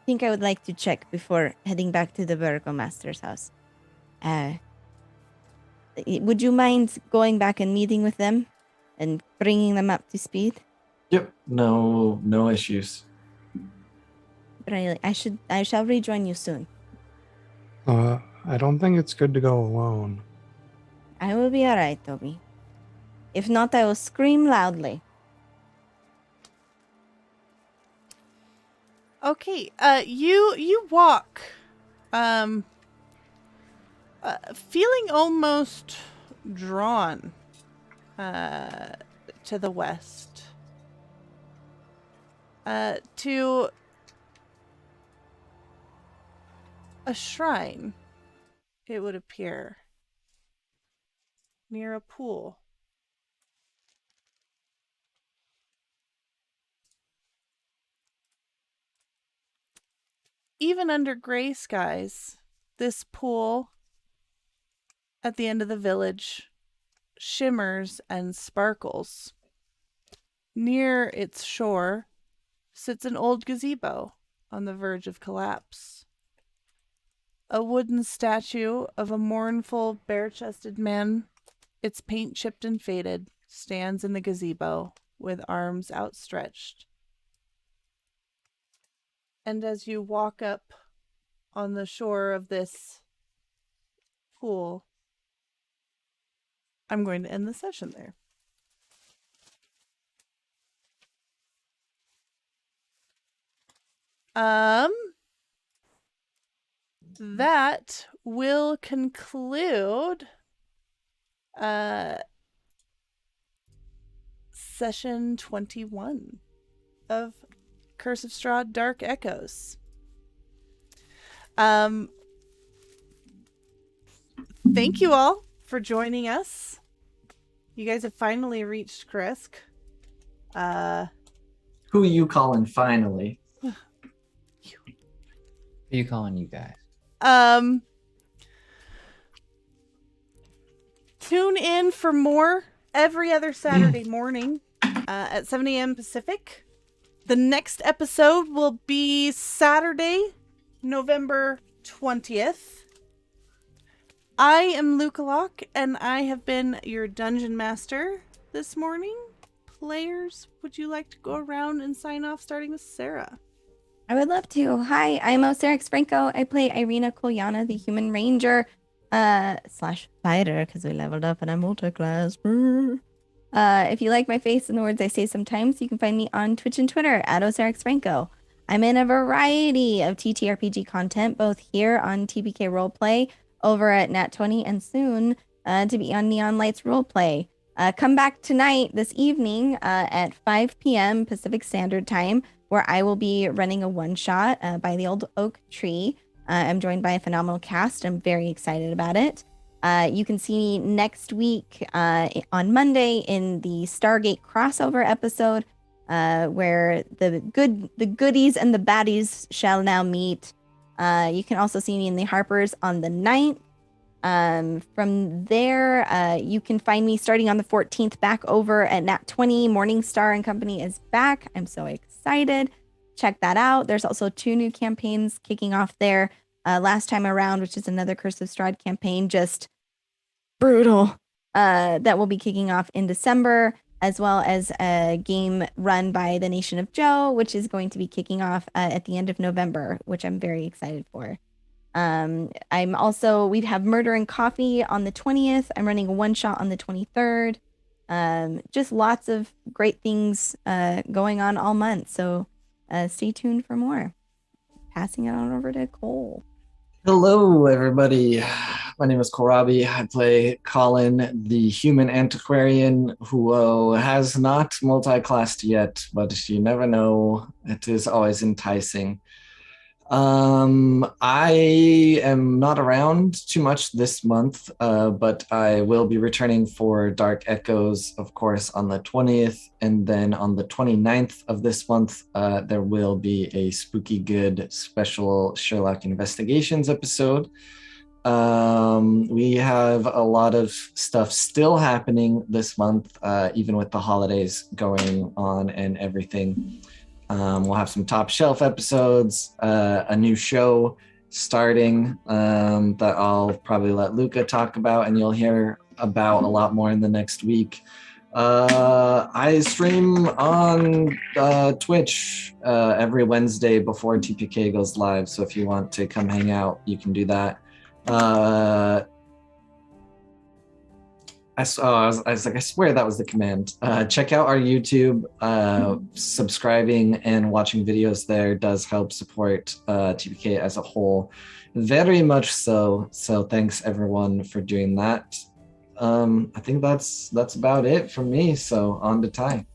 think I would like to check before heading back to the Burgomaster's house. Would you mind going back and meeting with them and bringing them up to speed? Yep, no issues. Really, I shall rejoin you soon. I don't think it's good to go alone. I will be alright, Toby. If not, I will scream loudly. Okay, you walk, feeling almost drawn, to the west, to a shrine, it would appear, near a pool. even under gray skies, this pool at the end of the village shimmers and sparkles. Near its shore sits an old gazebo on the verge of collapse. A wooden statue of a mournful, bare-chested man, its paint chipped and faded, stands in the gazebo with arms outstretched. And as you walk up on the shore of this pool, I'm going to end the session there. That will conclude session 21 of Curse of Strahd Dark Echoes. Thank you all for joining us. You guys have finally reached Krezk. Who are you calling finally? Who are you calling you guys? Tune in for more every other Saturday morning at 7 a.m. Pacific. The next episode will be Saturday, November 20th. I am Lukalok, and I have been your Dungeon Master this morning. Players, would you like to go around and sign off, starting with Sarah? I would love to. Hi, I'm Osirix Franco. I play Irina Kolyana, the Human Ranger slash fighter, because we leveled up and I'm multi-class. If you like my face and the words I say sometimes, you can find me on Twitch and Twitter at Osirix Franco. I'm in a variety of TTRPG content, both here on TPK Roleplay, over at Nat20, and soon to be on Neon Lights Roleplay. Come back tonight, this evening, at 5 p.m. Pacific Standard Time, where I will be running a one-shot by the Old Oak Tree. I'm joined by a phenomenal cast. I'm very excited about it. You can see me next week on Monday in the Stargate crossover episode, where the goodies and the baddies shall now meet. You can also see me in the Harpers on the 9th. From there, you can find me starting on the 14th back over at Nat20. Morningstar and Company is back. I'm so excited. Check that out. There's also 2 new campaigns kicking off there last time around, which is another Curse of Strahd campaign, just brutal, that will be kicking off in December, as well as a game run by the Nation of Joe, which is going to be kicking off at the end of November, which I'm very excited for. We have Murder and Coffee on the 20th. I'm running a one-shot on the 23rd. Just lots of great things going on all month, so stay tuned for more. Passing it on over to Cole. Hello, everybody. My name is Kohlrabi. I play Colin, the human antiquarian who has not multi-classed yet, but you never know. It is always enticing. I am not around too much this month, but I will be returning for Dark Echoes, of course, on the 20th. And then on the 29th of this month, there will be a Spooky Good special Sherlock Investigations episode. We have a lot of stuff still happening this month, even with the holidays going on and everything. We'll have some top shelf episodes, a new show starting that I'll probably let Luca talk about, and you'll hear about a lot more in the next week. I stream on Twitch every Wednesday before TPK goes live, so if you want to come hang out, you can do that. I was like, I swear that was the command. Check out our YouTube. Subscribing and watching videos there does help support TPK as a whole, very much so. So thanks everyone for doing that. I think that's about it from me. So on to Ty.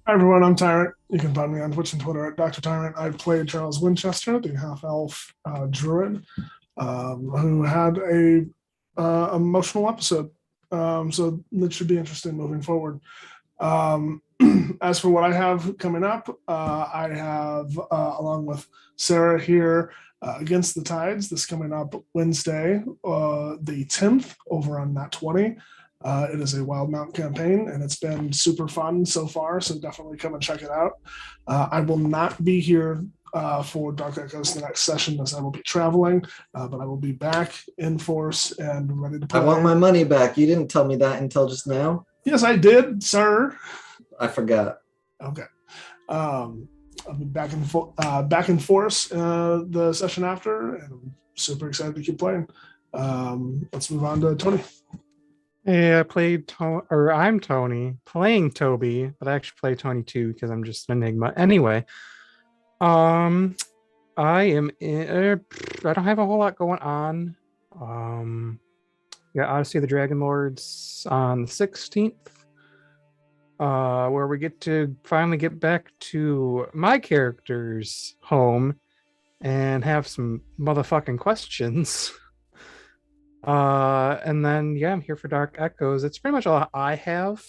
Hi everyone, I'm Tyrant. You can find me on Twitch and Twitter at Dr. Tyrant. I played Charles Winchester, the half-elf druid, who had a emotional episode. So that should be interesting moving forward. As for what I have coming up, I have, along with Sarah here, Against the Tides, this coming up Wednesday, the 10th, over on Nat 20. It is a Wild Mount campaign, and it's been super fun so far, so definitely come and check it out. I will not be here for Dark Echoes the next session, as I will be traveling, but I will be back in force and ready to play. I want my money back. You didn't tell me that until just now. Yes, I did, sir. I forgot. Okay. I'll be back in force the session after, and I'm super excited to keep playing. Let's move on to Tony. Hey, I'm Tony, playing Toby, but I actually play Tony too because I'm just an enigma. Anyway, I am in, I don't have a whole lot going on. Yeah, Odyssey of the Dragon Lords on the 16th. Where we get to finally get back to my character's home and have some motherfucking questions. And then, yeah, I'm here for Dark Echoes. It's pretty much all I have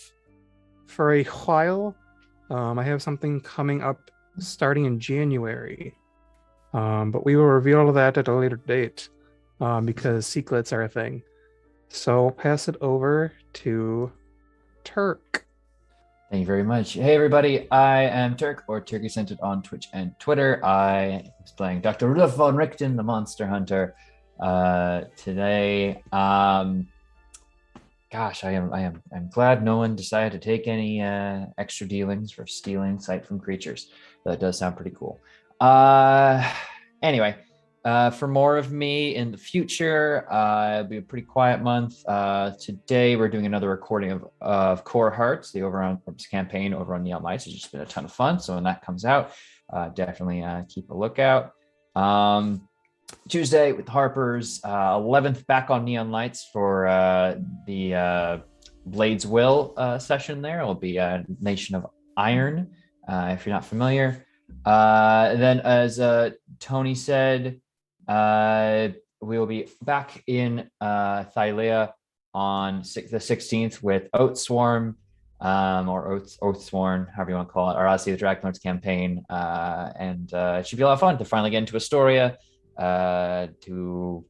for a while. I have something coming up starting in January. But we will reveal that at a later date because secrets are a thing. So I'll pass it over to Turk. Thank you very much. Hey, everybody. I am Turk, or Turkey Centered on Twitch and Twitter. I was playing Dr. Rudolf von Richten, the Monster Hunter, today. Gosh, I'm glad no one decided to take any extra dealings for stealing sight from creatures. That does sound pretty cool. Anyway, for more of me in the future, it'll be a pretty quiet month. Today, we're doing another recording of Core Hearts, the overall campaign over on Neon Lights. It's just been a ton of fun. So when that comes out, definitely keep a lookout. Tuesday with Harper's 11th back on Neon Lights for the Blades Will session there. It'll be Nation of Iron, if you're not familiar. Then, as Tony said, we will be back in Thylea on the 16th with Oathsworn, or Oathsworn, however you want to call it, or Odyssey of the Dragon Lords campaign. And it should be a lot of fun to finally get into Astoria, to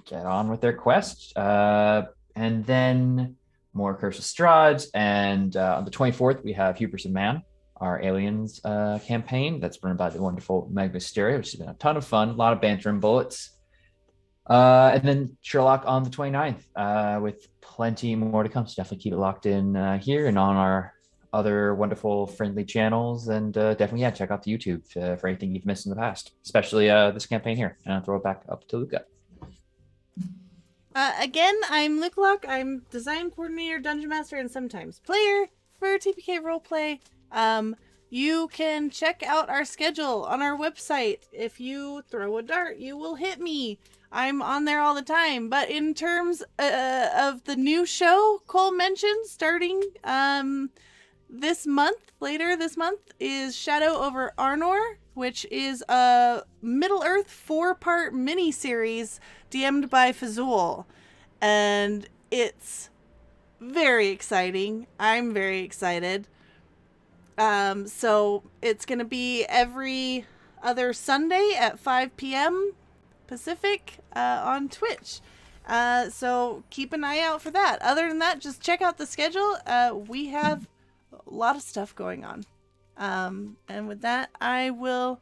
get on with their quest. And then more Curse of Strahd. And on the 24th, we have Hubris of Man, our Aliens campaign that's run by the wonderful Meg Mysteria, which has been a ton of fun, a lot of banter and bullets. And then Sherlock on the 29th, with plenty more to come. So definitely keep it locked in here and on our other wonderful friendly channels. And definitely, yeah, check out the YouTube for anything you've missed in the past, especially this campaign here. And I'll throw it back up to Luca. Again, I'm Luke Locke. I'm design coordinator, dungeon master, and sometimes player for TPK Roleplay. You can check out our schedule on our website. If you throw a dart, you will hit me. I'm on there all the time. But in terms of the new show Cole mentioned starting later this month, is Shadow over Arnor, which is a Middle-earth 4-part mini-series DM'd by Fazul. And it's very exciting. I'm very excited. So it's going to be every other Sunday at 5 p.m. Pacific on Twitch. So keep an eye out for that. Other than that, just check out the schedule. We have a lot of stuff going on. And with that, I will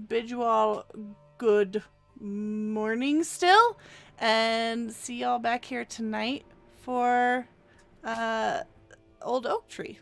bid you all good morning still, and see y'all back here tonight for Old Oak Tree.